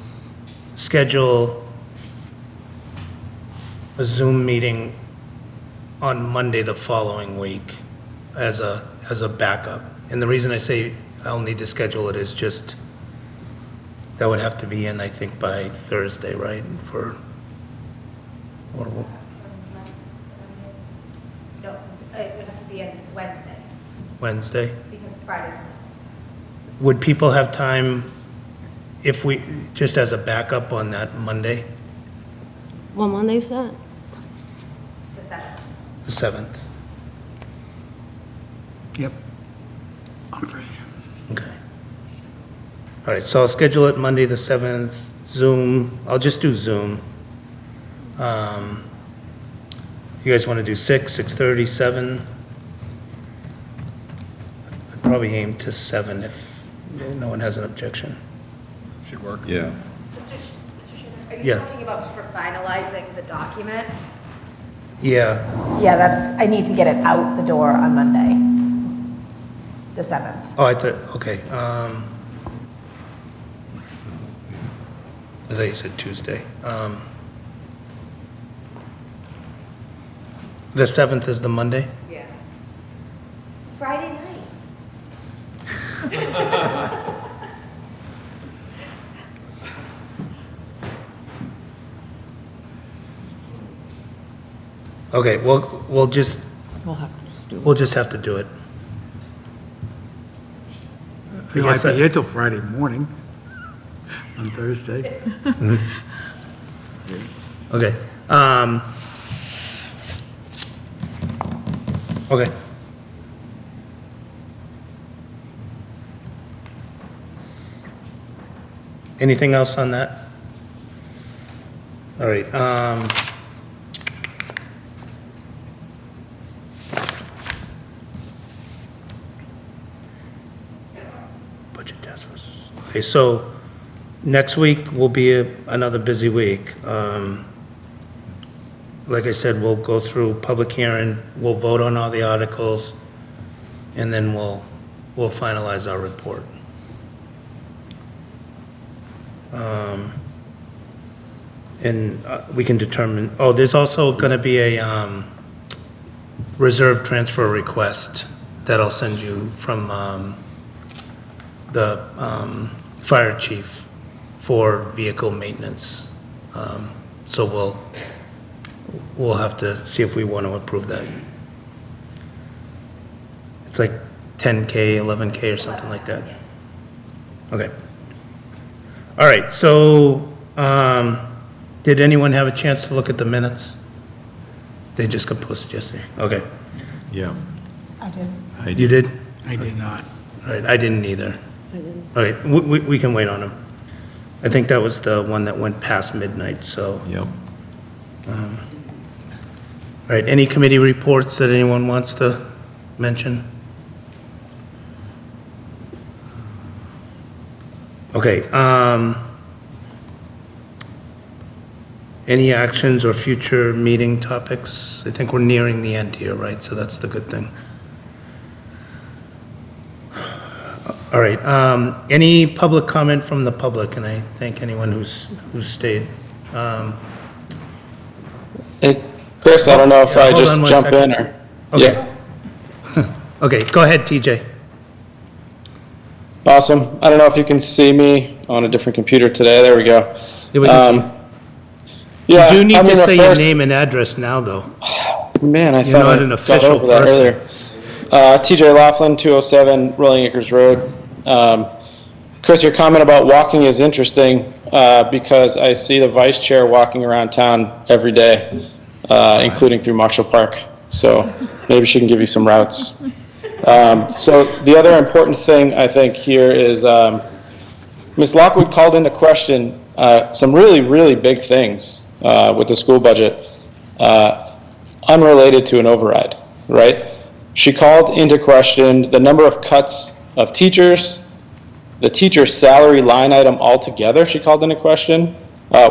schedule a Zoom meeting on Monday the following week as a backup. And the reason I say I'll need to schedule it is just, that would have to be in, I think, by Thursday, right? No, it would have to be on Wednesday, Wednesday? because Friday's Wednesday. Would people have time if we, just as a backup on that Monday, What Monday's that? The 7th. the 7th? I'm free. Okay. All right, so I'll schedule it Monday, the 7th, Zoom. I'll just do Zoom. You guys want to do 6, 6:30, 7? I'd probably aim to 7 if no one has an objection. Should work. Yeah. Are you Yeah. talking about for finalizing the document? Yeah, Yeah, I need to get it out the door on Monday, the 7th. oh, I thought, okay. I thought you said Tuesday. The 7th is the Monday? Yeah. Friday night. Okay, we'll just, We'll have to just do it. we'll just have to do it. You might guess be I- here till Friday morning, on Thursday. Okay. Okay. Anything else on that? All right, budget task force. Okay, so next week will be another busy week. Like I said, we'll go through public hearing, we'll vote on all the articles, and then we'll finalize our report. And we can determine, oh, there's also going to be a reserve transfer request that I'll send you from the fire chief for vehicle maintenance. So we'll have to see if we want to approve that. It's like 10K, 11K or something like that. Okay. All right, so did anyone have a chance to look at the minutes? They just got posted yesterday. Okay. Yeah. I did. You did? I did not. All right, I didn't either. I didn't. All right, we can wait on them. I think that was the one that went past midnight, so. Yep. All right, any committee reports that anyone wants to mention? Okay, any actions or future meeting topics? I think we're nearing the end here, right? So that's the good thing. All right, any public comment from the public? And I thank anyone who's stayed. Hey, Chris, I don't know if Yeah, I hold just on one jump second. in or. Okay. Okay, go ahead, TJ. Awesome. I don't know if you can see me on a different computer today. There we go. Yeah, we can see. Yeah. You do need I to mean, say your first- name and address now, though. Man, I You're thought not I an got official over that person. earlier. TJ Laughlin, 207 Rolling Acres Road. Chris, your comment about walking is interesting because I see the vice chair walking around town every day, including through Marshall Park. So maybe she can give you some routes. So the other important thing I think here is Ms. Lockwood called into question some really, really big things with the school budget unrelated to an override, right? She called into question the number of cuts of teachers, the teacher salary line item altogether, she called into question,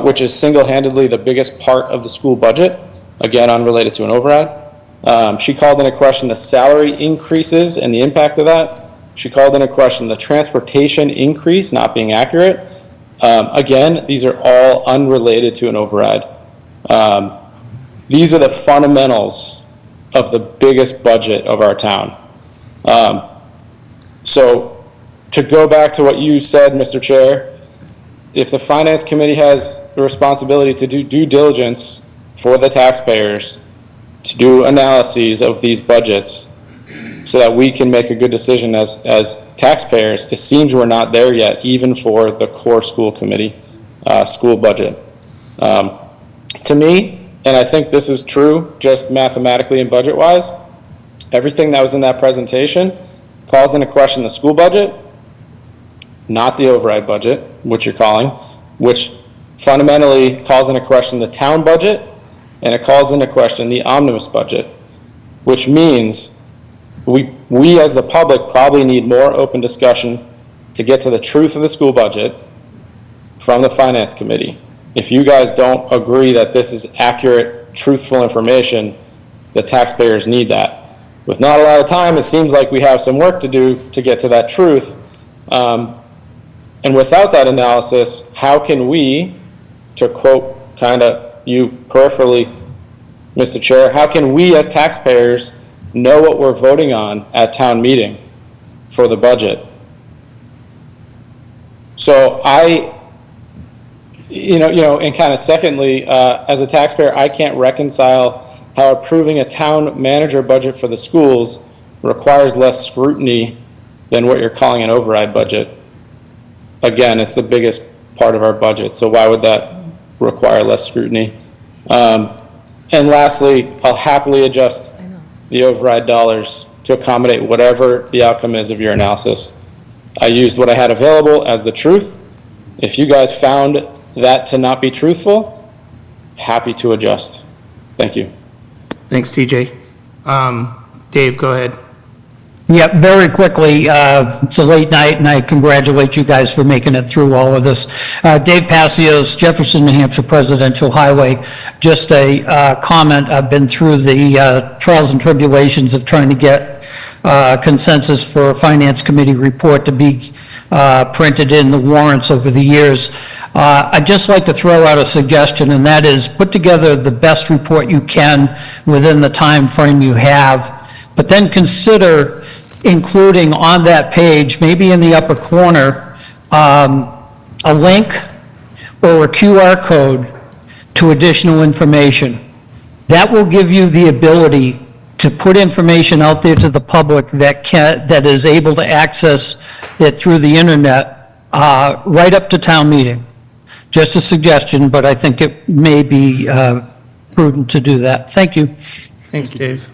which is single-handedly the biggest part of the school budget, again, unrelated to an override. She called into question the salary increases and the impact of that. She called into question the transportation increase not being accurate. Again, these are all unrelated to an override. These are the fundamentals of the biggest budget of our town. So to go back to what you said, Mr. Chair, if the Finance Committee has the responsibility to do due diligence for the taxpayers, to do analyses of these budgets so that we can make a good decision as taxpayers, it seems we're not there yet, even for the core school committee, school budget. To me, and I think this is true just mathematically and budget-wise, everything that was in that presentation calls into question the school budget, not the override budget, which you're calling, which fundamentally calls into question the town budget, and it calls into question the omnibus budget, which means we as the public probably need more open discussion to get to the truth of the school budget from the finance committee. If you guys don't agree that this is accurate, truthful information, the taxpayers need that. With not a lot of time, it seems like we have some work to do to get to that truth. And without that analysis, how can we, to quote kind of you peripherally, Mr. Chair, how can we as taxpayers know what we're voting on at town meeting for the budget? So and kind of secondly, as a taxpayer, I can't reconcile how approving a town manager budget for the schools requires less scrutiny than what you're calling an override budget. Again, it's the biggest part of our budget, so why would that require less scrutiny? And lastly, I'll happily adjust the override dollars to accommodate whatever the outcome is of your analysis. I used what I had available as the truth. If you guys found that to not be truthful, happy to adjust. Thank you. Thanks, TJ. Dave, go ahead. Yeah, very quickly, it's a late night, and I congratulate you guys for making it through all of this. Dave Passios, Jefferson, New Hampshire Presidential Highway. Just a comment, I've been through the trials and tribulations of trying to get consensus for a Finance Committee report to be printed in the warrants over the years. I'd just like to throw out a suggestion, and that is put together the best report you can within the time frame you have, but then consider including on that page, maybe in the upper corner, a link or a QR code to additional information. That will give you the ability to put information out there to the public that is able to access it through the internet right up to town meeting. Just a suggestion, but I think it may be prudent to do that. Thank you. Thanks, Dave.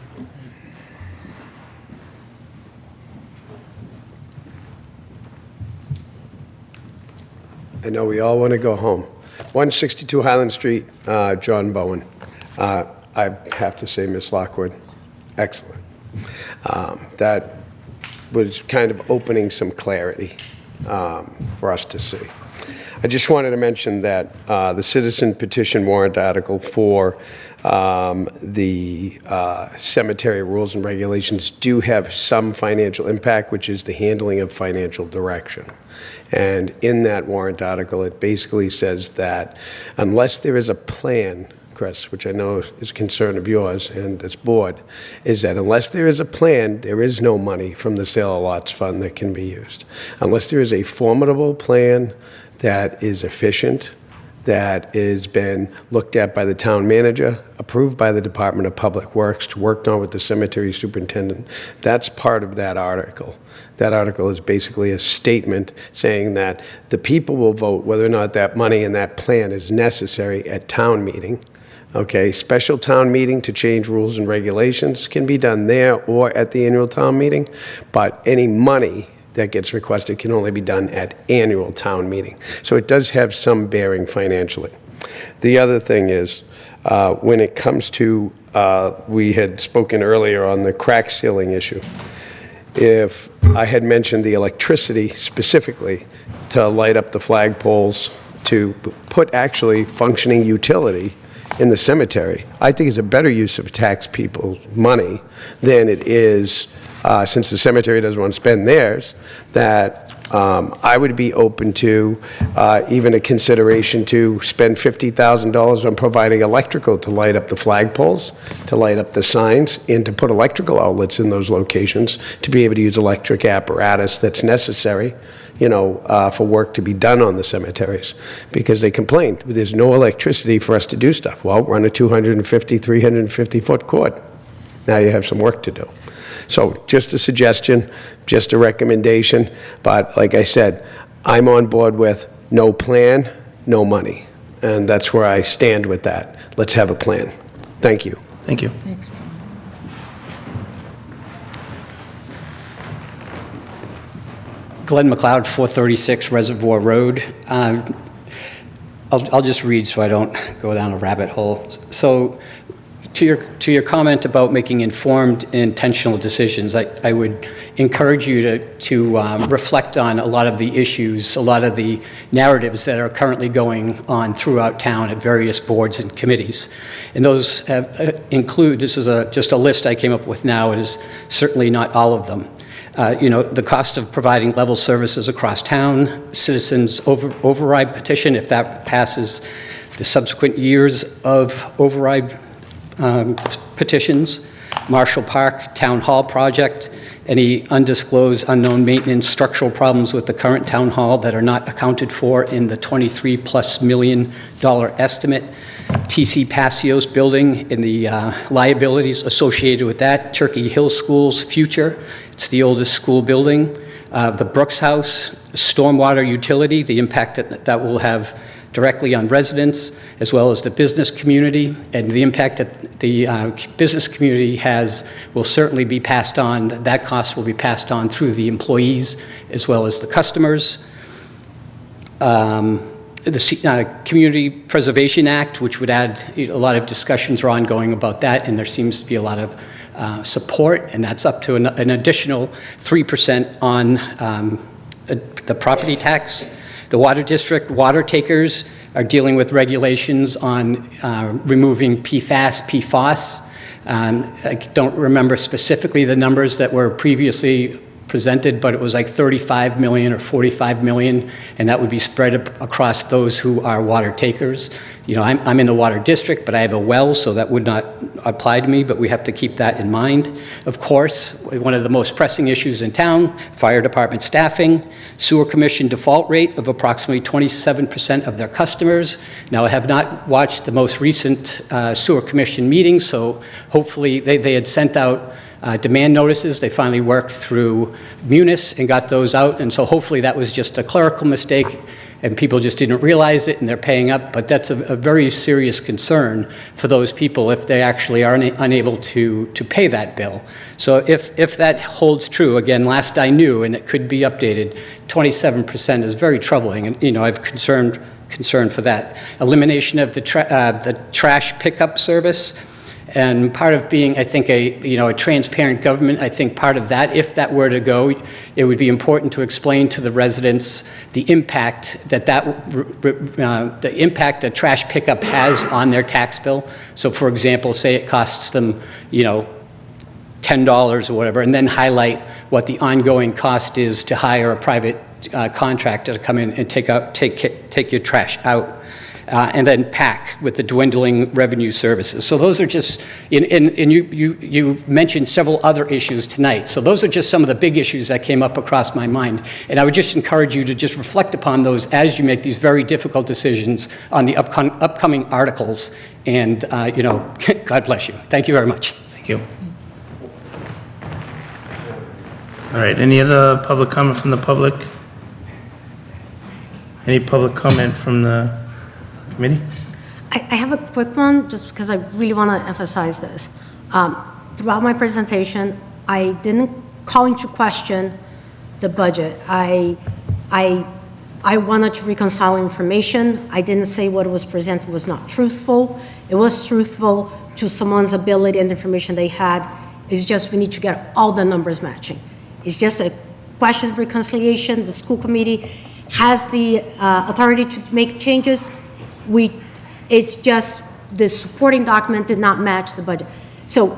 I know we all want to go home. 162 Highland Street, John Bowen. I have to say, Ms. Lockwood, excellent. That was kind of opening some clarity for us to see. I just wanted to mention that the citizen petition warrant article for the cemetery rules and regulations do have some financial impact, which is the handling of financial direction. And in that warrant article, it basically says that unless there is a plan, Chris, which I know is a concern of yours and this board, is that unless there is a plan, there is no money from the sale of lots fund that can be used. Unless there is a formidable plan that is efficient, that has been looked at by the town manager, approved by the Department of Public Works, worked on with the cemetery superintendent. That's part of that article. That article is basically a statement saying that the people will vote whether or not that money and that plan is necessary at town meeting. Okay, special town meeting to change rules and regulations can be done there or at the annual town meeting, but any money that gets requested can only be done at annual town meeting. So it does have some bearing financially. The other thing is, when it comes to, we had spoken earlier on the crack ceiling issue. If I had mentioned the electricity specifically to light up the flagpoles, to put actually functioning utility in the cemetery, I think is a better use of tax people's money than it is, since the cemetery doesn't want to spend theirs, that I would be open to even a consideration to spend $50,000 on providing electrical to light up the flagpoles, to light up the signs, and to put electrical outlets in those locations to be able to use electric apparatus that's necessary, for work to be done on the cemeteries, because they complained, there's no electricity for us to do stuff. Well, run a 250, 350-foot cord. Now you have some work to do. So just a suggestion, just a recommendation, but like I said, I'm on board with no plan, no money, and that's where I stand with that. Let's have a plan. Thank you. Thank you. Thanks, John. Glenn McLeod, 436 Reservoir Road. I'll just read so I don't go down a rabbit hole. So to your comment about making informed, intentional decisions, I would encourage you to reflect on a lot of the issues, a lot of the narratives that are currently going on throughout town at various boards and committees. And those include, this is just a list I came up with now, it is certainly not all of them. The cost of providing level services across town, citizens override petition, if that passes, the subsequent years of override petitions, Marshall Park Town Hall project, any undisclosed, unknown maintenance, structural problems with the current town hall that are not accounted for in the $23+ million estimate, TC Passios building and the liabilities associated with that, Turkey Hill School's future, it's the oldest school building, the Brooks House, stormwater utility, the impact that will have directly on residents, as well as the business community, and the impact that the business community has will certainly be passed on. That cost will be passed on through the employees as well as the customers. The Community Preservation Act, which would add, a lot of discussions are ongoing about that, and there seems to be a lot of support, and that's up to an additional 3% on the property tax. The Water District water takers are dealing with regulations on removing PFAS. I don't remember specifically the numbers that were previously presented, but it was like 35 million or 45 million, and that would be spread across those who are water takers. I'm in the Water District, but I have a well, so that would not apply to me, but we have to keep that in mind. Of course, one of the most pressing issues in town, fire department staffing, sewer commission default rate of approximately 27% of their customers. Now, I have not watched the most recent sewer commission meetings, so hopefully they had sent out demand notices. They finally worked through Munis and got those out, and so hopefully that was just a clerical mistake and people just didn't realize it and they're paying up, but that's a very serious concern for those people if they actually are unable to pay that bill. So if that holds true, again, last I knew, and it could be updated, 27% is very troubling, and I've concern for that. Elimination of the trash pickup service. And part of being, I think, a transparent government, I think part of that, if that were to go, it would be important to explain to the residents the impact that trash pickup has on their tax bill. So, for example, say it costs them, $10 or whatever, and then highlight what the ongoing cost is to hire a private contractor to come in and take your trash out. And then PAC with the dwindling revenue services. So those are just, and you mentioned several other issues tonight. So those are just some of the big issues that came up across my mind. And I would just encourage you to just reflect upon those as you make these very difficult decisions on the upcoming articles. And, God bless you. Thank you very much. Thank you. All right, any other public comment from the public? Any public comment from the committee? I have a quick one, just because I really want to emphasize this. Throughout my presentation, I didn't call into question the budget. I wanted to reconcile information. I didn't say what was presented was not truthful. It was truthful to someone's ability and information they had. It's just we need to get all the numbers matching. It's just a question of reconciliation. The school committee has the authority to make changes. It's just the supporting document did not match the budget. So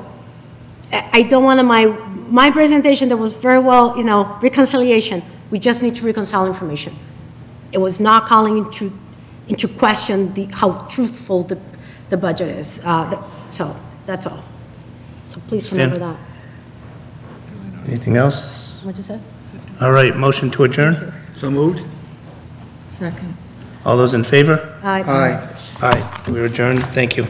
I don't want my presentation that was very well, reconciliation. We just need to reconcile information. It was not calling into question how truthful the budget is. So that's all. So please remember that. Anything else? What'd you say? All right, motion to adjourn? So moved? Second. All those in favor? Aye. Aye. We're adjourned. Thank you.